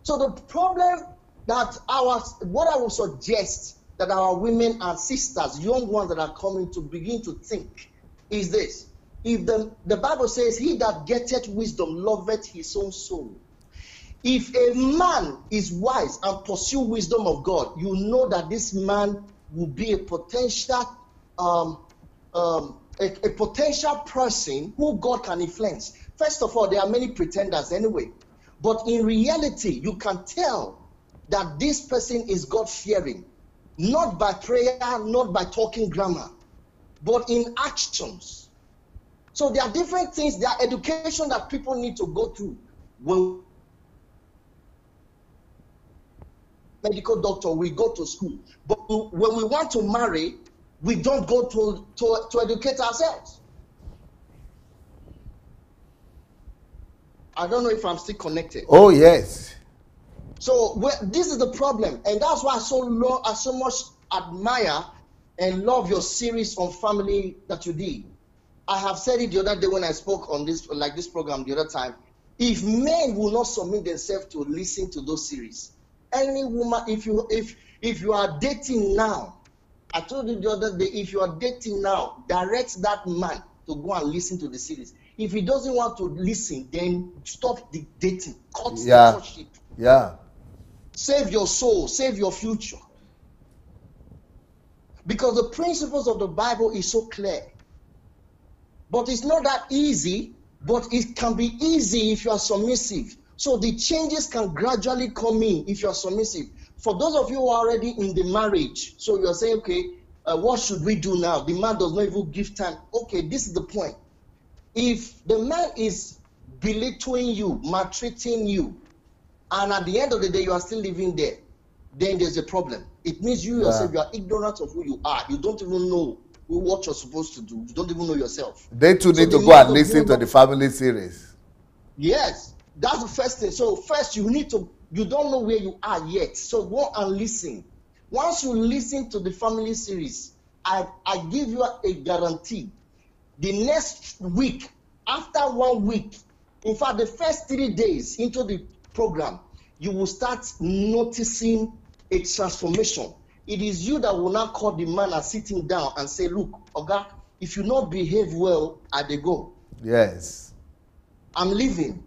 So the problem that what I would suggest that our women and sisters, young ones that are coming to begin to think is this. If the Bible says, he that getteth wisdom loveth his own soul. If a man is wise and pursue wisdom of God, you know that this man will be a potential person who God can influence. First of all, there are many pretenders anyway. But in reality, you can tell that this person is God-fearing. Not by prayer, not by talking grammar, but in actions. So there are different things, there are education that people need to go through. When medical doctor, we go to school. But when we want to marry, we don't go to educate ourselves. I don't know if I'm still connected. Oh, yes. So this is the problem, and that's why I so much admire and love your series on family that you did. I have said it the other day when I spoke on this program the other time. If men will not submit themselves to listen to those series, any woman, if you are dating now, I told you the other day, if you are dating now, direct that man to go and listen to the series. If he doesn't want to listen, then stop the dating, cut the courtship. Yeah. Save your soul, save your future. Because the principles of the Bible is so clear. But it's not that easy, but it can be easy if you are submissive. So the changes can gradually come in if you are submissive. For those of you who are already in the marriage, so you're saying, okay, what should we do now? The man does not even give time. Okay, this is the point. If the man is belittling you, maltreating you, and at the end of the day you are still living there, then there's a problem. It means you yourself, you are ignorant of who you are. You don't even know what you're supposed to do. You don't even know yourself. They too need to go and listen to the family series. Yes, that's the first thing. So first you don't know where you are yet. So go and listen. Once you listen to the family series, I give you a guarantee. The next week, after 1 week, in fact, the first 3 days into the program, you will start noticing a transformation. It is you that will now call the man and sit him down and say, look, Oga, if you not behave well, I dey go. Yes. I'm leaving.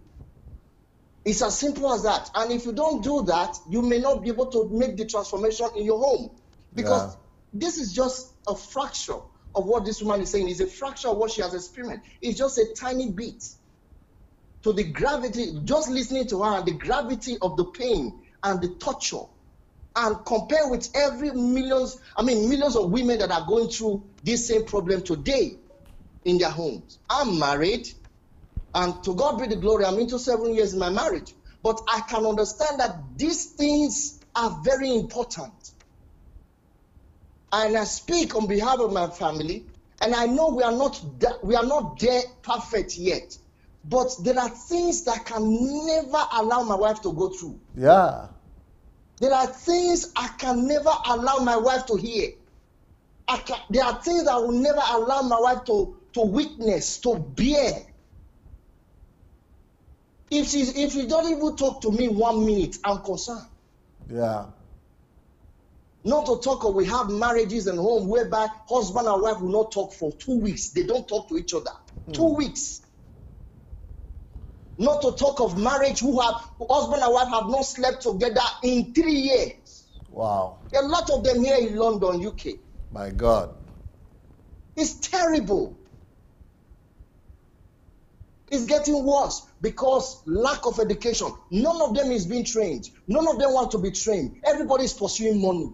It's as simple as that. And if you don't do that, you may not be able to make the transformation in your home. Because this is just a fraction of what this woman is saying. It's a fraction of what she has experienced. It's just a tiny bit. To the gravity, just listening to her and the gravity of the pain and the torture, and compare with millions of women that are going through this same problem today in their homes. I'm married, and to God be the glory, I'm into 7 years in my marriage. But I can understand that these things are very important. And I speak on behalf of my family, and I know we are not there perfect yet. But there are things that can never allow my wife to go through. Yeah. There are things I can never allow my wife to hear. There are things I will never allow my wife to witness, to bear. If she don't even talk to me 1 minute, I'm concerned. Yeah. Not to talk of we have marriages and home whereby husband and wife will not talk for 2 weeks. They don't talk to each other. 2 weeks. Not to talk of marriage who husband and wife have not slept together in 3 years. Wow. A lot of them here in London, UK. My God. It's terrible. It's getting worse because lack of education. None of them is being trained. None of them want to be trained. Everybody is pursuing money.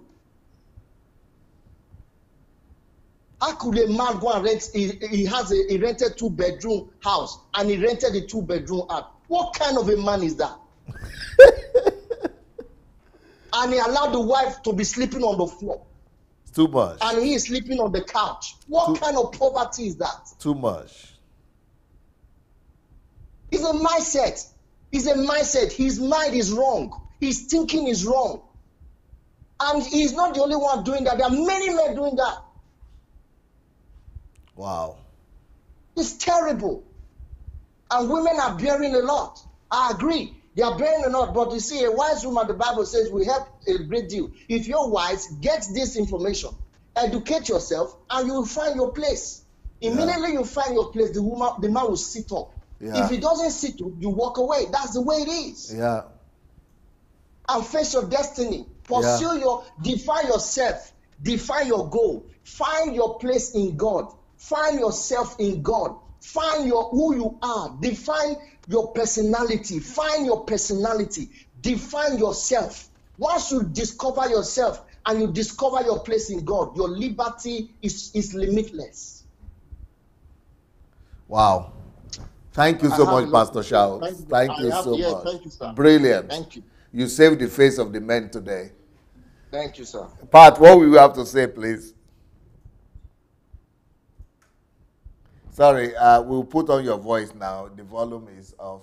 How could a man go and rent? He rented 2-bedroom house and he rented a 2-bedroom out. What kind of a man is that? And he allowed the wife to be sleeping on the floor. It's too much. And he is sleeping on the couch. What kind of poverty is that? Too much. It's a mindset. It's a mindset. His mind is wrong. His thinking is wrong. And he's not the only one doing that. There are many men doing that. Wow. It's terrible. And women are bearing a lot. I agree. They are bearing a lot. But you see, a wise woman, the Bible says, will help a great deal. If you're wise, get this information. Educate yourself, and you will find your place. Immediately you find your place, the man will sit up. Yeah. If he doesn't sit up, you walk away. That's the way it is. Yeah. And face your destiny. Pursue define yourself. Define your goal. Find your place in God. Find yourself in God. Find who you are. Define your personality. Find your personality. Define yourself. Once you discover yourself and you discover your place in God, your liberty is limitless. Wow. Thank you so much, Pastor Charles. Thank you so much. Thank you, sir. Brilliant. Thank you. You saved the face of the men today. Thank you, sir. Pat, what will you have to say, please? Sorry, we'll put on your voice now. The volume is off.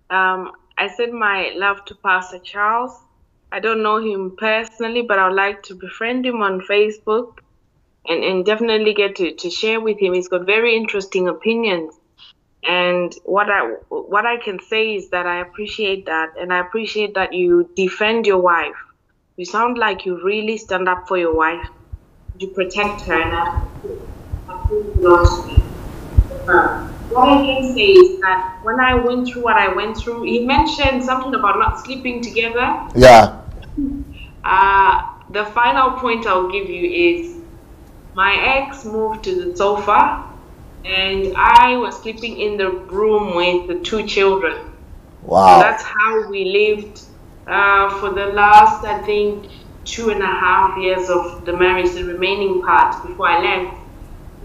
I said my love to Pastor Charles. I don't know him personally, but I'd like to befriend him on Facebook and definitely get to share with him. He's got very interesting opinions. And what I can say is that I appreciate that, and I appreciate that you defend your wife. You sound like you really stand up for your wife. You protect her, and that belongs to me. What I can say is that when I went through what I went through, he mentioned something about not sleeping together. Yeah. The final point I'll give you is my ex moved to the sofa, and I was sleeping in the room with the 2 children. Wow. So that's how we lived for the last, I think, 2.5 years of the marriage, the remaining part before I left.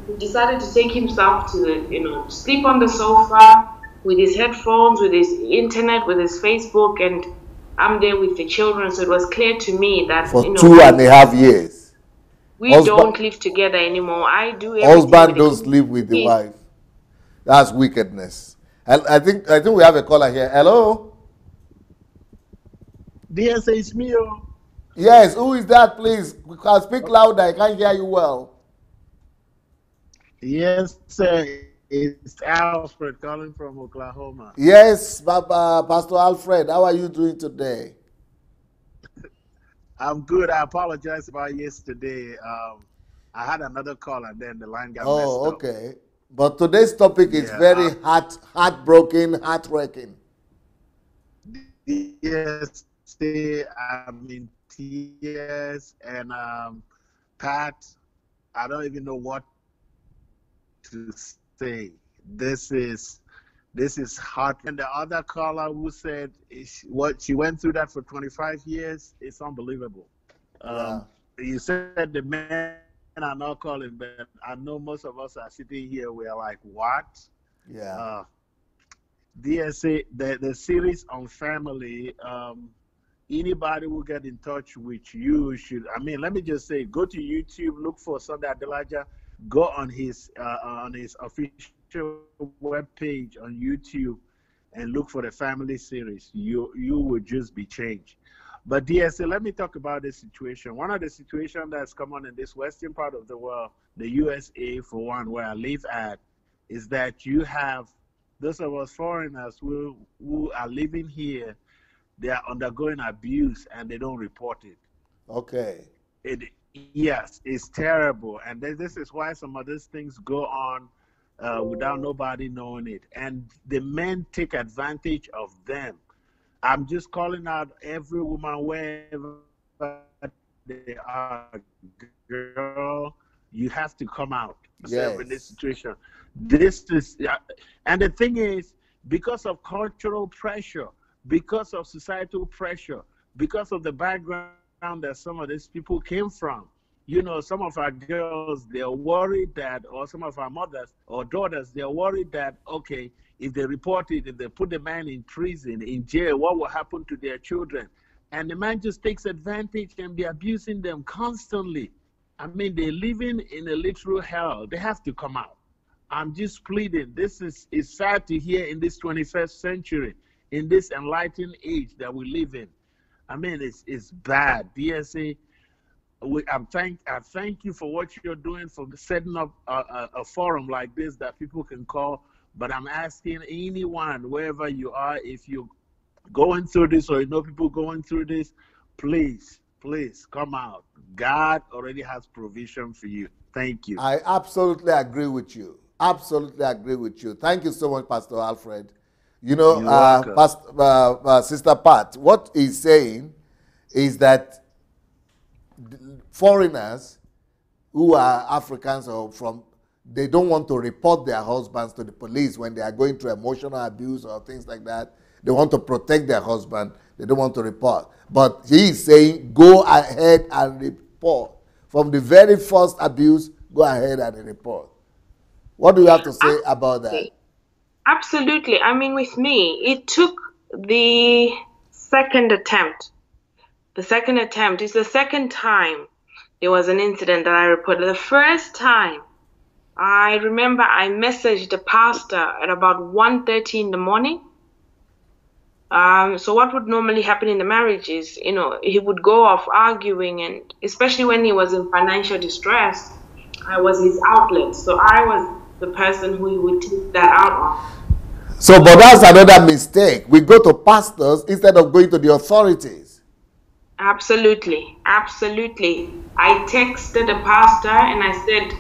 He decided to take himself to sleep on the sofa with his headphones, with his internet, with his Facebook, and I'm there with the children. So it was clear to me that for 2.5 years. We don't live together anymore. I do everything. Husband don't sleep with the wife. That's wickedness. And I think we have a caller here. Hello? Yes, it's me. Yes, who is that, please? We can speak louder. I can't hear you well. Yes, sir. It's Alfred calling from Oklahoma. Yes, Pastor Alfred, how are you doing today? I'm good. I apologize about yesterday. I had another call and then the line got messed up. Oh, okay. But today's topic is very heartbroken, heart-wrecking. Yes, I'm in tears. And Pat, I don't even know what to say. This is This is hard. And the other caller who said what she went through that for 25 years, it's unbelievable. Yeah. You said the men are not calling, but I know most of us are sitting here. We are like, what? Yeah. DSA, the series on family. Anybody who get in touch with you should. I mean, let me just say, go to YouTube, look for Sunday Adelaja, go on his official webpage on YouTube, and look for the family series. You will just be changed. But DSA, let me talk about this situation. One of the situations that's common in this western part of the world, the USA for one, where I live at, is that you have those of us foreigners who are living here, they are undergoing abuse and they don't report it. Okay. Yes, it's terrible. And this is why some of these things go on without nobody knowing it. And the men take advantage of them. I'm just calling out every woman wherever they are, girl, you have to come out yourself in this Yes. situation. This is, and the thing is, because of cultural pressure, because of societal pressure, because of the background that some of these people came from, some of our girls, they're worried that, or some of our mothers or daughters, they're worried that, okay, if they report it, if they put the man in prison, in jail, what will happen to their children? And the man just takes advantage and be abusing them constantly. I mean, they're living in a literal hell. They have to come out. I'm just pleading. This is sad to hear in this 21st century, in this enlightened age that we live in. I mean, it's bad. DSA, I thank you for what you're doing, for setting up a forum like this that people can call. But I'm asking anyone, wherever you are, if you're going through this or you know people going through this, please come out. God already has provision for you. Thank you. I absolutely agree with you. Absolutely agree with you. Thank you so much, Pastor Alfred. You're welcome. Sister Pat, what he's saying is that foreigners who are Africans or they don't want to report their husbands to the police when they are going through emotional abuse or things like that. They want to protect their husband. They don't want to report. But he is saying, go ahead and report. From the very first abuse, go ahead and report. What do you have to say about that? Absolutely. I mean, with me, it took the second attempt. The second attempt is the second time there was an incident that I reported. The first time, I remember I messaged the pastor at about 1:30 in the morning. So what would normally happen in the marriage is, he would go off arguing, and especially when he was in financial distress, I was his outlet. So I was the person who he would take that out on. So, but that's another mistake. We go to pastors instead of going to the authorities. Absolutely. Absolutely. I texted the pastor and I said,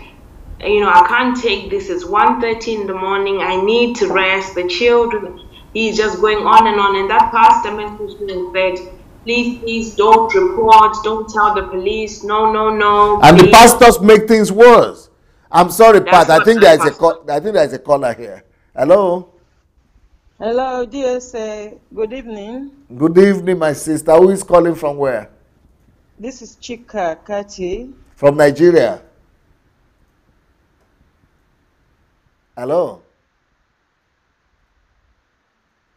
I can't take this. It's 1:30 in the morning. I need to rest. The children, he's just going on. And that pastor messaged me and said, please don't report. Don't tell the police. No. And please. the pastors make things worse. I'm sorry, That's Pat. I think there is a caller here. Hello. Hello, DSA. Good evening. Good evening, my sister. Who is calling from where? This is Chika Kati. From Nigeria. Hello.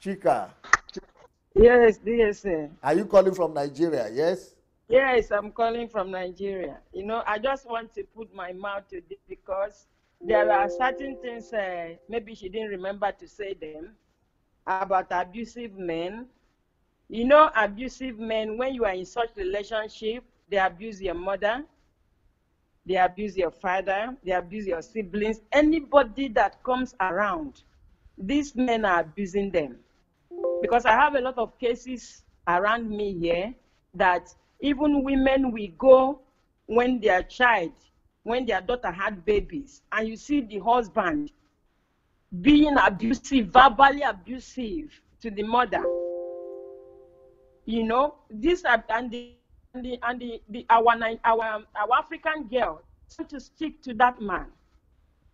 Chika. Yes, DSA. Are you calling from Nigeria? Yes? Yes, I'm calling from Nigeria. I just want to put my mouth to this because there are certain things maybe she didn't remember to say them about abusive men. Abusive men, when you are in such relationship, they abuse your mother, they abuse your father, they abuse your siblings, anybody that comes around. These men are abusing them. Because I have a lot of cases around me here that even women will go when their daughter had babies, and you see the husband being abusive, verbally abusive to the mother. These are our African girl want to stick to that man.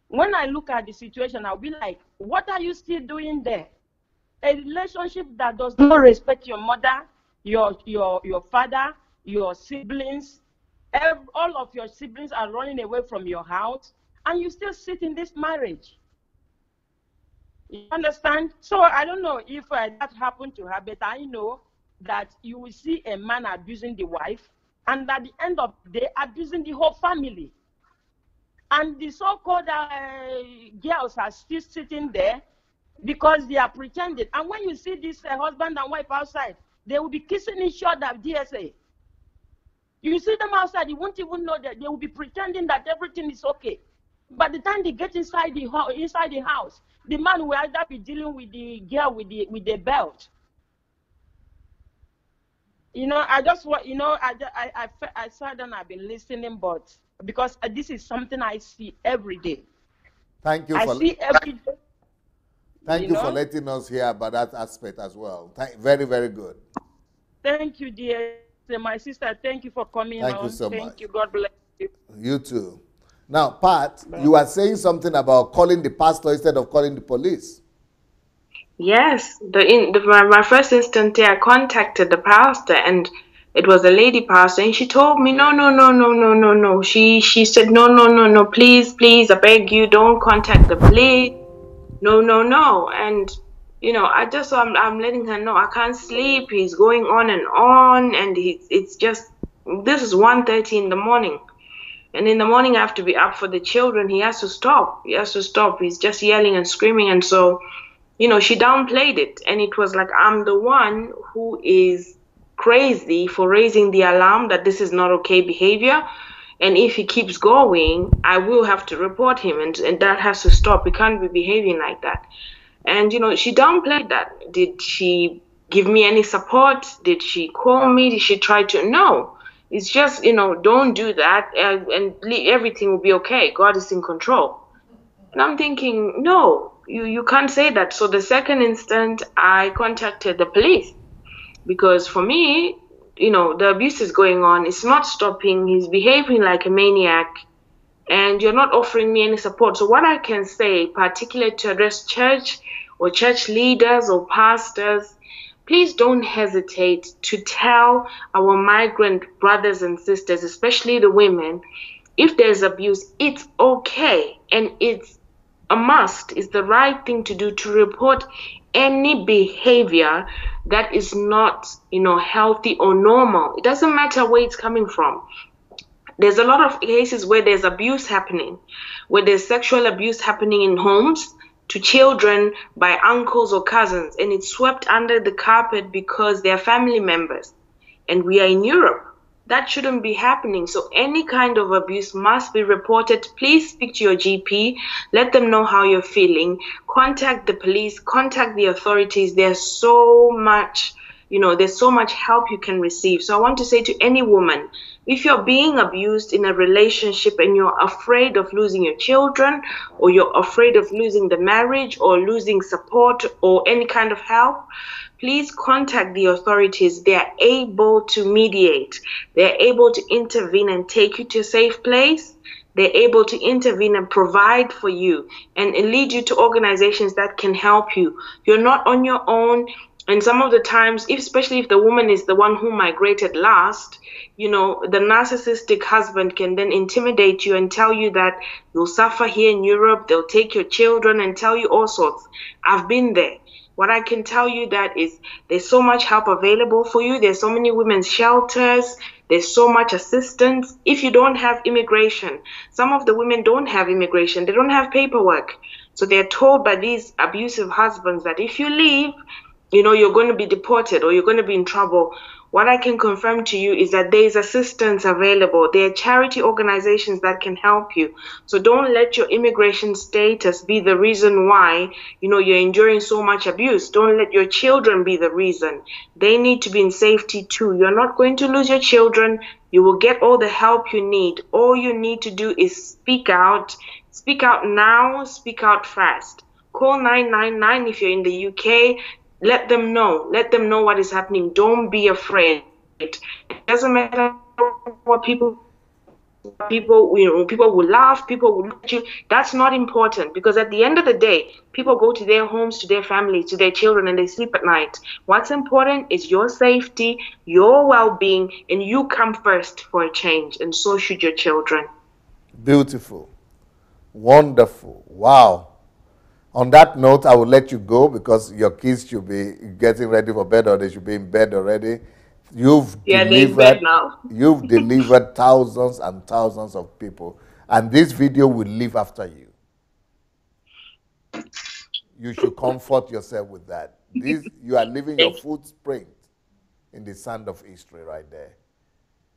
When I look at the situation, I'll be like, what are you still doing there? A relationship that does not respect your mother, your father, your siblings, all of your siblings are running away from your house, and you still sit in this marriage. You understand? So I don't know if that happened to her, but I know that you will see a man abusing the wife, and at the end of the day, abusing the whole family. And the so-called girls are still sitting there because they are pretending. And when you see this husband and wife outside, they will be kissing each other at DSA. You see them outside, you won't even know that they will be pretending that everything is okay. By the time they get inside the house, the man will either be dealing with the girl with the belt. You know, I just want, you know, I sat and I've been listening, but because this is something I see every day. Thank you I for see every day. thank you for letting us hear about that aspect as well. Very, very good. Thank you, dear. My sister, thank you for coming on. Thank you so much. Thank you. God bless you. You too. Now, Pat, you are saying something about calling the pastor instead of calling the police. Yes, my first instant there, I contacted the pastor, and it was a lady pastor, and she told me, no, no, no, no, no, no, no. She said, no, no, no, no, please, please, I beg you, don't contact the police. No, no, no. And you know, I'm letting her know I can't sleep. He's going on, and it's just this is 1:30 in the morning. And in the morning I have to be up for the children. He has to stop. He has to stop. He's just yelling and screaming, and so you know, she downplayed it, and it was like I'm the one who is crazy for raising the alarm that this is not okay behavior, and if he keeps going, I will have to report him, and that has to stop. He can't be behaving like that. And you know, she downplayed that. Did she give me any support? Did she call me? Did she try to? No. It's just, you know, don't do that, and everything will be okay. God is in control. And I'm thinking, no, you can't say that. So the second instant, I contacted the police because for me, you know, the abuse is going on. It's not stopping. He's behaving like a maniac, and you're not offering me any support. So what I can say, particularly to address church or church leaders or pastors, please don't hesitate to tell our migrant brothers and sisters, especially the women, if there's abuse, it's okay, and it's a must, is the right thing to do to report any behavior that is not, you know, healthy or normal. It doesn't matter where it's coming from. There's a lot of cases where there's abuse happening, where there's sexual abuse happening in homes to children by uncles or cousins, and it's swept under the carpet because they're family members. And we are in Europe. That shouldn't be happening. So any kind of abuse must be reported. Please speak to your GP. Let them know how you're feeling. Contact the police. Contact the authorities. There's so much, you know, there's so much help you can receive. So I want to say to any woman, if you're being abused in a relationship and you're afraid of losing your children, or you're afraid of losing the marriage or losing support or any kind of help, please contact the authorities. They are able to mediate. They're able to intervene and take you to a safe place. They're able to intervene and provide for you and lead you to organizations that can help you. You're not on your own. And some of the times, especially if the woman is the one who migrated last, you know, the narcissistic husband can then intimidate you and tell you that you'll suffer here in Europe. They'll take your children and tell you all sorts. I've been there. What I can tell you that is there's so much help available for you. There's so many women's shelters. There's so much assistance. If you don't have immigration, some of the women don't have immigration. They don't have paperwork. So they're told by these abusive husbands that if you leave, you know, you're going to be deported or you're going to be in trouble. What I can confirm to you is that there is assistance available. There are charity organizations that can help you. So don't let your immigration status be the reason why, you know, you're enduring so much abuse. Don't let your children be the reason. They need to be in safety too. You're not going to lose your children. You will get all the help you need. All you need to do is speak out. Speak out now. Speak out fast. Call 999 if you're in the UK. Let them know. Let them know what is happening. Don't be afraid. It doesn't matter what people People, people will laugh, people will look at you. That's not important, because at the end of the day, people go to their homes, to their families, to their children, and they sleep at night. What's important is your safety, your well-being, and you come first for a change, and so should your children. Beautiful. Wonderful. Wow. On that note, I will let you go because your kids should be getting ready for bed, or they should be in bed already. You've Yeah, they're in bed delivered, now. you've delivered thousands and thousands of people, and this video will live after you. You should comfort yourself with that. This, you are leaving your footprint in the sand of history right there.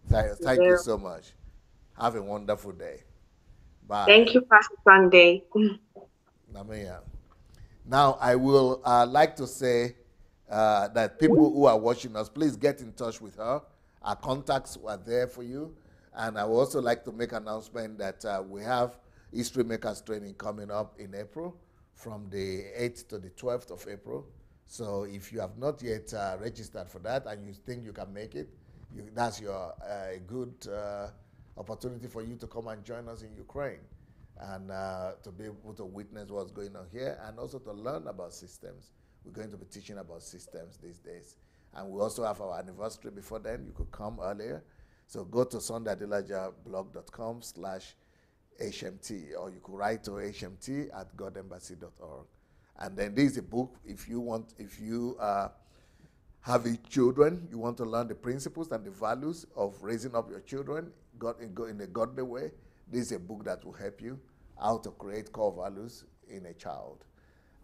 Thank you Yeah. so much. Have a wonderful day. Bye. Thank you, Pastor Sunday. Namaya. Now, I will like to say that people who are watching us, please get in touch with her. Our contacts are there for you. And I would also like to make an announcement that we have History Makers training coming up in April from the 8th to the 12th of April. So if you have not yet registered for that and you think you can make it, that's your good opportunity for you to come and join us in Ukraine and to be able to witness what's going on here and also to learn about systems. We're going to be teaching about systems these days. And we also have our anniversary before then. You could come earlier. So go to sundayadelajablog.com/HMT, or you could write to hmt@godembassy.org. And then there's a book if you want, if you have children, you want to learn the principles and the values of raising up your children in a godly way. This is a book that will help you how to create core values in a child.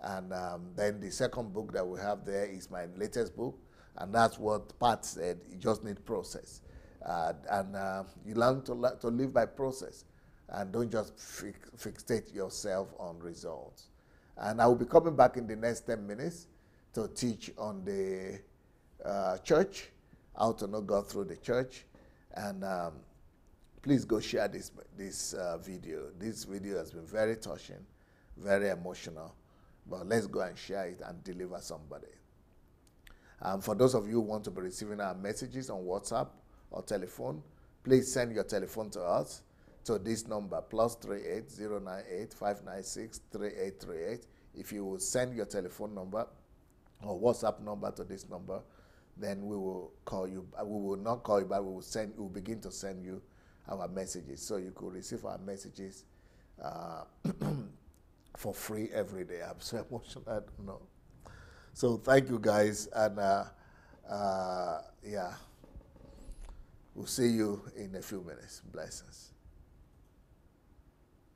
And then the second book that we have there is my latest book, and that's what Pat said. You just need process, and you learn to live by process, and don't just fixate yourself on results. And I will be coming back in the next 10 minutes to teach on the church, how to know God through the church, and please go share this video. This video has been very touching, very emotional. But let's go and share it and deliver somebody. For those of you who want to be receiving our messages on WhatsApp or telephone, please send your telephone to us to this number, +38 098 596 3838. If you will send your telephone number or WhatsApp number to this number, then we will call you. We will not call you, but we will begin to send you our messages, so you could receive our messages for free every day. I'm so emotional, I don't know. So thank you guys, and yeah, we'll see you in a few minutes. Blessings.